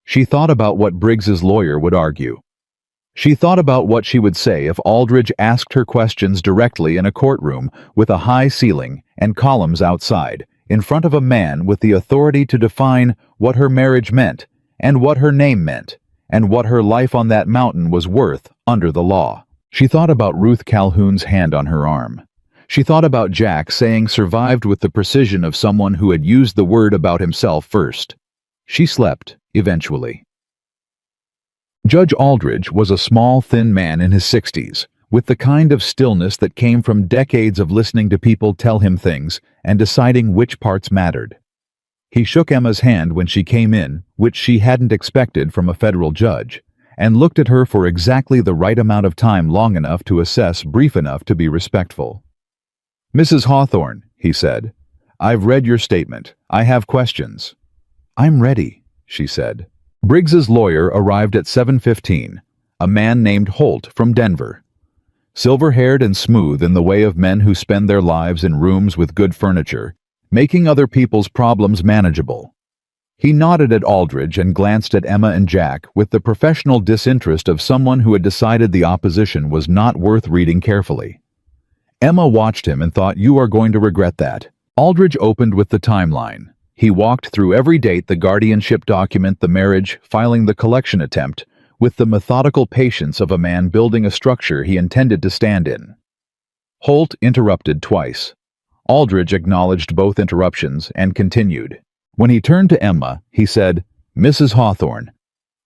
S1: She thought about what Briggs's lawyer would argue. She thought about what she would say if Aldridge asked her questions directly in a courtroom with a high ceiling and columns outside, in front of a man with the authority to define what her marriage meant, and what her name meant, and what her life on that mountain was worth under the law. She thought about Ruth Calhoun's hand on her arm. She thought about Jack saying survived with the precision of someone who had used the word about himself first. She slept, eventually. Judge Aldridge was a small, thin man in his 60s, with the kind of stillness that came from decades of listening to people tell him things and deciding which parts mattered. He shook Emma's hand when she came in, which she hadn't expected from a federal judge, and looked at her for exactly the right amount of time, long enough to assess, brief enough to be respectful. Mrs. Hawthorne, he said, I've read your statement. I have questions. I'm ready, she said. Briggs's lawyer arrived at 7:15, a man named Holt from Denver. Silver-haired and smooth in the way of men who spend their lives in rooms with good furniture, making other people's problems manageable. He nodded at Aldridge and glanced at Emma and Jack with the professional disinterest of someone who had decided the opposition was not worth reading carefully. Emma watched him and thought, you are going to regret that. Aldridge opened with the timeline. He walked through every date, the guardianship document, the marriage, filing the collection attempt, with the methodical patience of a man building a structure he intended to stand in. Holt interrupted twice. Aldridge acknowledged both interruptions and continued. When he turned to Emma, he said, Mrs. Hawthorne,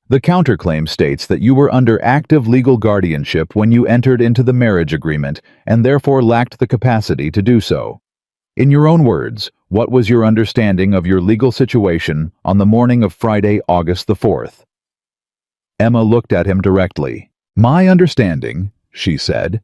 S1: the counterclaim states that you were under active legal guardianship when you entered into the marriage agreement and therefore lacked the capacity to do so. In your own words, what was your understanding of your legal situation on the morning of Friday, August the 4th? Emma looked at him directly. My understanding, she said,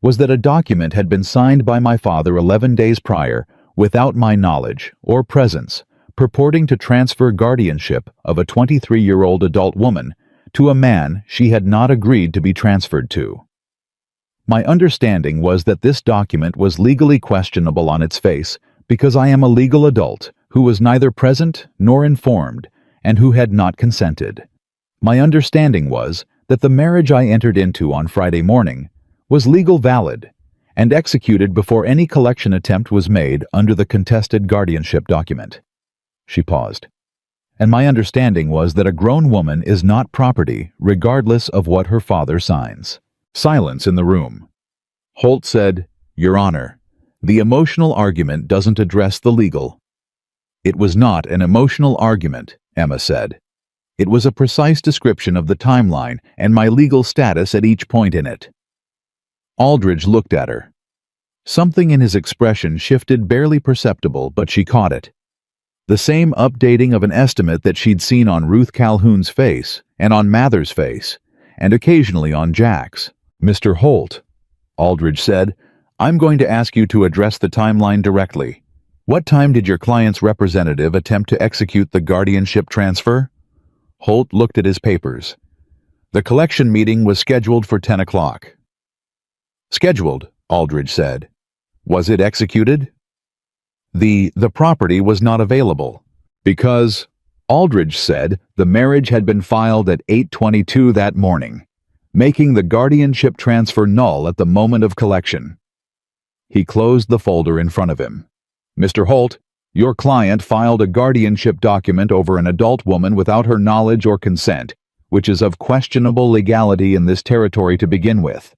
S1: was that a document had been signed by my father 11 days prior without my knowledge or presence, purporting to transfer guardianship of a 23-year-old adult woman to a man she had not agreed to be transferred to. My understanding was that this document was legally questionable on its face because I am a legal adult who was neither present nor informed and who had not consented. My understanding was that the marriage I entered into on Friday morning was legal valid and executed before any collection attempt was made under the contested guardianship document. She paused. And my understanding was that a grown woman is not property regardless of what her father signs. Silence in the room. Holt said, Your Honor, the emotional argument doesn't address the legal. It was not an emotional argument, Emma said. It was a precise description of the timeline and my legal status at each point in it. Aldridge looked at her. Something in his expression shifted, barely perceptible, but she caught it. The same updating of an estimate that she'd seen on Ruth Calhoun's face and on Mather's face, and occasionally on Jack's. Mr. Holt, Aldridge said, I'm going to ask you to address the timeline directly. What time did your client's representative attempt to execute the guardianship transfer? Holt looked at his papers. The collection meeting was scheduled for 10 o'clock. Scheduled, Aldridge said. Was it executed? The property was not available because, Aldridge said, the marriage had been filed at 8:22 that morning, making the guardianship transfer null at the moment of collection. He closed the folder in front of him. Mr. Holt, your client filed a guardianship document over an adult woman without her knowledge or consent, which is of questionable legality in this territory to begin with.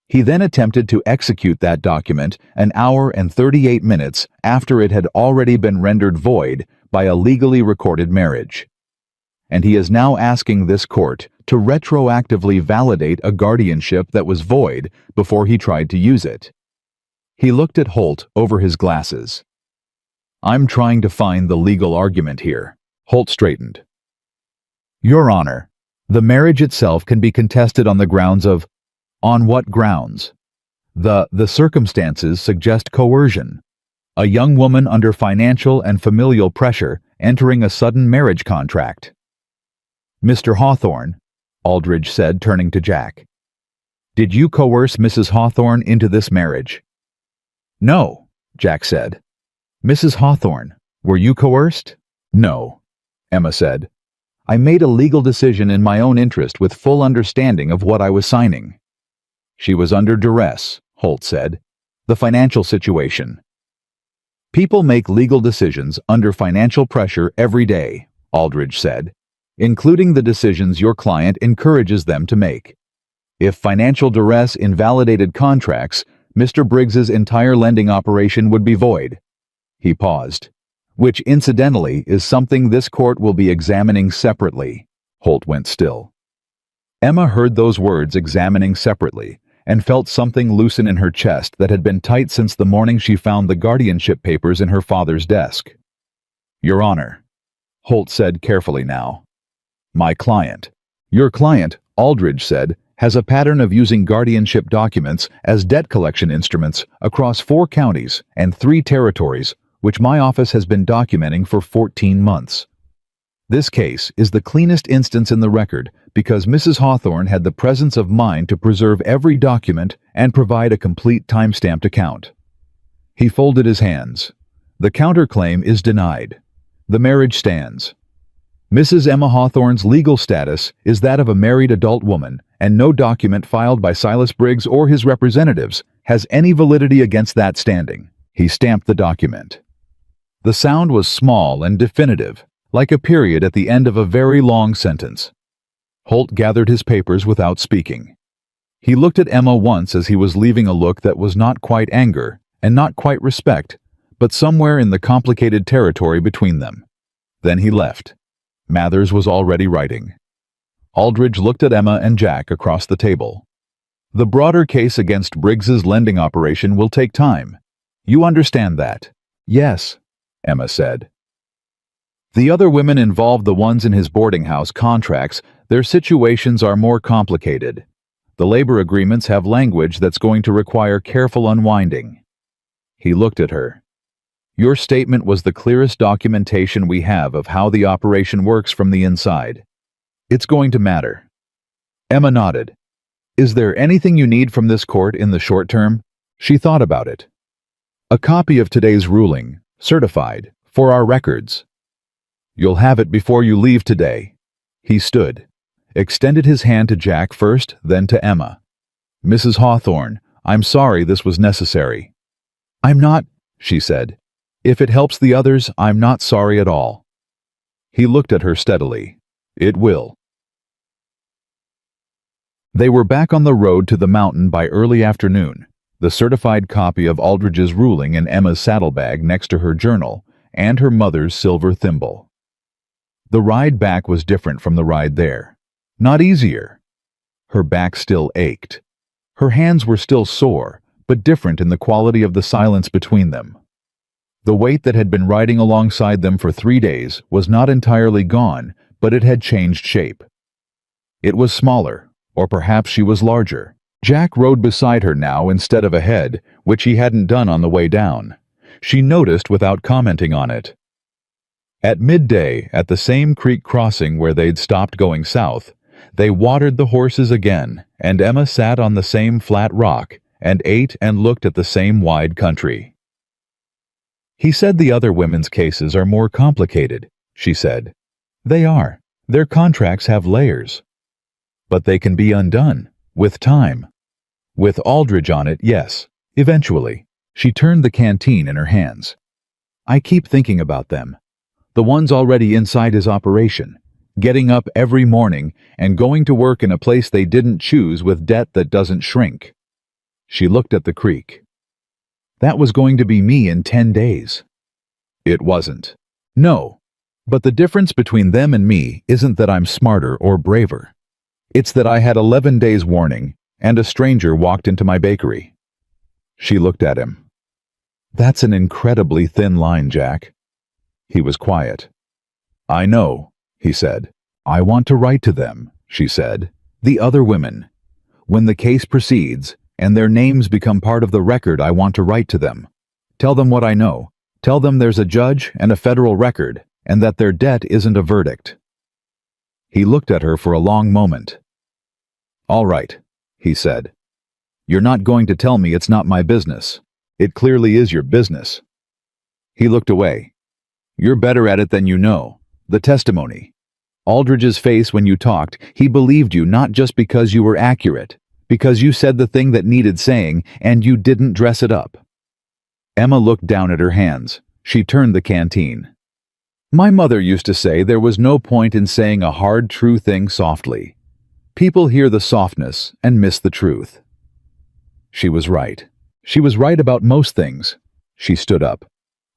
S1: He then attempted to execute that document an hour and 38 minutes after it had already been rendered void by a legally recorded marriage. and he is now asking this court to retroactively validate a guardianship that was void before he tried to use it. He looked at Holt over his glasses. "I'm trying to find the legal argument here." Holt straightened. "Your Honor, the marriage itself can be contested on the grounds of—" "On what grounds?" The circumstances suggest coercion. A young woman under financial and familial pressure entering a sudden marriage contract." "Mr. Hawthorne," Aldridge said, turning to Jack, "did you coerce Mrs. Hawthorne into this marriage?" "No," Jack said. "Mrs. Hawthorne, were you coerced?" "No," Emma said. "I made a legal decision in my own interest with full understanding of what I was signing." "She was under duress," Holt said. "The financial situation." "People make legal decisions under financial pressure every day," Aldridge said, "including the decisions your client encourages them to make. If financial duress invalidated contracts, Mr. Briggs's entire lending operation would be void." He paused. "Which, incidentally, is something this court will be examining separately." Holt went still. Emma heard those words, "examining separately," and felt something loosen in her chest that had been tight since the morning she found the guardianship papers in her father's desk. "Your Honor," Holt said carefully now. "My client." "Your client," Aldridge said, "has a pattern of using guardianship documents as debt collection instruments across 4 counties and 3 territories, which my office has been documenting for 14 months. This case is the cleanest instance in the record because Mrs. Hawthorne had the presence of mind to preserve every document and provide a complete time-stamped account." He folded his hands. "The counterclaim is denied. The marriage stands. Mrs. Emma Hawthorne's legal status is that of a married adult woman, and no document filed by Silas Briggs or his representatives has any validity against that standing." He stamped the document. The sound was small and definitive, like a period at the end of a very long sentence. Holt gathered his papers without speaking. He looked at Emma once as he was leaving a look that was not quite anger and not quite respect, but somewhere in the complicated territory between them. Then he left. Mathers was already writing. Aldridge looked at Emma and Jack across the table. "The broader case against Briggs's lending operation will take time. You understand that?" "Yes," Emma said. "The other women involved, the ones in his boarding house contracts, their situations are more complicated. The labor agreements have language that's going to require careful unwinding." He looked at her. "Your statement was the clearest documentation we have of how the operation works from the inside. It's going to matter." Emma nodded. "Is there anything you need from this court in the short term?" She thought about it. "A copy of today's ruling, certified, for our records." "You'll have it before you leave today." He stood, extended his hand to Jack first, then to Emma. "Mrs. Hawthorne, I'm sorry this was necessary." "I'm not," she said. "If it helps the others, I'm not sorry at all." He looked at her steadily. "It will." They were back on the road to the mountain by early afternoon, the certified copy of Aldridge's ruling in Emma's saddlebag next to her journal and her mother's silver thimble. The ride back was different from the ride there. Not easier. Her back still ached. Her hands were still sore, but different in the quality of the silence between them. The weight that had been riding alongside them for 3 days was not entirely gone, but it had changed shape. It was smaller, or perhaps she was larger. Jack rode beside her now instead of ahead, which he hadn't done on the way down. She noticed without commenting on it. At midday, at the same creek crossing where they'd stopped going south, they watered the horses again, and Emma sat on the same flat rock and ate and looked at the same wide country. "He said the other women's cases are more complicated," she said. "They are. Their contracts have layers. But they can be undone, with time. With Aldridge on it, yes, eventually." She turned the canteen in her hands. "I keep thinking about them. The ones already inside his operation, getting up every morning and going to work in a place they didn't choose with debt that doesn't shrink." She looked at the creek. "That was going to be me in 10 days. It wasn't." "No," But the difference between them and me isn't that I'm smarter or braver. It's that I had 11 days warning, and a stranger walked into my bakery. She looked at him. That's an incredibly thin line, Jack. He was quiet. I know, he said. I want to write to them, she said. The other women. When the case proceeds, and their names become part of the record, I want to write to them. Tell them what I know. Tell them there's a judge and a federal record, and that their debt isn't a verdict. He looked at her for a long moment. All right, he said. You're not going to tell me it's not my business. It clearly is your business. He looked away. You're better at it than you know. The testimony. Aldridge's face when you talked, he believed you not just because you were accurate, because you said the thing that needed saying and you didn't dress it up. Emma looked down at her hands. She turned the canteen. My mother used to say there was no point in saying a hard, true thing softly. People hear the softness and miss the truth. She was right. She was right about most things. She stood up.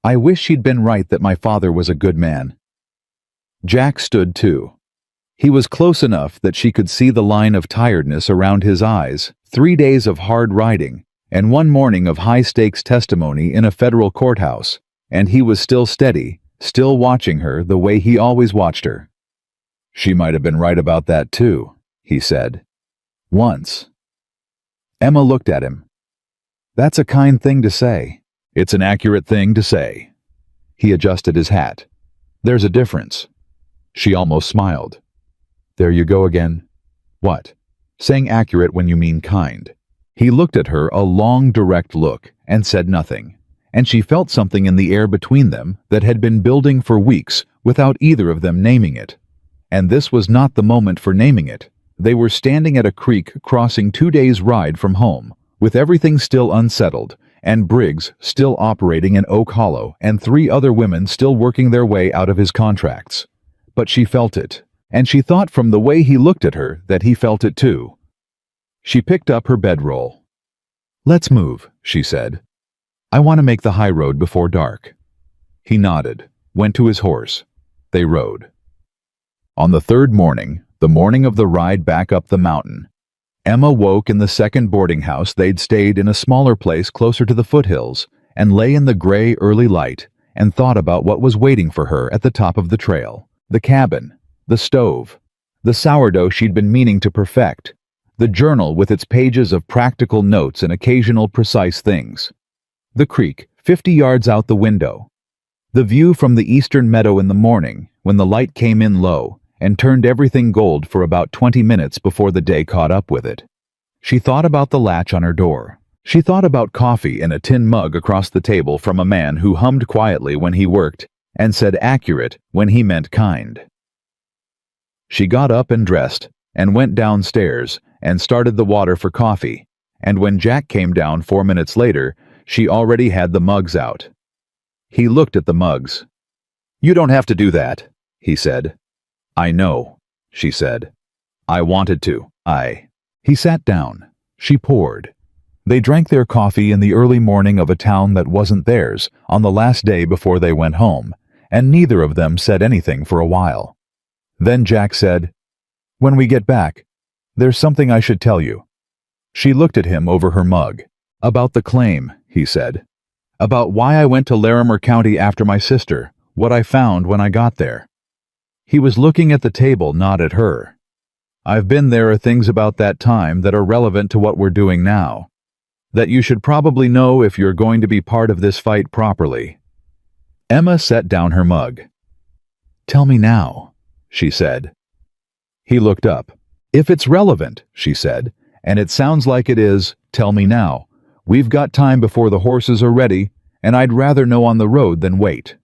S1: I wish she'd been right that my father was a good man. Jack stood too. He was close enough that she could see the line of tiredness around his eyes, 3 days of hard riding, and 1 morning of high-stakes testimony in a federal courthouse, and he was still steady, still watching her the way he always watched her. She might have been right about that too, he said. Once. Emma looked at him. That's a kind thing to say. It's an accurate thing to say. He adjusted his hat. There's a difference. She almost smiled. There you go again. What? Saying accurate when you mean kind. He looked at her a long, direct look and said nothing, and she felt something in the air between them that had been building for weeks without either of them naming it. And this was not the moment for naming it. They were standing at a creek crossing 2 days' ride from home, with everything still unsettled, and Briggs still operating in Oak Hollow, and 3 other women still working their way out of his contracts. But she felt it, and she thought from the way he looked at her that he felt it too. She picked up her bedroll. Let's move, she said. I want to make the high road before dark. He nodded, went to his horse. They rode. On the 3rd morning, the morning of the ride back up the mountain, Emma woke in the second boarding house they'd stayed in, a smaller place closer to the foothills, and lay in the gray early light and thought about what was waiting for her at the top of the trail. The cabin, the stove, the sourdough she'd been meaning to perfect, the journal with its pages of practical notes and occasional precise things, the creek 50 yards out the window, the view from the eastern meadow in the morning when the light came in low and turned everything gold for about 20 minutes before the day caught up with it. She thought about the latch on her door. She thought about coffee in a tin mug across the table from a man who hummed quietly when he worked and said accurate when he meant kind. She got up and dressed and went downstairs and started the water for coffee, and when Jack came down 4 minutes later, she already had the mugs out. He looked at the mugs. You don't have to do that, he said. I know, she said. I wanted to. He sat down. She poured. They drank their coffee in the early morning of a town that wasn't theirs on the last day before they went home, and neither of them said anything for a while. Then Jack said, When we get back, there's something I should tell you. She looked at him over her mug. About the claim, he said. About why I went to Larimer County after my sister, what I found when I got there. He was looking at the table, not at her. I've been there are things about that time that are relevant to what we're doing now, that you should probably know if you're going to be part of this fight properly. Emma set down her mug. Tell me now, she said. He looked up. If it's relevant, she said, and it sounds like it is, tell me now. We've got time before the horses are ready, and I'd rather know on the road than wait.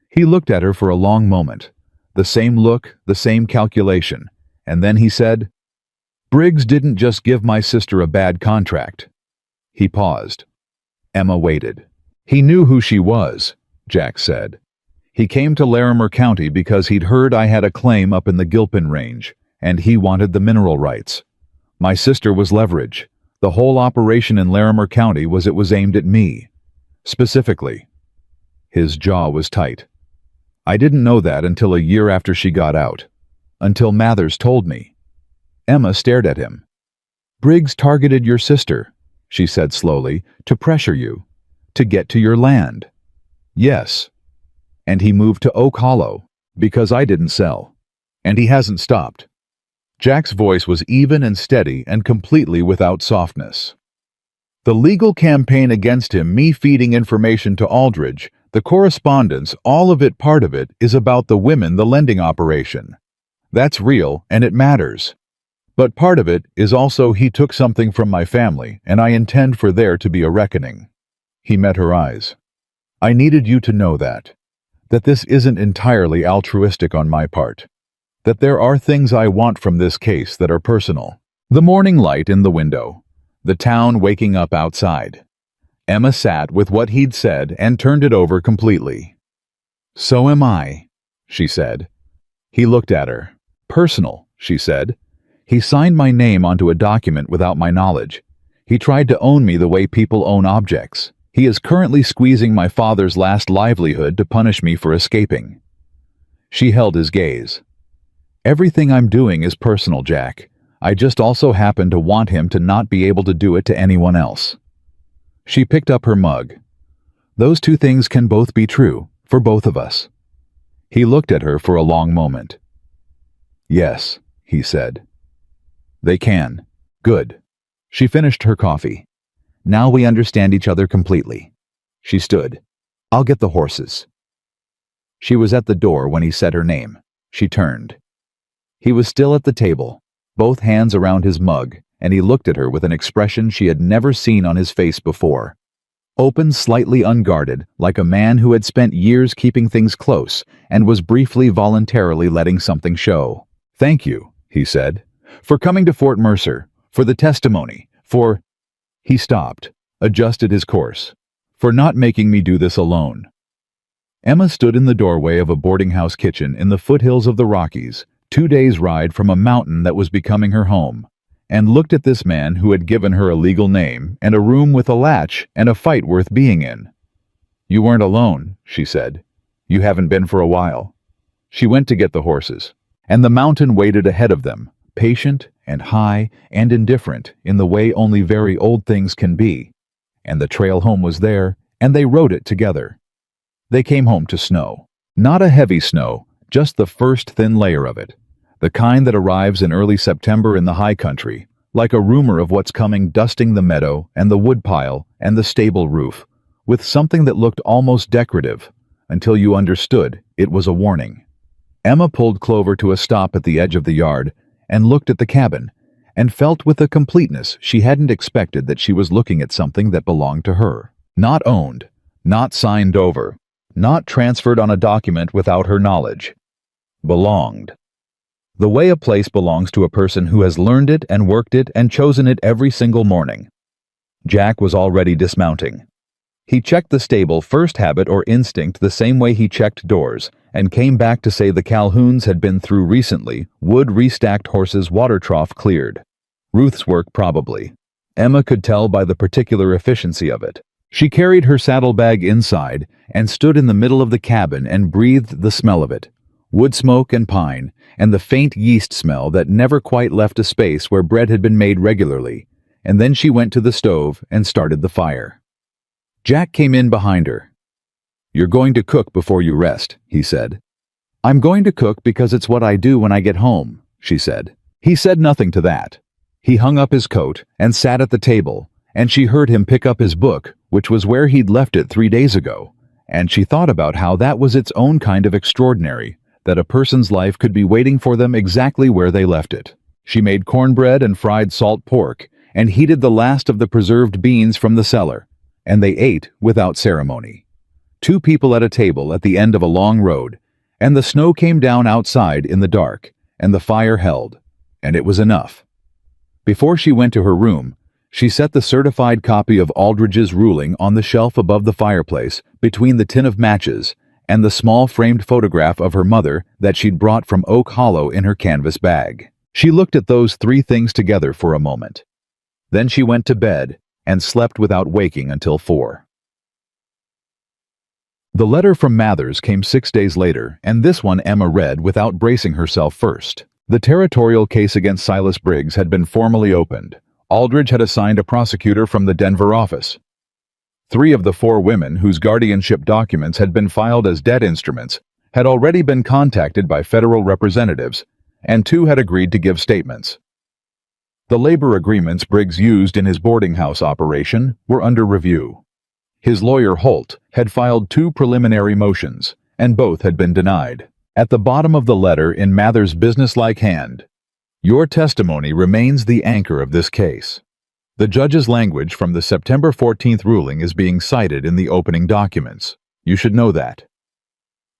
S1: He looked at her for a long moment. The same look, the same calculation, and then he said, Briggs didn't just give my sister a bad contract. He paused. Emma waited. He knew who she was, Jack said. He came to Larimer County because he'd heard I had a claim up in the Gilpin Range, and he wanted the mineral rights. My sister was leverage. The whole operation in Larimer County was aimed at me. Specifically. His jaw was tight. I didn't know that until a year after she got out. Until Mathers told me. Emma stared at him. Briggs targeted your sister, she said slowly, to pressure you. To get to your land. Yes. And he moved to Oak Hollow, because I didn't sell. And he hasn't stopped. Jack's voice was even and steady and completely without softness. The legal campaign against him, me feeding information to Aldridge, the correspondence, all of it, part of it, is about the women, the lending operation. That's real, and it matters. But part of it is also he took something from my family, and I intend for there to be a reckoning. He met her eyes. I needed you to know that this isn't entirely altruistic on my part. That there are things I want from this case that are personal. The morning light in the window. The town waking up outside. Emma sat with what he'd said and turned it over completely. So am I, she said. He looked at her. Personal, she said. He signed my name onto a document without my knowledge. He tried to own me the way people own objects. He is currently squeezing my father's last livelihood to punish me for escaping. She held his gaze. Everything I'm doing is personal, Jack. I just also happen to want him to not be able to do it to anyone else. She picked up her mug. Those two things can both be true, for both of us. He looked at her for a long moment. Yes, he said. They can. Good. She finished her coffee. Now we understand each other completely. She stood. I'll get the horses. She was at the door when he said her name. She turned. He was still at the table, both hands around his mug, and he looked at her with an expression she had never seen on his face before. Open, slightly unguarded, like a man who had spent years keeping things close and was briefly voluntarily letting something show. Thank you, he said, for coming to Fort Mercer, for the testimony, for... He stopped, adjusted his course. For not making me do this alone. Emma stood in the doorway of a boarding house kitchen in the foothills of the Rockies, 2 days' ride from a mountain that was becoming her home, and looked at this man who had given her a legal name and a room with a latch and a fight worth being in. You weren't alone, she said. You haven't been for a while. She went to get the horses, and the mountain waited ahead of them, patient and high and indifferent in the way only very old things can be. And the trail home was there, and they rode it together. They came home to snow. Not a heavy snow, just the first thin layer of it. The kind that arrives in early September in the high country, like a rumor of what's coming, dusting the meadow and the woodpile and the stable roof, with something that looked almost decorative, until you understood it was a warning. Emma pulled Clover to a stop at the edge of the yard and looked at the cabin, and felt with a completeness she hadn't expected that she was looking at something that belonged to her. Not owned, not signed over, not transferred on a document without her knowledge. Belonged. The way a place belongs to a person who has learned it and worked it and chosen it every single morning. Jack was already dismounting. He checked the stable, first habit or instinct, the same way he checked doors, and came back to say the Calhouns had been through recently, wood restacked, horses, water trough cleared. Ruth's work probably. Emma could tell by the particular efficiency of it. She carried her saddlebag inside and stood in the middle of the cabin and breathed the smell of it. Wood smoke and pine, and the faint yeast smell that never quite left a space where bread had been made regularly, and then she went to the stove and started the fire. Jack came in behind her. You're going to cook before you rest, he said. I'm going to cook because it's what I do when I get home, she said. He said nothing to that. He hung up his coat and sat at the table, and she heard him pick up his book, which was where he'd left it 3 days ago, and she thought about how that was its own kind of extraordinary, that a person's life could be waiting for them exactly where they left it. She made cornbread and fried salt pork, and heated the last of the preserved beans from the cellar, and they ate without ceremony. 2 people at a table at the end of a long road, and the snow came down outside in the dark, and the fire held, and it was enough. Before she went to her room, she set the certified copy of Aldridge's ruling on the shelf above the fireplace, between the tin of matches and the small framed photograph of her mother that she'd brought from Oak Hollow in her canvas bag. She looked at those 3 things together for a moment. Then she went to bed and slept without waking until 4. The letter from Mathers came 6 days later, and this one Emma read without bracing herself first. The territorial case against Silas Briggs had been formally opened. Aldridge had assigned a prosecutor from the Denver office. 3 of the 4 women whose guardianship documents had been filed as debt instruments had already been contacted by federal representatives, and 2 had agreed to give statements. The labor agreements Briggs used in his boarding house operation were under review. His lawyer, Holt, had filed 2 preliminary motions, and both had been denied. At the bottom of the letter in Mathers' businesslike hand, "Your testimony remains the anchor of this case." The judge's language from the September 14th ruling is being cited in the opening documents. You should know that.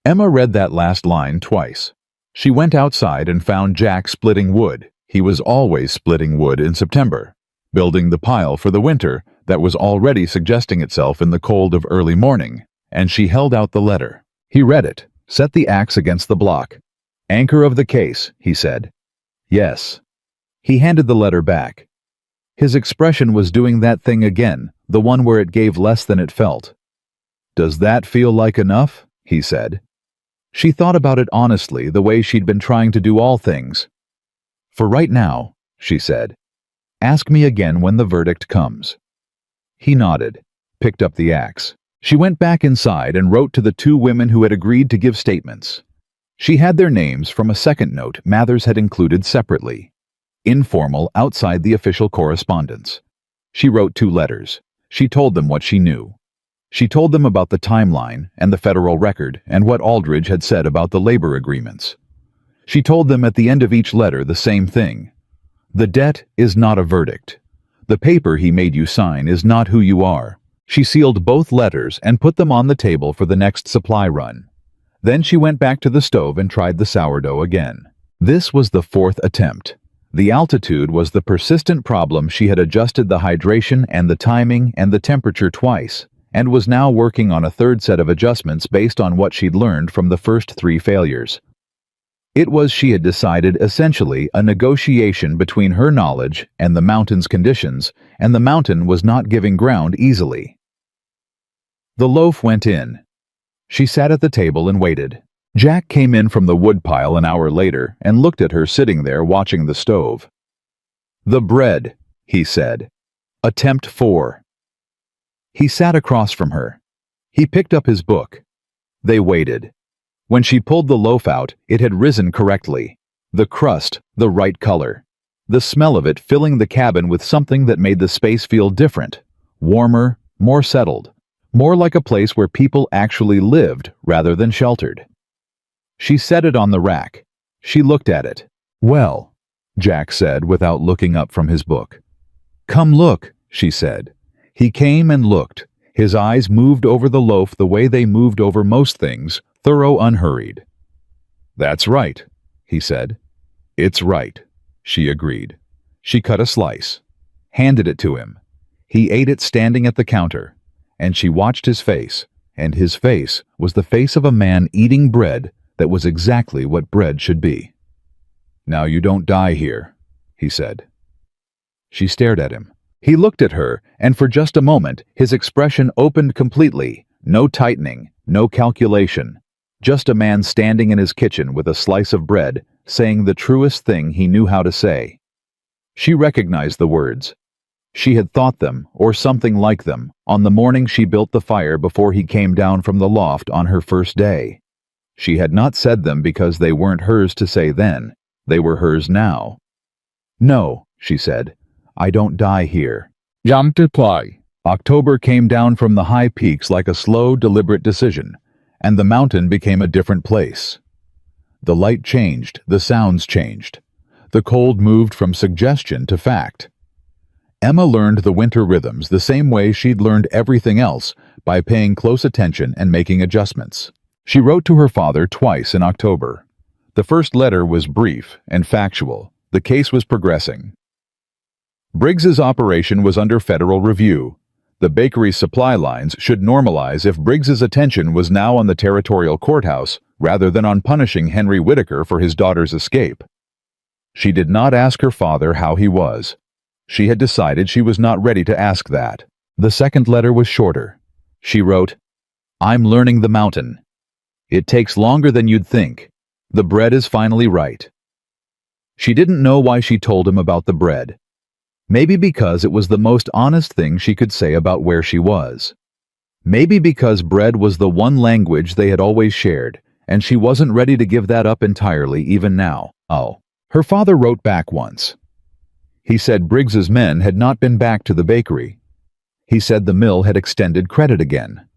S1: Emma read that last line twice. She went outside and found Jack splitting wood. He was always splitting wood in September, building the pile for the winter that was already suggesting itself in the cold of early morning, and she held out the letter. He read it, set the axe against the block. "Anchor of the case," he said. "Yes." He handed the letter back. His expression was doing that thing again, the one where it gave less than it felt. "Does that feel like enough?" he said. She thought about it honestly, the way she'd been trying to do all things. "For right now," she said. "Ask me again when the verdict comes." He nodded, picked up the axe. She went back inside and wrote to the 2 women who had agreed to give statements. She had their names from a second note Mathers had included separately, informal, outside the official correspondence. She wrote 2 letters. She told them what she knew. She told them about the timeline and the federal record and what Aldridge had said about the labor agreements. She told them at the end of each letter the same thing. The debt is not a verdict. The paper he made you sign is not who you are. She sealed both letters and put them on the table for the next supply run. Then she went back to the stove and tried the sourdough again. This was the 4th attempt. The altitude was the persistent problem. She had adjusted the hydration and the timing and the temperature twice, and was now working on a 3rd set of adjustments based on what she'd learned from the first 3 failures. It was, she had decided, essentially a negotiation between her knowledge and the mountain's conditions, and the mountain was not giving ground easily. The loaf went in. She sat at the table and waited. Jack came in from the woodpile an hour later and looked at her sitting there watching the stove. "The bread," he said. "Attempt 4. He sat across from her. He picked up his book. They waited. When she pulled the loaf out, it had risen correctly. The crust, the right color. The smell of it filling the cabin with something that made the space feel different, warmer, more settled, more like a place where people actually lived rather than sheltered. She set it on the rack. She looked at it. "Well," Jack said without looking up from his book. "Come look," she said. He came and looked. His eyes moved over the loaf the way they moved over most things, thorough, unhurried. "That's right," he said. "It's right," she agreed. She cut a slice, handed it to him. He ate it standing at the counter, and she watched his face, and his face was the face of a man eating bread that was exactly what bread should be. "Now you don't die here," he said. She stared at him. He looked at her, and for just a moment his expression opened completely, no tightening, no calculation. Just a man standing in his kitchen with a slice of bread, saying the truest thing he knew how to say. She recognized the words. She had thought them, or something like them, on the morning she built the fire before he came down from the loft on her first day. She had not said them because they weren't hers to say then. They were hers now. "No," she said, "I don't die here." October came down from the high peaks like a slow, deliberate decision, and the mountain became a different place. The light changed, the sounds changed. The cold moved from suggestion to fact. Emma learned the winter rhythms the same way she'd learned everything else, by paying close attention and making adjustments. She wrote to her father twice in October. The first letter was brief and factual. The case was progressing. Briggs's operation was under federal review. The bakery's supply lines should normalize if Briggs's attention was now on the territorial courthouse rather than on punishing Henry Whitaker for his daughter's escape. She did not ask her father how he was. She had decided she was not ready to ask that. The second letter was shorter. She wrote, I'm learning the mountain. It takes longer than you'd think. The bread is finally right. She didn't know why she told him about the bread. Maybe because it was the most honest thing she could say about where she was. Maybe because bread was the one language they had always shared, and she wasn't ready to give that up entirely even now. Oh. Her father wrote back once. He said Briggs's men had not been back to the bakery. He said the mill had extended credit again.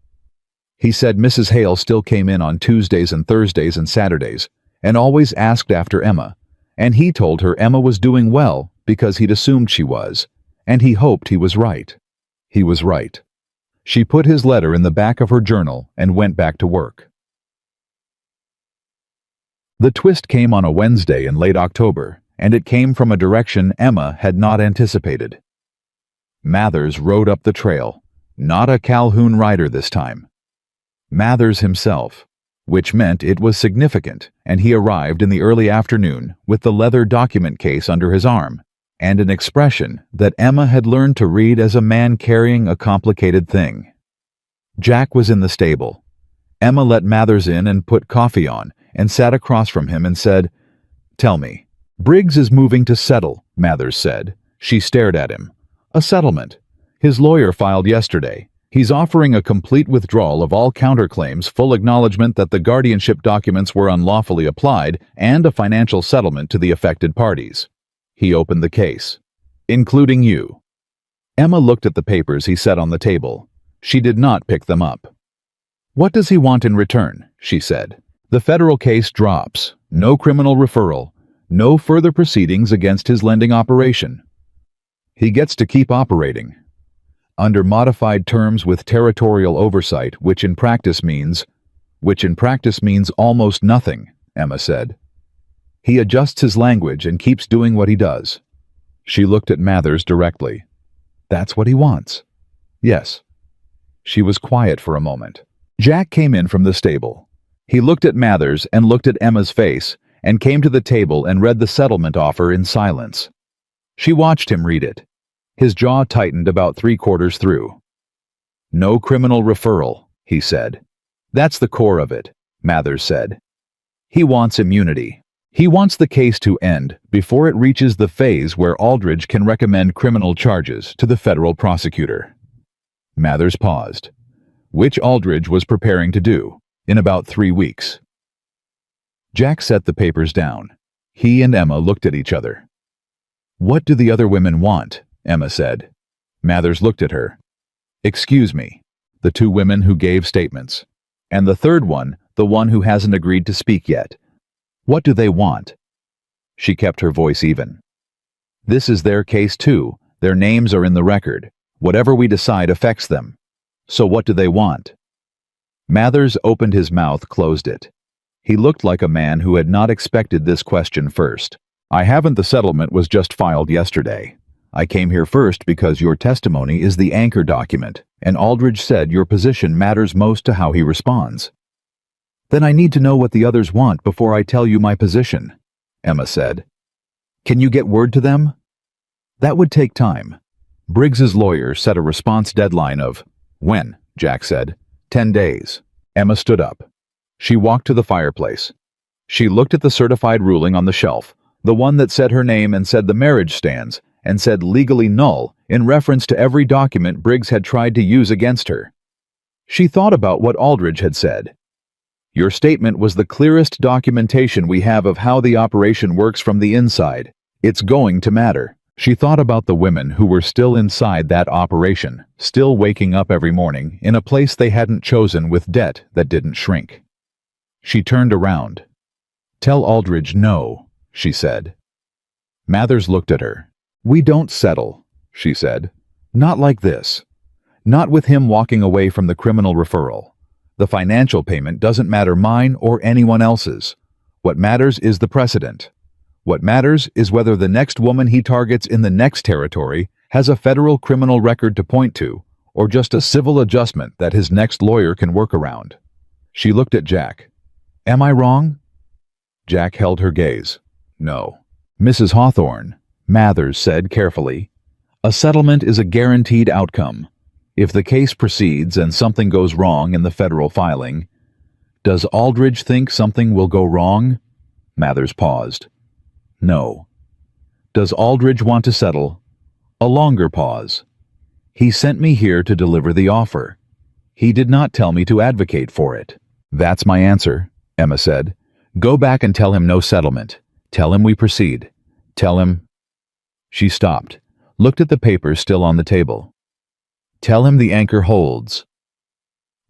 S1: He said Mrs. Hale still came in on Tuesdays and Thursdays and Saturdays, and always asked after Emma, and he told her Emma was doing well because he'd assumed she was, and he hoped he was right. He was right. She put his letter in the back of her journal and went back to work. The twist came on a Wednesday in late October, and it came from a direction Emma had not anticipated. Mathers rode up the trail, not a Calhoun rider this time. Mathers himself, which meant it was significant, and he arrived in the early afternoon with the leather document case under his arm, and an expression that Emma had learned to read as a man carrying a complicated thing. Jack was in the stable. Emma let Mathers in and put coffee on, and sat across from him and said, "Tell me." "Briggs is moving to settle," Mathers said. She stared at him. "A settlement. His lawyer filed yesterday. He's offering a complete withdrawal of all counterclaims, full acknowledgement that the guardianship documents were unlawfully applied, and a financial settlement to the affected parties." He opened the case. "Including you." Emma looked at the papers he set on the table. She did not pick them up. "What does he want in return?" she said. "The federal case drops. No criminal referral. No further proceedings against his lending operation. He gets to keep operating. Under modified terms with territorial oversight, which in practice means almost nothing," Emma said. "He adjusts his language and keeps doing what he does." She looked at Mathers directly. "That's what he wants." "Yes." She was quiet for a moment. Jack came in from the stable. He looked at Mathers and looked at Emma's face, and came to the table and read the settlement offer in silence. She watched him read it. His jaw tightened about 3/4 through. "No criminal referral," he said. "That's the core of it," Mathers said. "He wants immunity. He wants the case to end before it reaches the phase where Aldridge can recommend criminal charges to the federal prosecutor." Mathers paused, which Aldridge was preparing to do in about 3 weeks. Jack set the papers down. He and Emma looked at each other. "What do the other women want?" Emma said. Mathers looked at her. "Excuse me." The 2 women who gave statements. "And the third one, the one who hasn't agreed to speak yet. What do they want?" She kept her voice even. "This is their case too. Their names are in the record. Whatever we decide affects them. So what do they want?" Mathers opened his mouth, closed it. He looked like a man who had not expected this question first. "I haven't. The settlement was just filed yesterday. I came here first because your testimony is the anchor document, and Aldridge said your position matters most to how he responds." "Then I need to know what the others want before I tell you my position," Emma said. "Can you get word to them?" "That would take time." Briggs's lawyer set a response deadline of, "When?" Jack said. 10 days. Emma stood up. She walked to the fireplace. She looked at the certified ruling on the shelf, the one that said her name and said the marriage stands, and said legally null in reference to every document Briggs had tried to use against her. She thought about what Aldridge had said. "Your statement was the clearest documentation we have of how the operation works from the inside. It's going to matter." She thought about the women who were still inside that operation, still waking up every morning in a place they hadn't chosen with debt that didn't shrink. She turned around. "Tell Aldridge no," she said. Mathers looked at her. "We don't settle," she said. "Not like this. Not with him walking away from the criminal referral. The financial payment doesn't matter, mine or anyone else's. What matters is the precedent. What matters is whether the next woman he targets in the next territory has a federal criminal record to point to, or just a civil adjustment that his next lawyer can work around." She looked at Jack. "Am I wrong?" Jack held her gaze. "No." "Mrs. Hawthorne," Mathers said carefully, "a settlement is a guaranteed outcome. If the case proceeds and something goes wrong in the federal filing, does Aldridge think something will go wrong? Mathers paused. No. Does Aldridge want to settle? A longer pause. He sent me here to deliver the offer. He did not tell me to advocate for it. That's my answer, Emma said. Go back and tell him no settlement. Tell him we proceed. Tell him... She stopped, looked at the papers still on the table. Tell him the anchor holds.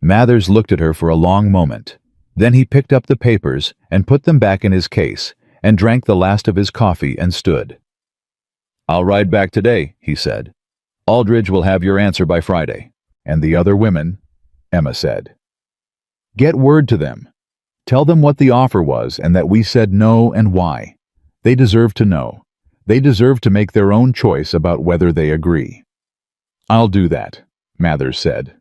S1: Mathers looked at her for a long moment. Then he picked up the papers and put them back in his case and drank the last of his coffee and stood. I'll ride back today, he said. Aldridge will have your answer by Friday. And the other women, Emma said. Get word to them. Tell them what the offer was and that we said no and why. They deserve to know. They deserve to make their own choice about whether they agree. I'll do that, Mathers said.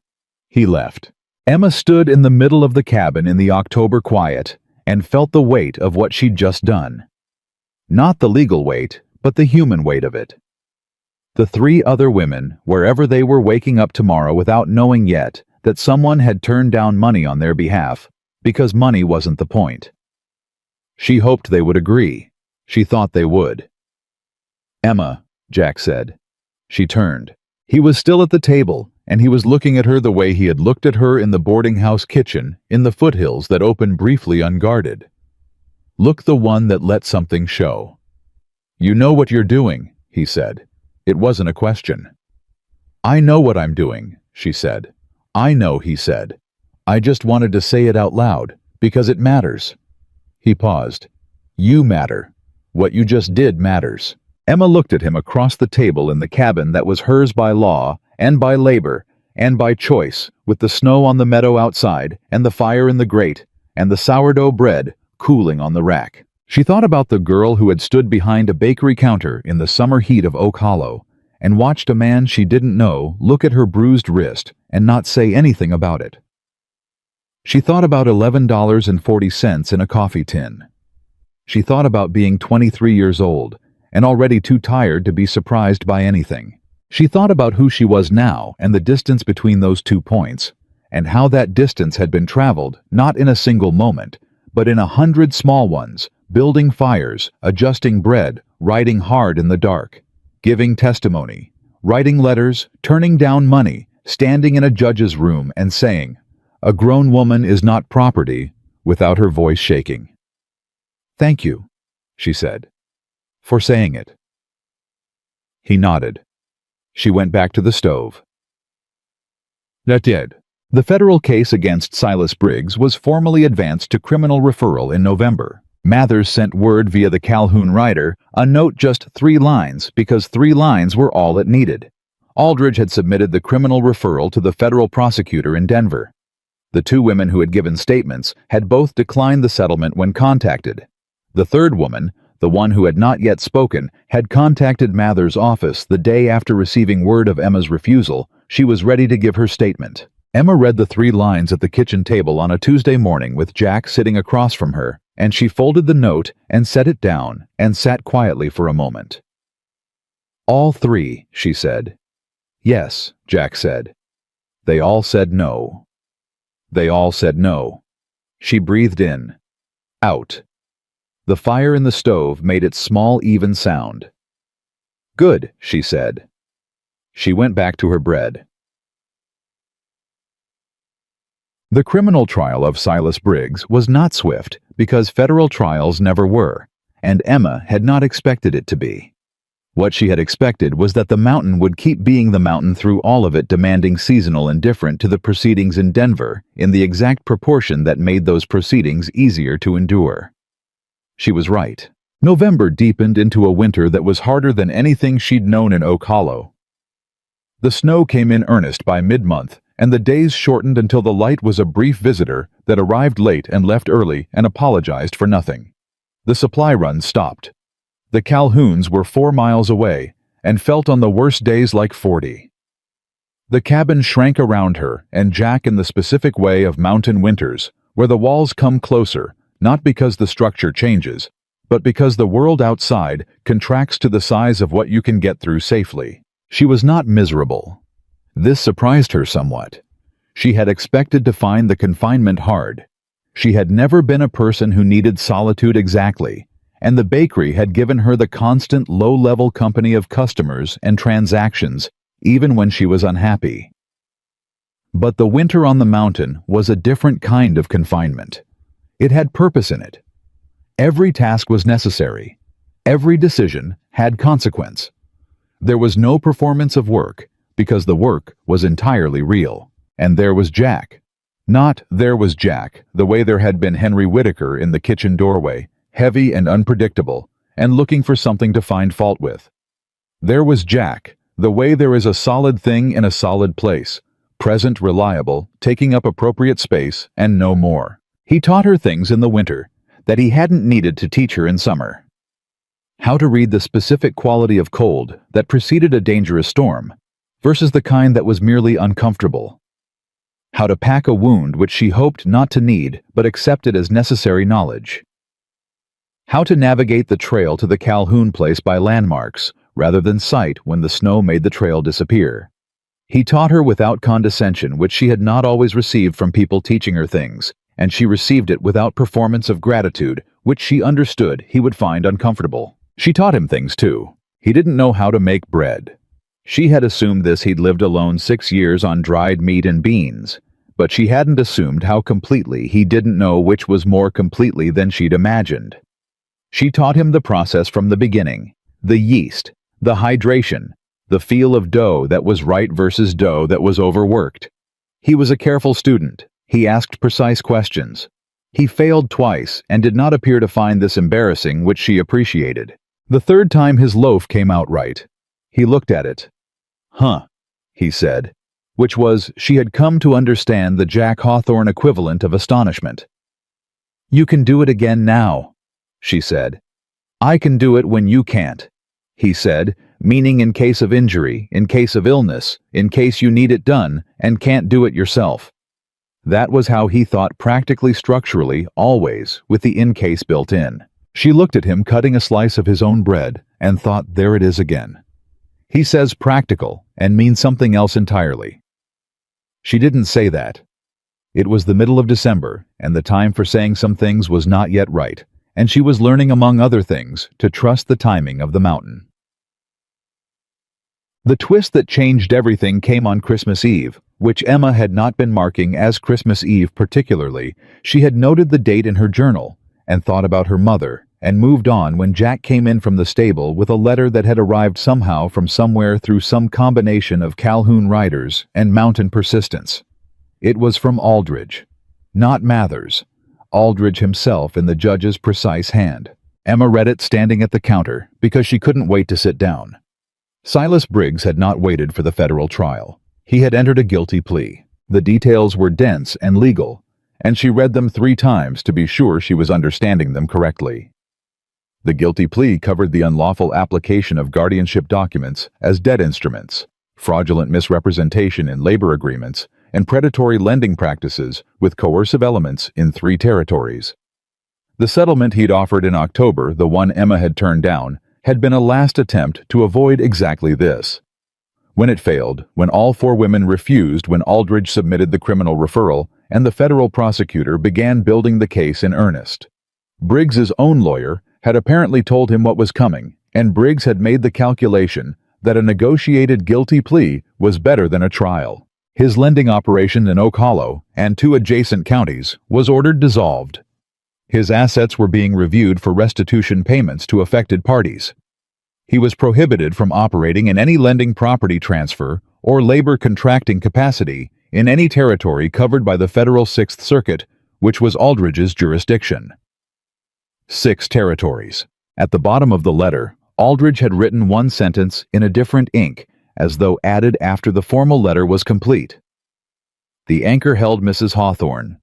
S1: He left. Emma stood in the middle of the cabin in the October quiet and felt the weight of what she'd just done. Not the legal weight, but the human weight of it. The three other women, wherever they were, waking up tomorrow without knowing yet that someone had turned down money on their behalf, because money wasn't the point. She hoped they would agree. She thought they would. Emma, Jack said. She turned. He was still at the table, and he was looking at her the way he had looked at her in the boarding house kitchen in the foothills that opened briefly unguarded. Look, the one that let something show. You know what you're doing, he said. It wasn't a question. I know what I'm doing, she said. I know, he said. I just wanted to say it out loud, because it matters. He paused. You matter. What you just did matters. Emma looked at him across the table in the cabin that was hers by law and by labor and by choice, with the snow on the meadow outside and the fire in the grate and the sourdough bread cooling on the rack. She thought about the girl who had stood behind a bakery counter in the summer heat of Oak Hollow and watched a man she didn't know look at her bruised wrist and not say anything about it. She thought about $11.40 in a coffee tin. She thought about being 23 years old and already too tired to be surprised by anything. She thought about who she was now and the distance between those 2 points, and how that distance had been traveled not in a single moment, but in 100 small ones, building fires, adjusting bread, riding hard in the dark, giving testimony, writing letters, turning down money, standing in a judge's room and saying, "A grown woman is not property," without her voice shaking. "Thank you," she said, "for saying it." He nodded. She went back to the stove. That did. The federal case against Silas Briggs was formally advanced to criminal referral in November. Mathers sent word via the Calhoun Rider, a note just 3 lines because 3 lines were all it needed. Aldridge had submitted the criminal referral to the federal prosecutor in Denver. The 2 women who had given statements had both declined the settlement when contacted. The third woman, the one who had not yet spoken, had contacted Mathers' office the day after receiving word of Emma's refusal. She was ready to give her statement. Emma read the 3 lines at the kitchen table on a Tuesday morning with Jack sitting across from her, and she folded the note and set it down and sat quietly for a moment. "All 3, she said. "Yes," Jack said. "They all said no." They all said no. She breathed in, out. The fire in the stove made its small, even sound. "Good," she said. She went back to her bread. The criminal trial of Silas Briggs was not swift because federal trials never were, and Emma had not expected it to be. What she had expected was that the mountain would keep being the mountain through all of it, demanding seasonal indifference to the proceedings in Denver in the exact proportion that made those proceedings easier to endure. She was right. November deepened into a winter that was harder than anything she'd known in Oak Hollow. The snow came in earnest by mid-month, and the days shortened until the light was a brief visitor that arrived late and left early and apologized for nothing. The supply runs stopped. The Calhouns were 4 miles away and felt on the worst days like 40. The cabin shrank around her and Jack in the specific way of mountain winters, where the walls come closer, not because the structure changes, but because the world outside contracts to the size of what you can get through safely. She was not miserable. This surprised her somewhat. She had expected to find the confinement hard. She had never been a person who needed solitude exactly, and the bakery had given her the constant low-level company of customers and transactions, even when she was unhappy. But the winter on the mountain was a different kind of confinement. It had purpose in it. Every task was necessary. Every decision had consequence. There was no performance of work, because the work was entirely real. And there was Jack. Not there was Jack, the way there had been Henry Whitaker in the kitchen doorway, heavy and unpredictable, and looking for something to find fault with. There was Jack, the way there is a solid thing in a solid place, present, reliable, taking up appropriate space, and no more. He taught her things in the winter that he hadn't needed to teach her in summer. How to read the specific quality of cold that preceded a dangerous storm versus the kind that was merely uncomfortable. How to pack a wound which she hoped not to need but accepted as necessary knowledge. How to navigate the trail to the Calhoun place by landmarks rather than sight when the snow made the trail disappear. He taught her without condescension, which she had not always received from people teaching her things, and she received it without performance of gratitude, which she understood he would find uncomfortable. She taught him things too. He didn't know how to make bread. She had assumed this. He'd lived alone 6 years on dried meat and beans, but she hadn't assumed how completely he didn't know, which was more completely than she'd imagined. She taught him the process from the beginning, the yeast, the hydration, the feel of dough that was right versus dough that was overworked. He was a careful student. He asked precise questions. He failed twice and did not appear to find this embarrassing, which she appreciated. The third time his loaf came out right. He looked at it. "Huh," he said, which was, she had come to understand the Jack Hawthorne equivalent of astonishment. "You can do it again now," she said. "I can do it when you can't," he said, meaning in case of injury, in case of illness, in case you need it done and can't do it yourself. That was how he thought, practically, structurally, always, with the in case built in. She looked at him cutting a slice of his own bread and thought, there it is again. He says practical and means something else entirely. She didn't say that. It was the middle of December, and the time for saying some things was not yet right, and she was learning, among other things, to trust the timing of the mountain. The twist that changed everything came on Christmas Eve, which Emma had not been marking as Christmas Eve particularly. She had noted the date in her journal and thought about her mother, and moved on when Jack came in from the stable with a letter that had arrived somehow from somewhere through some combination of Calhoun riders and mountain persistence. It was from Aldridge, not Mathers. Aldridge himself in the judge's precise hand. Emma read it standing at the counter because she couldn't wait to sit down. Silas Briggs had not waited for the federal trial. He had entered a guilty plea. The details were dense and legal, and she read them 3 times to be sure she was understanding them correctly. The guilty plea covered the unlawful application of guardianship documents as debt instruments, fraudulent misrepresentation in labor agreements, and predatory lending practices with coercive elements in 3 territories. The settlement he'd offered in October, the one Emma had turned down, had been a last attempt to avoid exactly this. When it failed, when all 4 women refused, when Aldridge submitted the criminal referral, and the federal prosecutor began building the case in earnest. Briggs's own lawyer had apparently told him what was coming, and Briggs had made the calculation that a negotiated guilty plea was better than a trial. His lending operation in Oak Hollow and 2 adjacent counties was ordered dissolved. His assets were being reviewed for restitution payments to affected parties. He was prohibited from operating in any lending property transfer or labor contracting capacity in any territory covered by the federal 6th Circuit, which was Aldridge's jurisdiction. 6 territories. At the bottom of the letter, Aldridge had written one sentence in a different ink, as though added after the formal letter was complete. The anchor held Mrs. Hawthorne.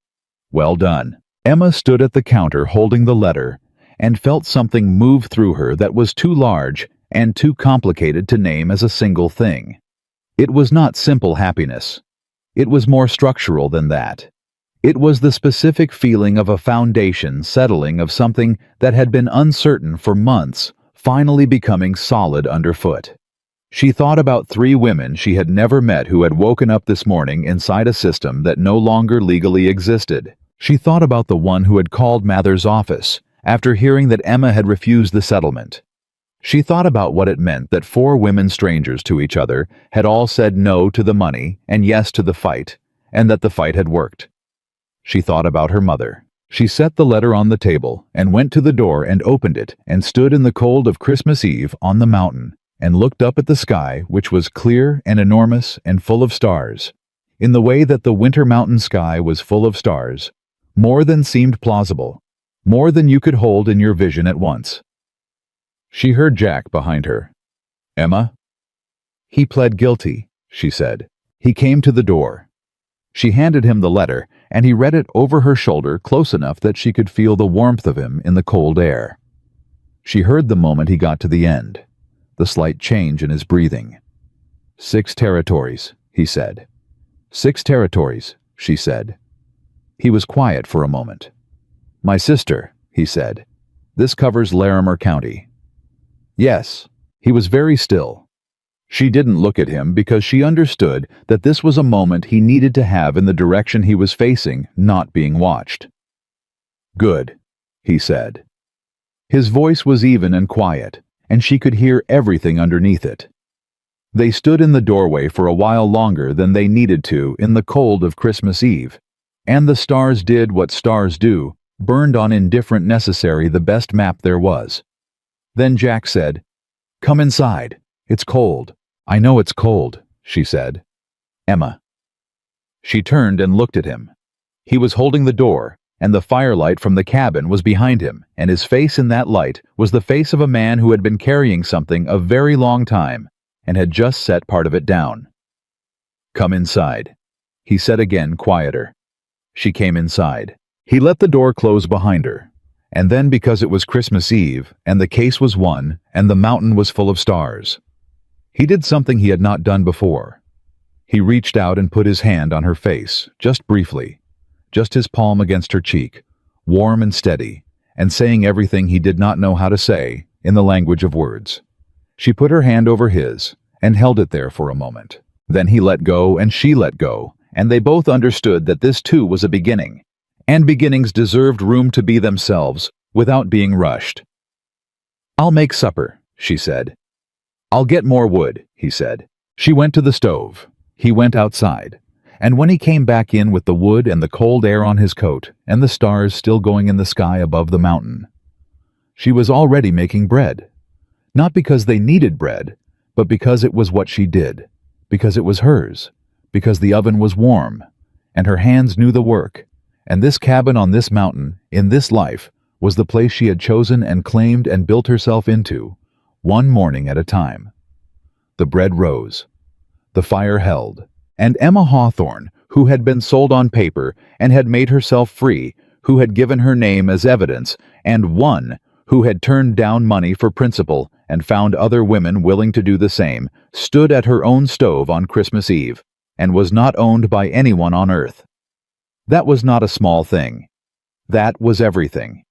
S1: Well done. Emma stood at the counter holding the letter and felt something move through her that was too large and too complicated to name as a single thing. It was not simple happiness. It was more structural than that. It was the specific feeling of a foundation settling, of something that had been uncertain for months, finally becoming solid underfoot. She thought about 3 women she had never met who had woken up this morning inside a system that no longer legally existed. She thought about the one who had called Mather's office after hearing that Emma had refused the settlement. She thought about what it meant that 4 women strangers to each other had all said no to the money and yes to the fight, and that the fight had worked. She thought about her mother. She set the letter on the table and went to the door and opened it and stood in the cold of Christmas Eve on the mountain and looked up at the sky, which was clear and enormous and full of stars, in the way that the winter mountain sky was full of stars, more than seemed plausible, more than you could hold in your vision at once. She heard Jack behind her. "Emma?" "He pled guilty," she said. He came to the door. She handed him the letter, and he read it over her shoulder close enough that she could feel the warmth of him in the cold air. She heard the moment he got to the end, the slight change in his breathing. "6 territories," he said. "6 territories," she said. He was quiet for a moment. "My sister," he said. "This covers Larimer County." "Yes." He was very still. She didn't look at him because she understood that this was a moment he needed to have in the direction he was facing, not being watched. "Good," he said. His voice was even and quiet, and she could hear everything underneath it. They stood in the doorway for a while longer than they needed to in the cold of Christmas Eve, and the stars did what stars do, burned on indifferent necessary the best map there was. Then Jack said, "Come inside. It's cold." "I know it's cold," she said. "Emma." She turned and looked at him. He was holding the door, and the firelight from the cabin was behind him, and his face in that light was the face of a man who had been carrying something a very long time and had just set part of it down. "Come inside," he said again, quieter. She came inside. He let the door close behind her, and then because it was Christmas Eve, and the case was won, and the mountain was full of stars, he did something he had not done before. He reached out and put his hand on her face, just briefly, just his palm against her cheek, warm and steady, and saying everything he did not know how to say in the language of words. She put her hand over his and held it there for a moment. Then he let go and she let go, and they both understood that this too was a beginning, and beginnings deserved room to be themselves without being rushed. "I'll make supper," she said. "I'll get more wood," he said. She went to the stove. He went outside, and when he came back in with the wood and the cold air on his coat and the stars still going in the sky above the mountain, she was already making bread. Not because they needed bread, but because it was what she did, because it was hers, because the oven was warm, and her hands knew the work, and this cabin on this mountain, in this life, was the place she had chosen and claimed and built herself into, one morning at a time. The bread rose. The fire held. And Emma Hawthorne, who had been sold on paper and had made herself free, who had given her name as evidence, and won, who had turned down money for principle and found other women willing to do the same, stood at her own stove on Christmas Eve, and was not owned by anyone on earth. That was not a small thing. That was everything.